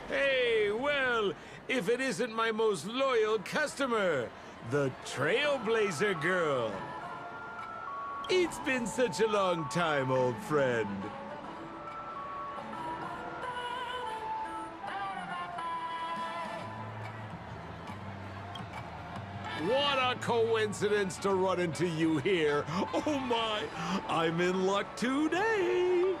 Speaker 1: Hey, well, if it isn't my most loyal customer, the Trailblazer Girl. It's been such a long time, old friend. What a coincidence to run into you here. Oh my, I'm in luck today.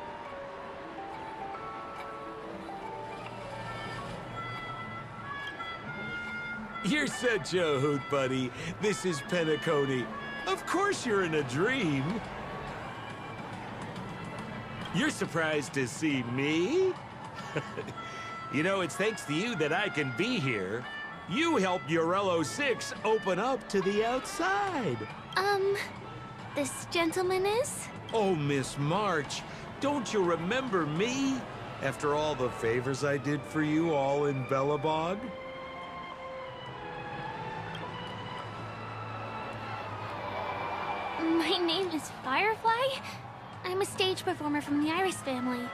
Speaker 1: You're such a hoot, buddy. This is Penacony. Of course you're in a dream. You're surprised to see me? You know, it's thanks to you that I can be here. You helped Urello 6 open up to the outside.
Speaker 3: This gentleman is?
Speaker 1: Oh, Miss March, don't you remember me? After all the favors I did for you all in Bellabog?
Speaker 3: My name is Firefly. I'm a stage performer from the Iris family.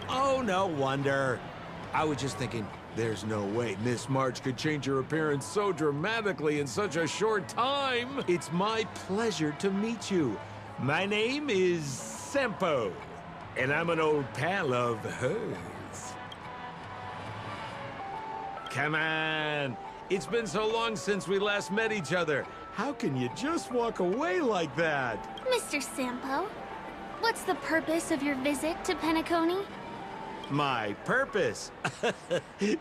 Speaker 1: Oh, no wonder. I was just thinking, there's no way Miss March could change her appearance so dramatically in such a short time. It's my pleasure to meet you. My name is Sempo, and I'm an old pal of hers. Come on. It's been so long since we last met each other. How can you just walk away like that?
Speaker 3: Mr. Sampo, what's the purpose of your visit to Penacony?
Speaker 1: My purpose?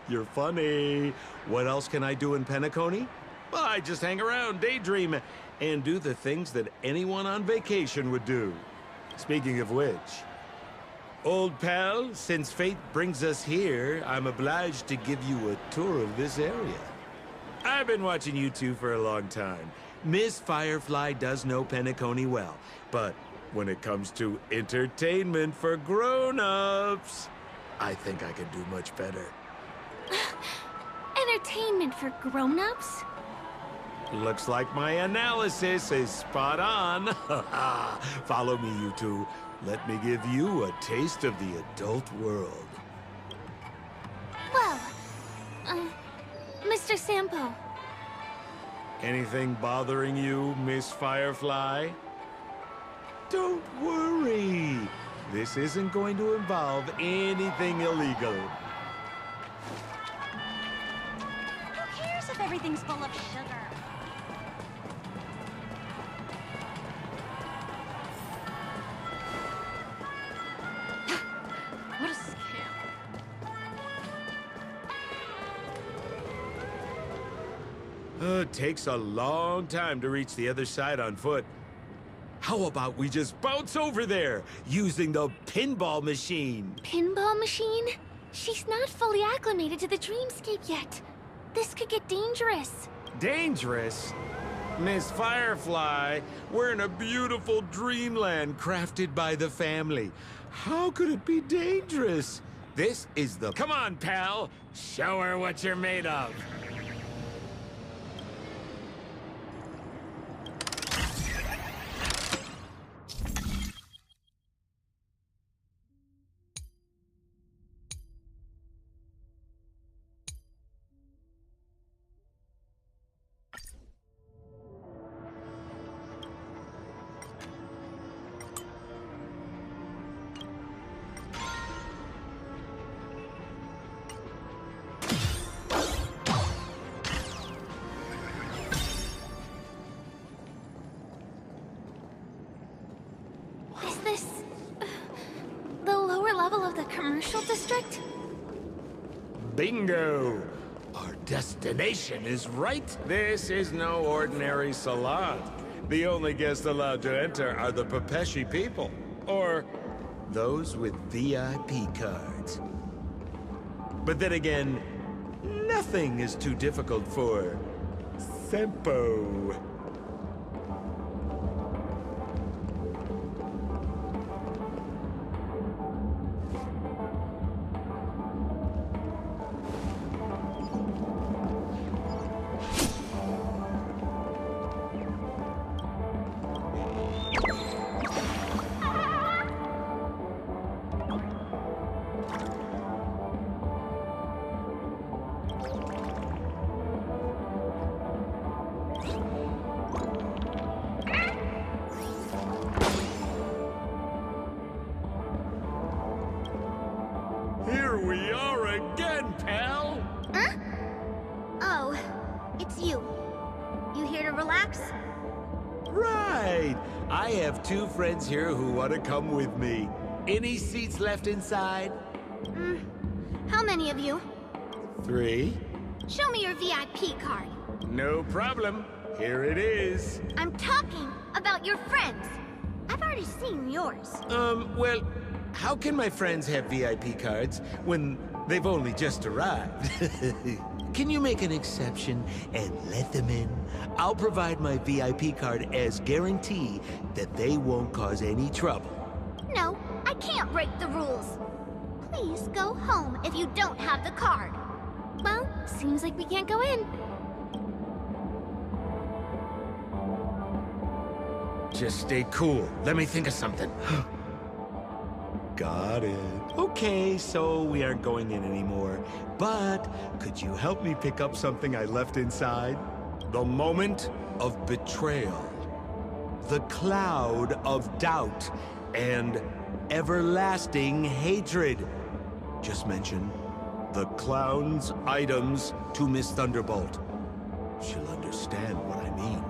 Speaker 1: You're funny. What else can I do in Penacony? Well, I just hang around, daydream, and do the things that anyone on vacation would do. Speaking of which, old pal, since fate brings us here, I'm obliged to give you a tour of this area. I've been watching you two for a long time. Miss Firefly does know Penacony well, but when it comes to entertainment for grown-ups, I think I can do much better.
Speaker 3: Entertainment for grown-ups?
Speaker 1: Looks like my analysis is spot on. Follow me, you two. Let me give you a taste of the adult world.
Speaker 3: Well, Mr. Sampo.
Speaker 1: Anything bothering you, Miss Firefly? Don't worry. This isn't going to involve anything illegal.
Speaker 2: Who cares if everything's full of sugar?
Speaker 5: What a scam.
Speaker 1: It takes a long time to reach the other side on foot. How about we just bounce over there, using the pinball machine?
Speaker 3: Pinball machine? She's not fully acclimated to the dreamscape yet. This could get dangerous.
Speaker 1: Dangerous? Miss Firefly, we're in a beautiful dreamland crafted by the family. How could it be dangerous? This is the... Come on, pal! Show her what you're made of!
Speaker 3: Is this... the lower level of the commercial district?
Speaker 1: Bingo! Our destination is right. This is no ordinary salon. The only guests allowed to enter are the Pepeshi people, or those with VIP cards. But then again, nothing is too difficult for Sempo. Here we are again, pal!
Speaker 2: Huh? Oh, it's you. You here to relax?
Speaker 1: Right! I have 2 friends here who want to come with me. Any seats left inside?
Speaker 2: How many of you?
Speaker 1: 3.
Speaker 2: Show me your VIP card.
Speaker 1: No problem. Here it is.
Speaker 2: I'm talking about your friends. I've already seen yours.
Speaker 1: Well, how can my friends have VIP cards when they've only just arrived? Can you make an exception and let them in? I'll provide my VIP card as guarantee that they won't cause any trouble.
Speaker 2: No, I can't break the rules. Please go home if you don't have the card. Well, seems like we can't go in.
Speaker 1: Just stay cool. Let me think of something. Got it. Okay, so we aren't going in anymore. But could you help me pick up something I left inside? The moment of betrayal. The cloud of doubt. And everlasting hatred. Just mention the clown's items to Miss Thunderbolt. She'll understand what I mean.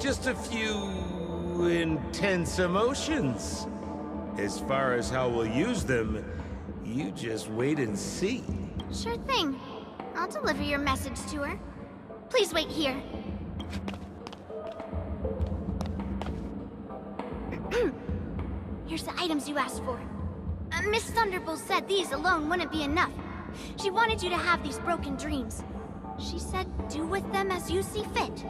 Speaker 1: Just a few intense emotions. As far as how we'll use them, you just wait and see.
Speaker 2: Sure thing. I'll deliver your message to her. Please wait here. Here's the items you asked for. Miss Thunderbolt said these alone wouldn't be enough. She wanted you to have these broken dreams. She said do with them as you see fit.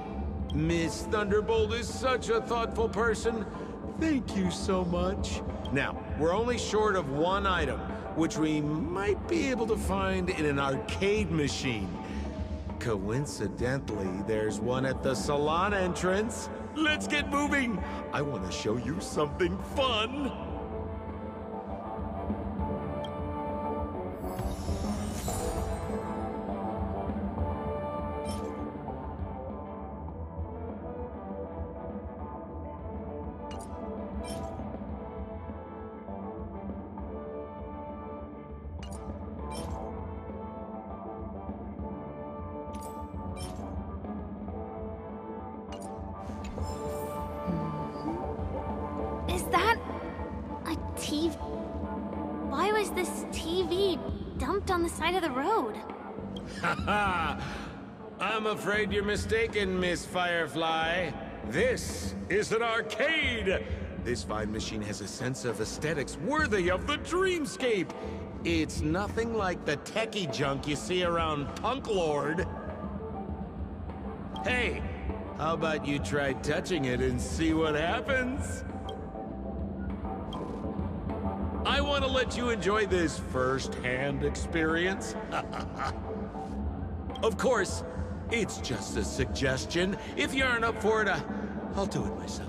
Speaker 1: Miss Thunderbolt is such a thoughtful person. Thank you so much. Now, we're only short of 1 item, which we might be able to find in an arcade machine. Coincidentally, there's one at the salon entrance. Let's get moving. I want to show you something fun.
Speaker 2: Is that a TV? Why was this TV dumped on the side of the road?
Speaker 1: Haha! I'm afraid you're mistaken, Miss Firefly. This is an arcade! This fine machine has a sense of aesthetics worthy of the dreamscape. It's nothing like the techie junk you see around Punk Lord. Hey, how about you try touching it and see what happens? I want want to let you enjoy this first-hand experience. Of course, it's just a suggestion. If you aren't up for it, I'll do it myself.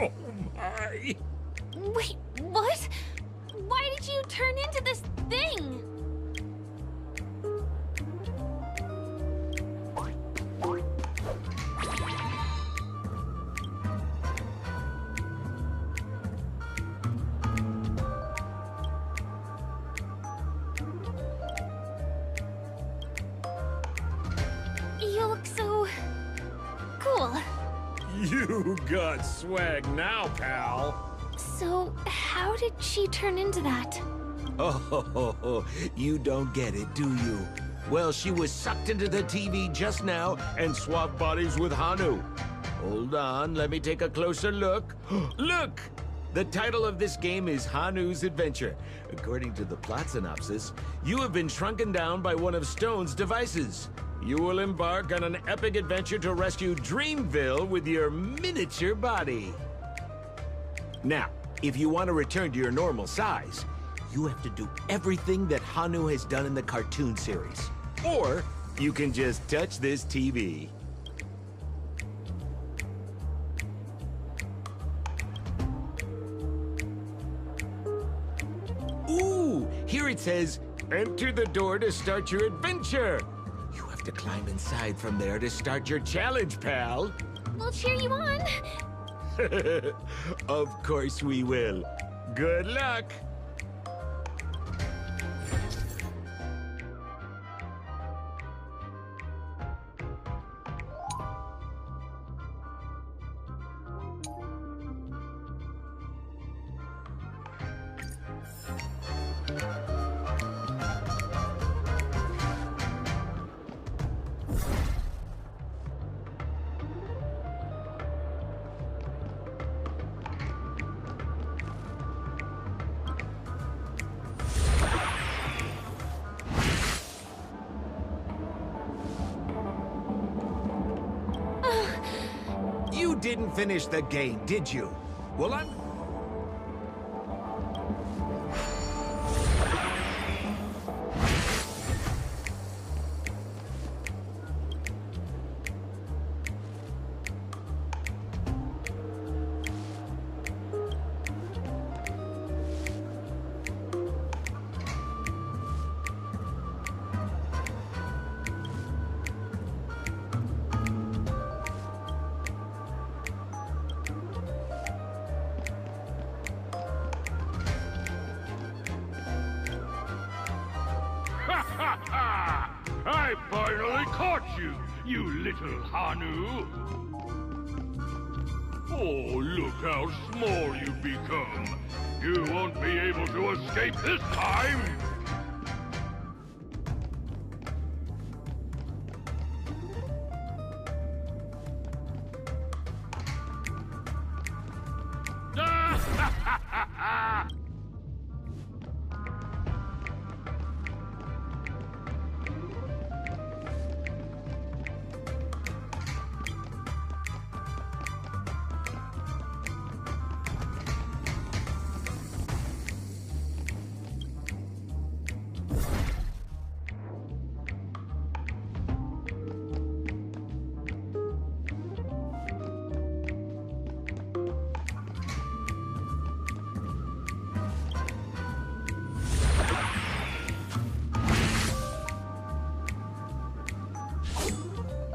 Speaker 1: Oh my!
Speaker 3: Wait, what? Why did you turn into this thing? You look so cool.
Speaker 1: You got swag now, pal.
Speaker 3: So, how did she turn into that?
Speaker 1: Oh, you don't get it, do you? Well, she was sucked into the TV just now and swapped bodies with Hanu. Hold on, let me take a closer look. Look! The title of this game is Hanu's Adventure. According to the plot synopsis, you have been shrunken down by one of Stone's devices. You will embark on an epic adventure to rescue Dreamville with your miniature body. Now, if you want to return to your normal size, you have to do everything that Hanu has done in the cartoon series. Or you can just touch this TV. Ooh, here it says, enter the door to start your adventure. You have to climb inside from there to start your challenge, pal.
Speaker 3: We'll cheer you on.
Speaker 1: Of course we will. Good luck. You didn't finish the game, did you? Well, I'm...
Speaker 6: I finally caught you, you little Hanu! Oh, look how small you've become! You won't be able to escape this time!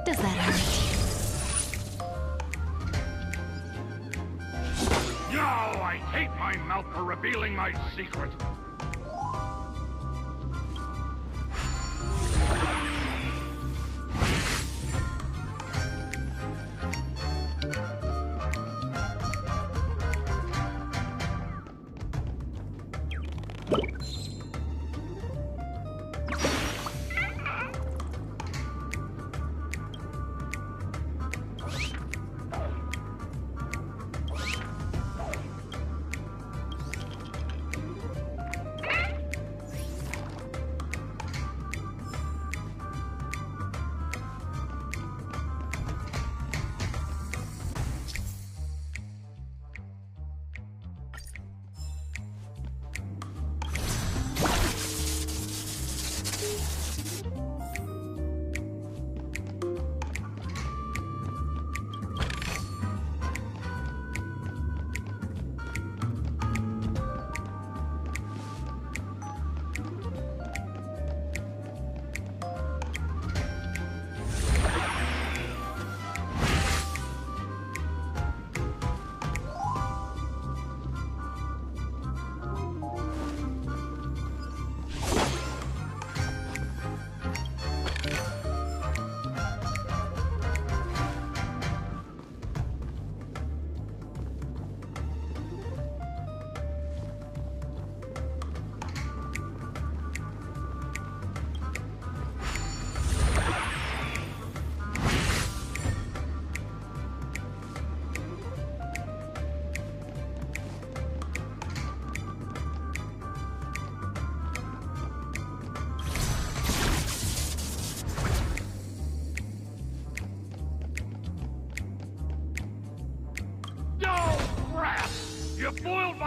Speaker 3: Does that hurt?
Speaker 6: No, I hate my mouth for revealing my secret!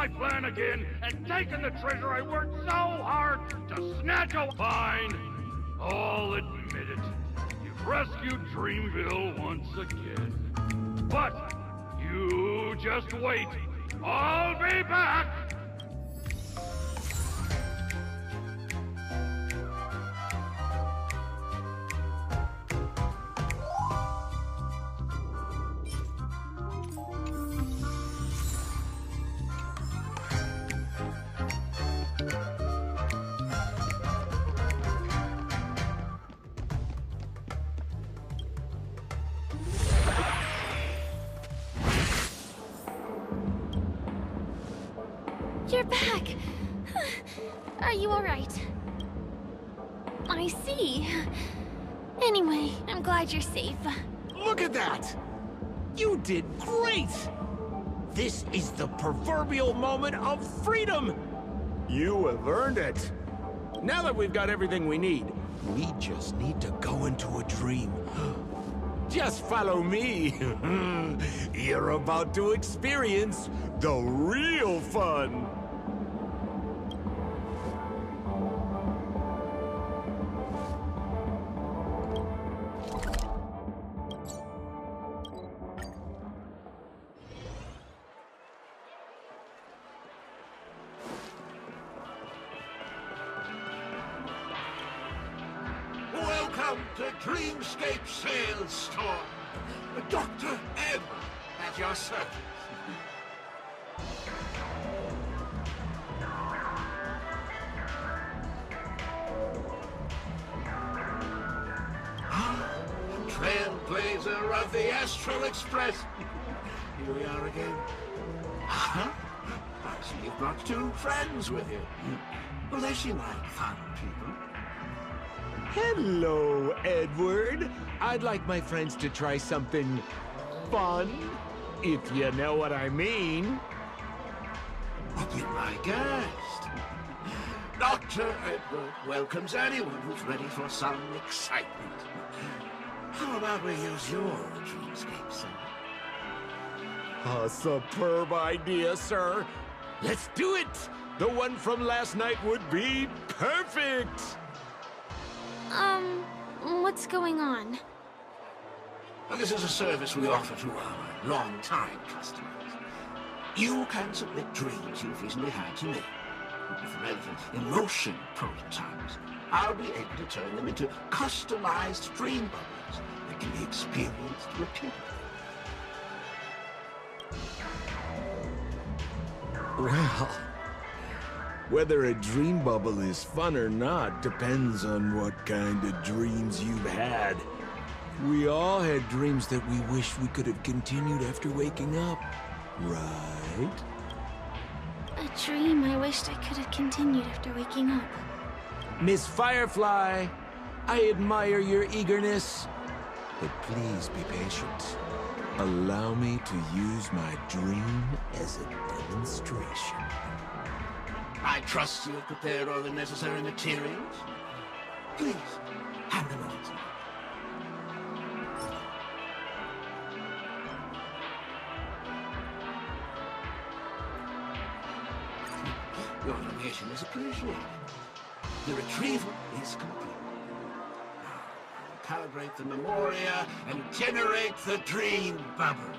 Speaker 6: my plan again and taken the treasure I worked so hard to snatch away. Fine. I'll admit it. You've rescued Dreamville once again. But you just wait. I'll be back!
Speaker 3: You're back! Are you alright? I see. Anyway, I'm glad you're safe.
Speaker 1: Look at that! You did great! This is the proverbial moment of freedom! You have earned it. Now that we've got everything we need, we just need to go into a dream. Just follow me. You're about to experience the real fun.
Speaker 10: Welcome to Dreamscape Sales Store. Dr. M at your service. Trailblazer of the Astral Express. Here we are again. Huh? I see you've brought two friends with you. Well, they seem like fun people.
Speaker 1: Hello, Edward. I'd like my friends to try something fun, if you know what I mean.
Speaker 10: Be my guest. Dr. Edward welcomes anyone who's ready for some excitement. How about we use your dreamscape, sir?
Speaker 1: A superb idea, sir. Let's do it. The one from last night would be perfect.
Speaker 3: What's going on?
Speaker 10: Well, this is a service we offer to our long-time customers. You can submit dreams you've recently had to me. With relevant emotion prototypes, I'll be able to turn them into customized dream bubbles that can be experienced repeatedly.
Speaker 1: Well, whether a dream bubble is fun or not depends on what kind of dreams you've had. We all had dreams that we wish we could have continued after waking up, right?
Speaker 3: A dream I wished I could have continued after waking up.
Speaker 1: Miss Firefly, I admire your eagerness, but please be patient. Allow me to use my dream as a demonstration.
Speaker 10: I trust you have prepared all the necessary materials. Please, hand them over to me. Your donation is appreciated. The retrieval is complete. Now, calibrate the memoria and generate the dream bubble.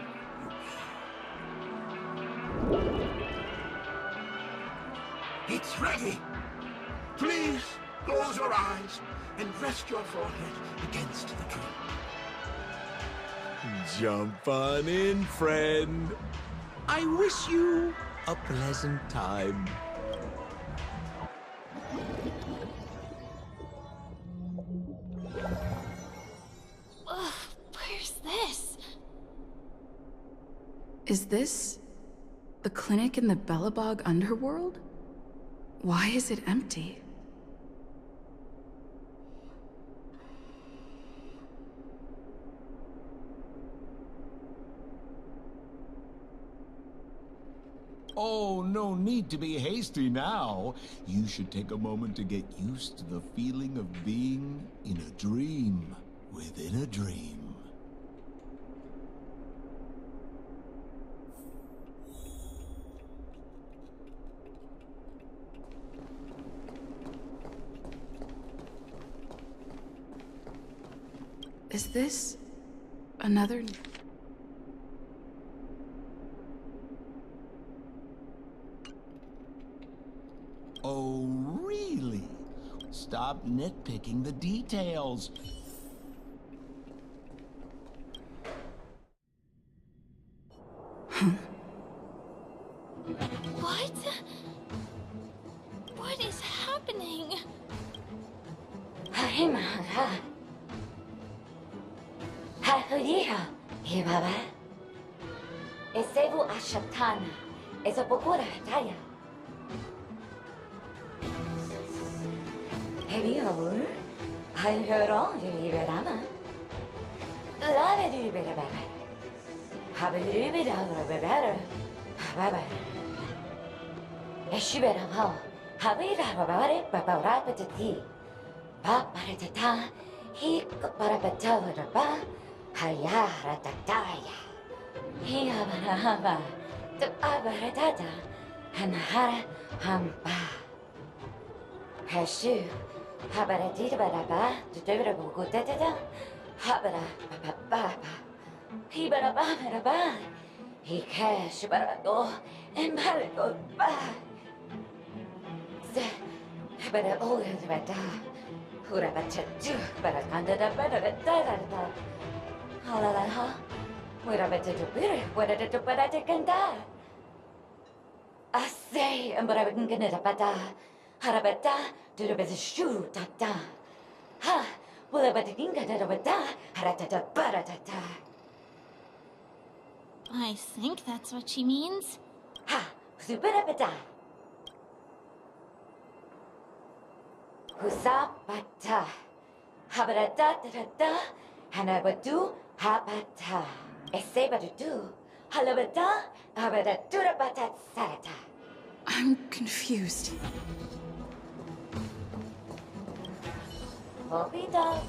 Speaker 10: It's ready. Please close your eyes and rest your forehead against the dream.
Speaker 1: Jump on in, friend. I wish you a pleasant time.
Speaker 3: Ugh, where's this?
Speaker 11: Is this the clinic in the Bellabog underworld? Why is it empty?
Speaker 1: Oh, no need to be hasty now. You should take a moment to get used to the feeling of being in a dream within a dream.
Speaker 11: Is this another...
Speaker 7: Oh, really? Stop nitpicking the details.
Speaker 3: What? What is happening?
Speaker 15: Harimara. Hahuriha, Hibaba. Esevu Ashatana, Ezopokura Taya. Hebior, I heard all the Liberama. Lava di Baba. Habibida better. Baba. Eshibera ho. Habida Babare, Babara Petiti. Paparatata, he Parapatava, Hayara Tataya. He Abarahaba, the Abaratata, and Hara Hampa. Hashu, Habaratita Baraba, the Devil Gutata, Habara Papa, he Baraba, he cash Barado, and Barago Ba. But I always better. Hurabachatu, but I can't da better da. Halalaha, where I better to beer, whether to put I take and die. I say, and but I wouldn't get it a bata. Harabata, do the best shoe, tata. Ha, will I better get it a bata, haratata baratata.
Speaker 3: I think that's what she means.
Speaker 15: Ha, superabata. Husapata, Habarata, Hanabatu, Habata, Esebatu, Halabata, Habaratura Batat Sarata.
Speaker 11: I'm confused.
Speaker 15: Hobita.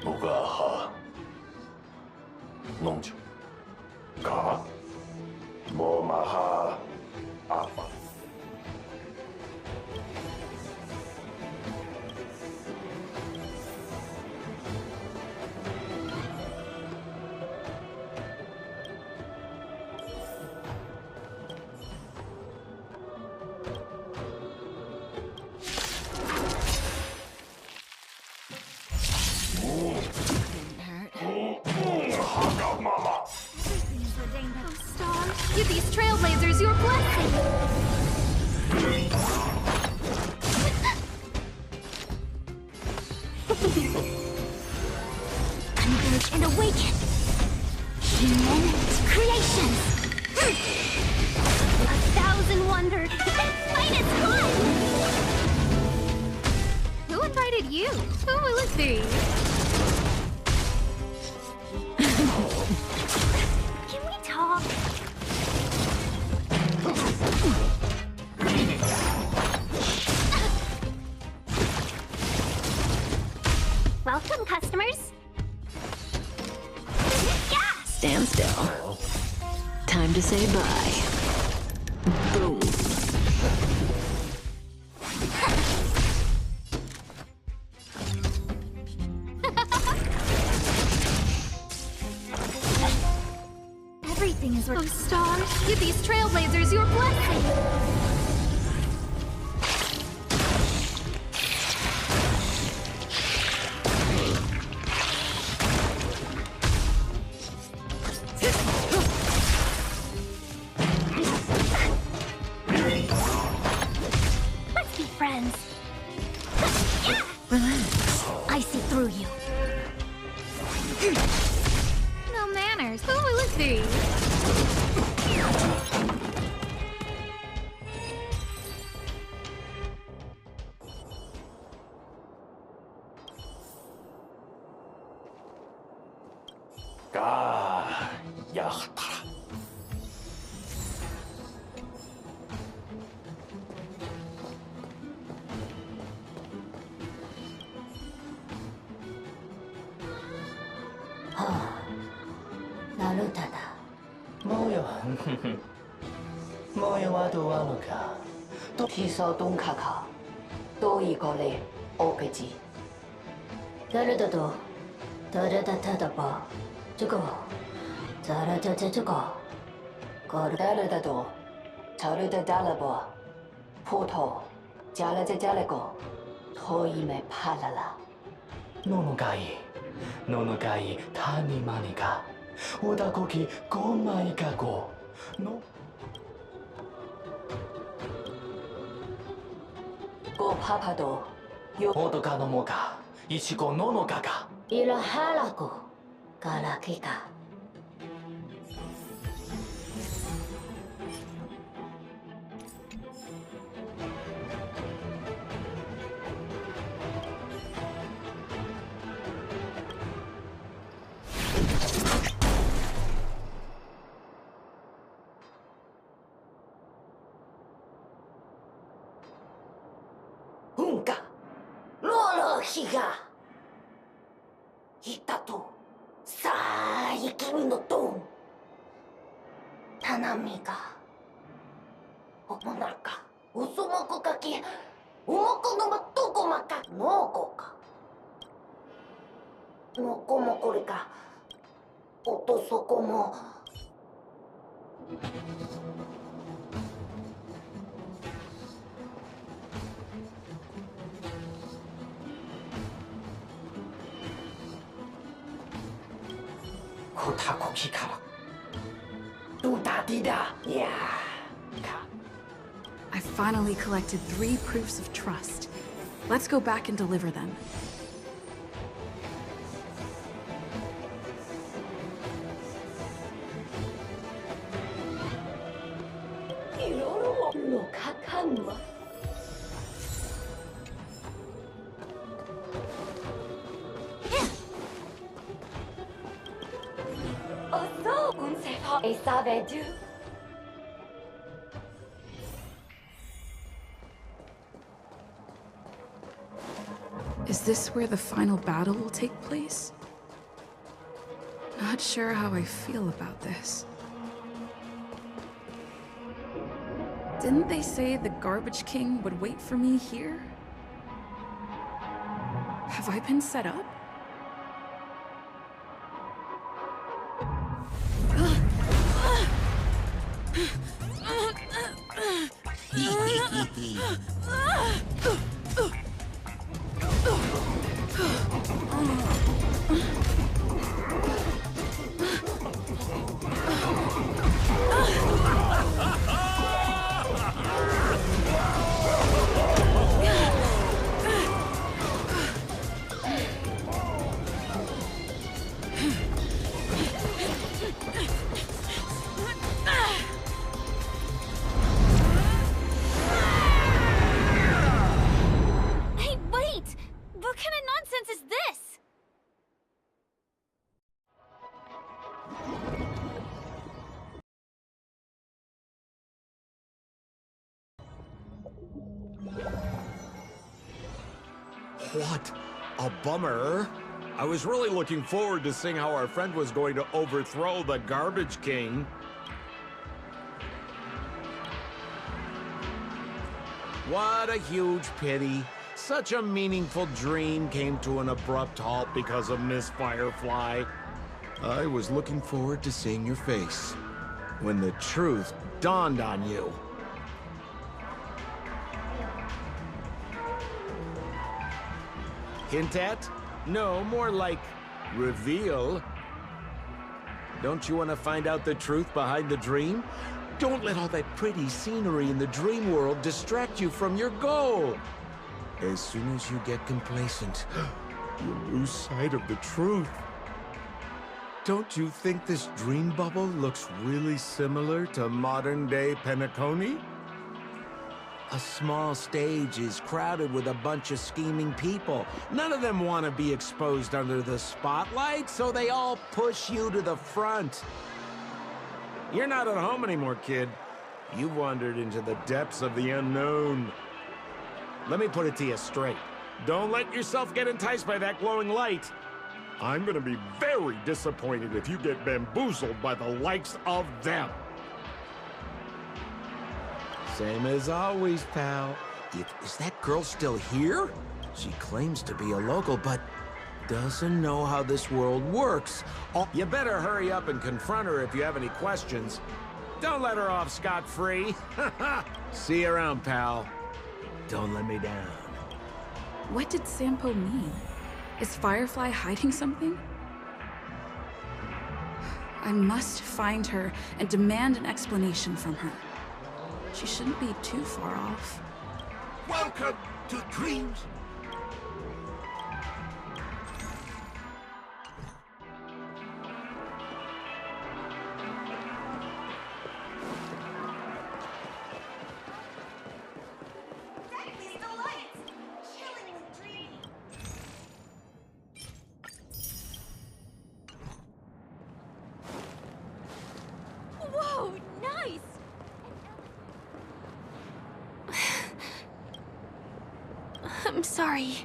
Speaker 10: Mugaha. Nonju. Ka. Momaha. Apa.
Speaker 3: Give these trailblazers your blessing! Converge and awaken! Human creations! 1,000 wonders! Finest one! Who invited you? Who will it be? Can we talk? Welcome, customers.
Speaker 19: Stand still. Time to say bye. Boom.
Speaker 3: Everything is worth. Stars, give these trailblazers your blessing. Let's be friends. Relax. I see through you. No manners. Who will it be?
Speaker 10: Ka. Yachtara.
Speaker 15: Narutada.
Speaker 10: Moyo.
Speaker 16: もう弱とわのか。
Speaker 15: ヒソドンカカ。どういこれ、オペジ。誰だと誰だただば。这个。誰だ这个。これ誰だと誰だ誰ば。ポト。ジャラジャジャレコ。遠い目パララ。
Speaker 16: ののかい。ののかい、たにまにか。おだこき、ごまいかご。の。
Speaker 15: ごパパド。
Speaker 16: よ。おどかのもか。いしこののかか。
Speaker 15: いらはらこ。からきか。日がいたとさあ君のドンたなみがおもなかおそまこかきおもこのまどこまかのこかのこもこれかおとそこも
Speaker 16: こたこきからどだdiだいや
Speaker 11: I finally collected 3 proofs of trust. Let's go back and deliver them. Is this where the final battle will take place? Not sure how I feel about this. Didn't they say the Garbage King would wait for me here? Have I been set up?
Speaker 1: What a bummer. I was really looking forward to seeing how our friend was going to overthrow the Garbage King. What a huge pity. Such a meaningful dream came to an abrupt halt because of Miss Firefly. I was looking forward to seeing your face when the truth dawned on you. Hint at? No, more like reveal. Don't you want to find out the truth behind the dream? Don't let all that pretty scenery in the dream world distract you from your goal. As soon as you get complacent, you lose sight of the truth. Don't you think this dream bubble looks really similar to modern-day penacony? A small stage is crowded with a bunch of scheming people. None of them want to be exposed under the spotlight, so they all push you to the front. You're not at home anymore, kid. You've wandered into the depths of the unknown. Let me put it to you straight. Don't let yourself get enticed by that glowing light. I'm gonna be very disappointed if you get bamboozled by the likes of them. Same as always, pal. Is that girl still here? She claims to be a local, but doesn't know how this world works. Oh, you better hurry up and confront her if you have any questions. Don't let her off scot-free. See you around, pal. Don't let me down.
Speaker 11: What did Sampo mean? Is Firefly hiding something? I must find her and demand an explanation from her. She shouldn't be too far off.
Speaker 10: Welcome to Dreams.
Speaker 9: Whoa, nice! I'm sorry.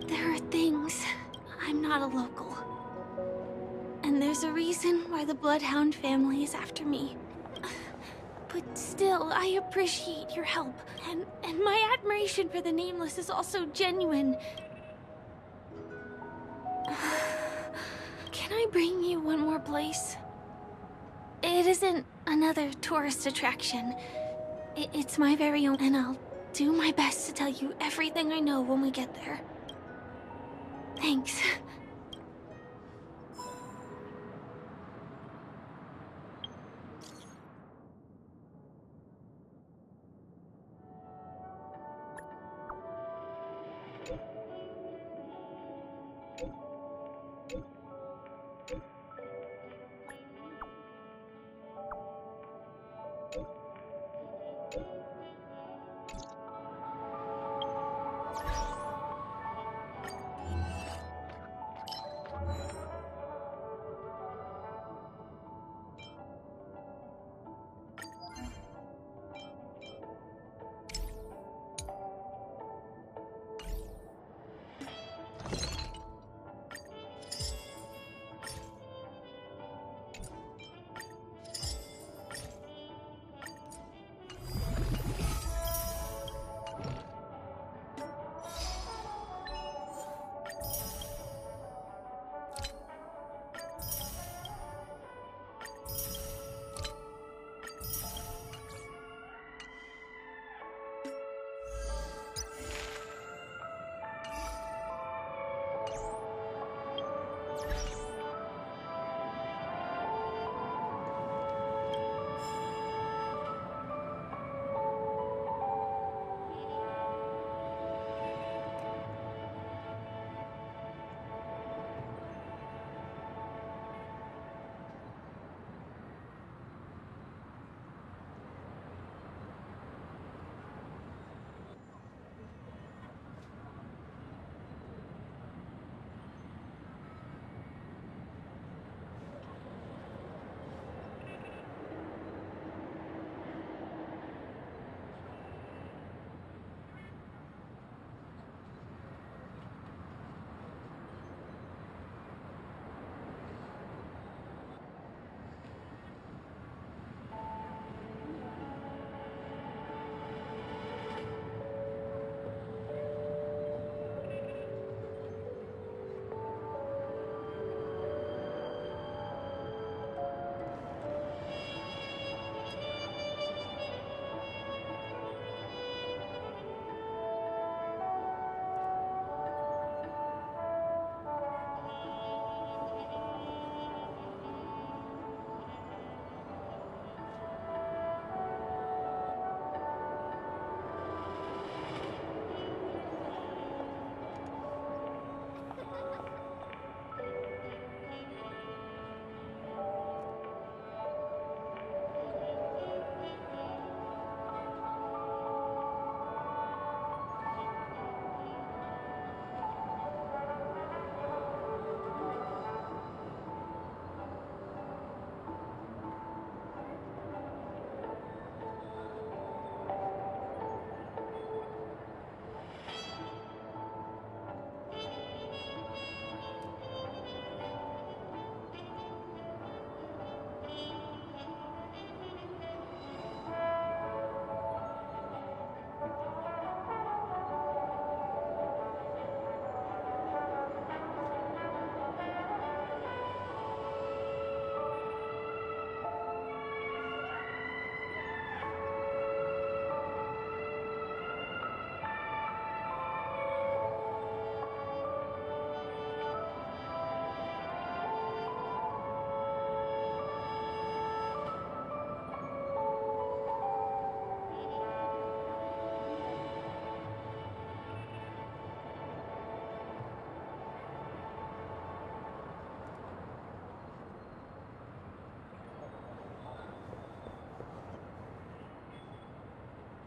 Speaker 9: There are things. I'm not a local. And there's a reason why the Bloodhound family is after me. But still, I appreciate your help. And my admiration for the Nameless is also genuine. Can I bring you one more place? It isn't another tourist attraction. It's my very own, and I'll do my best to tell you everything I know when we get there. Thanks.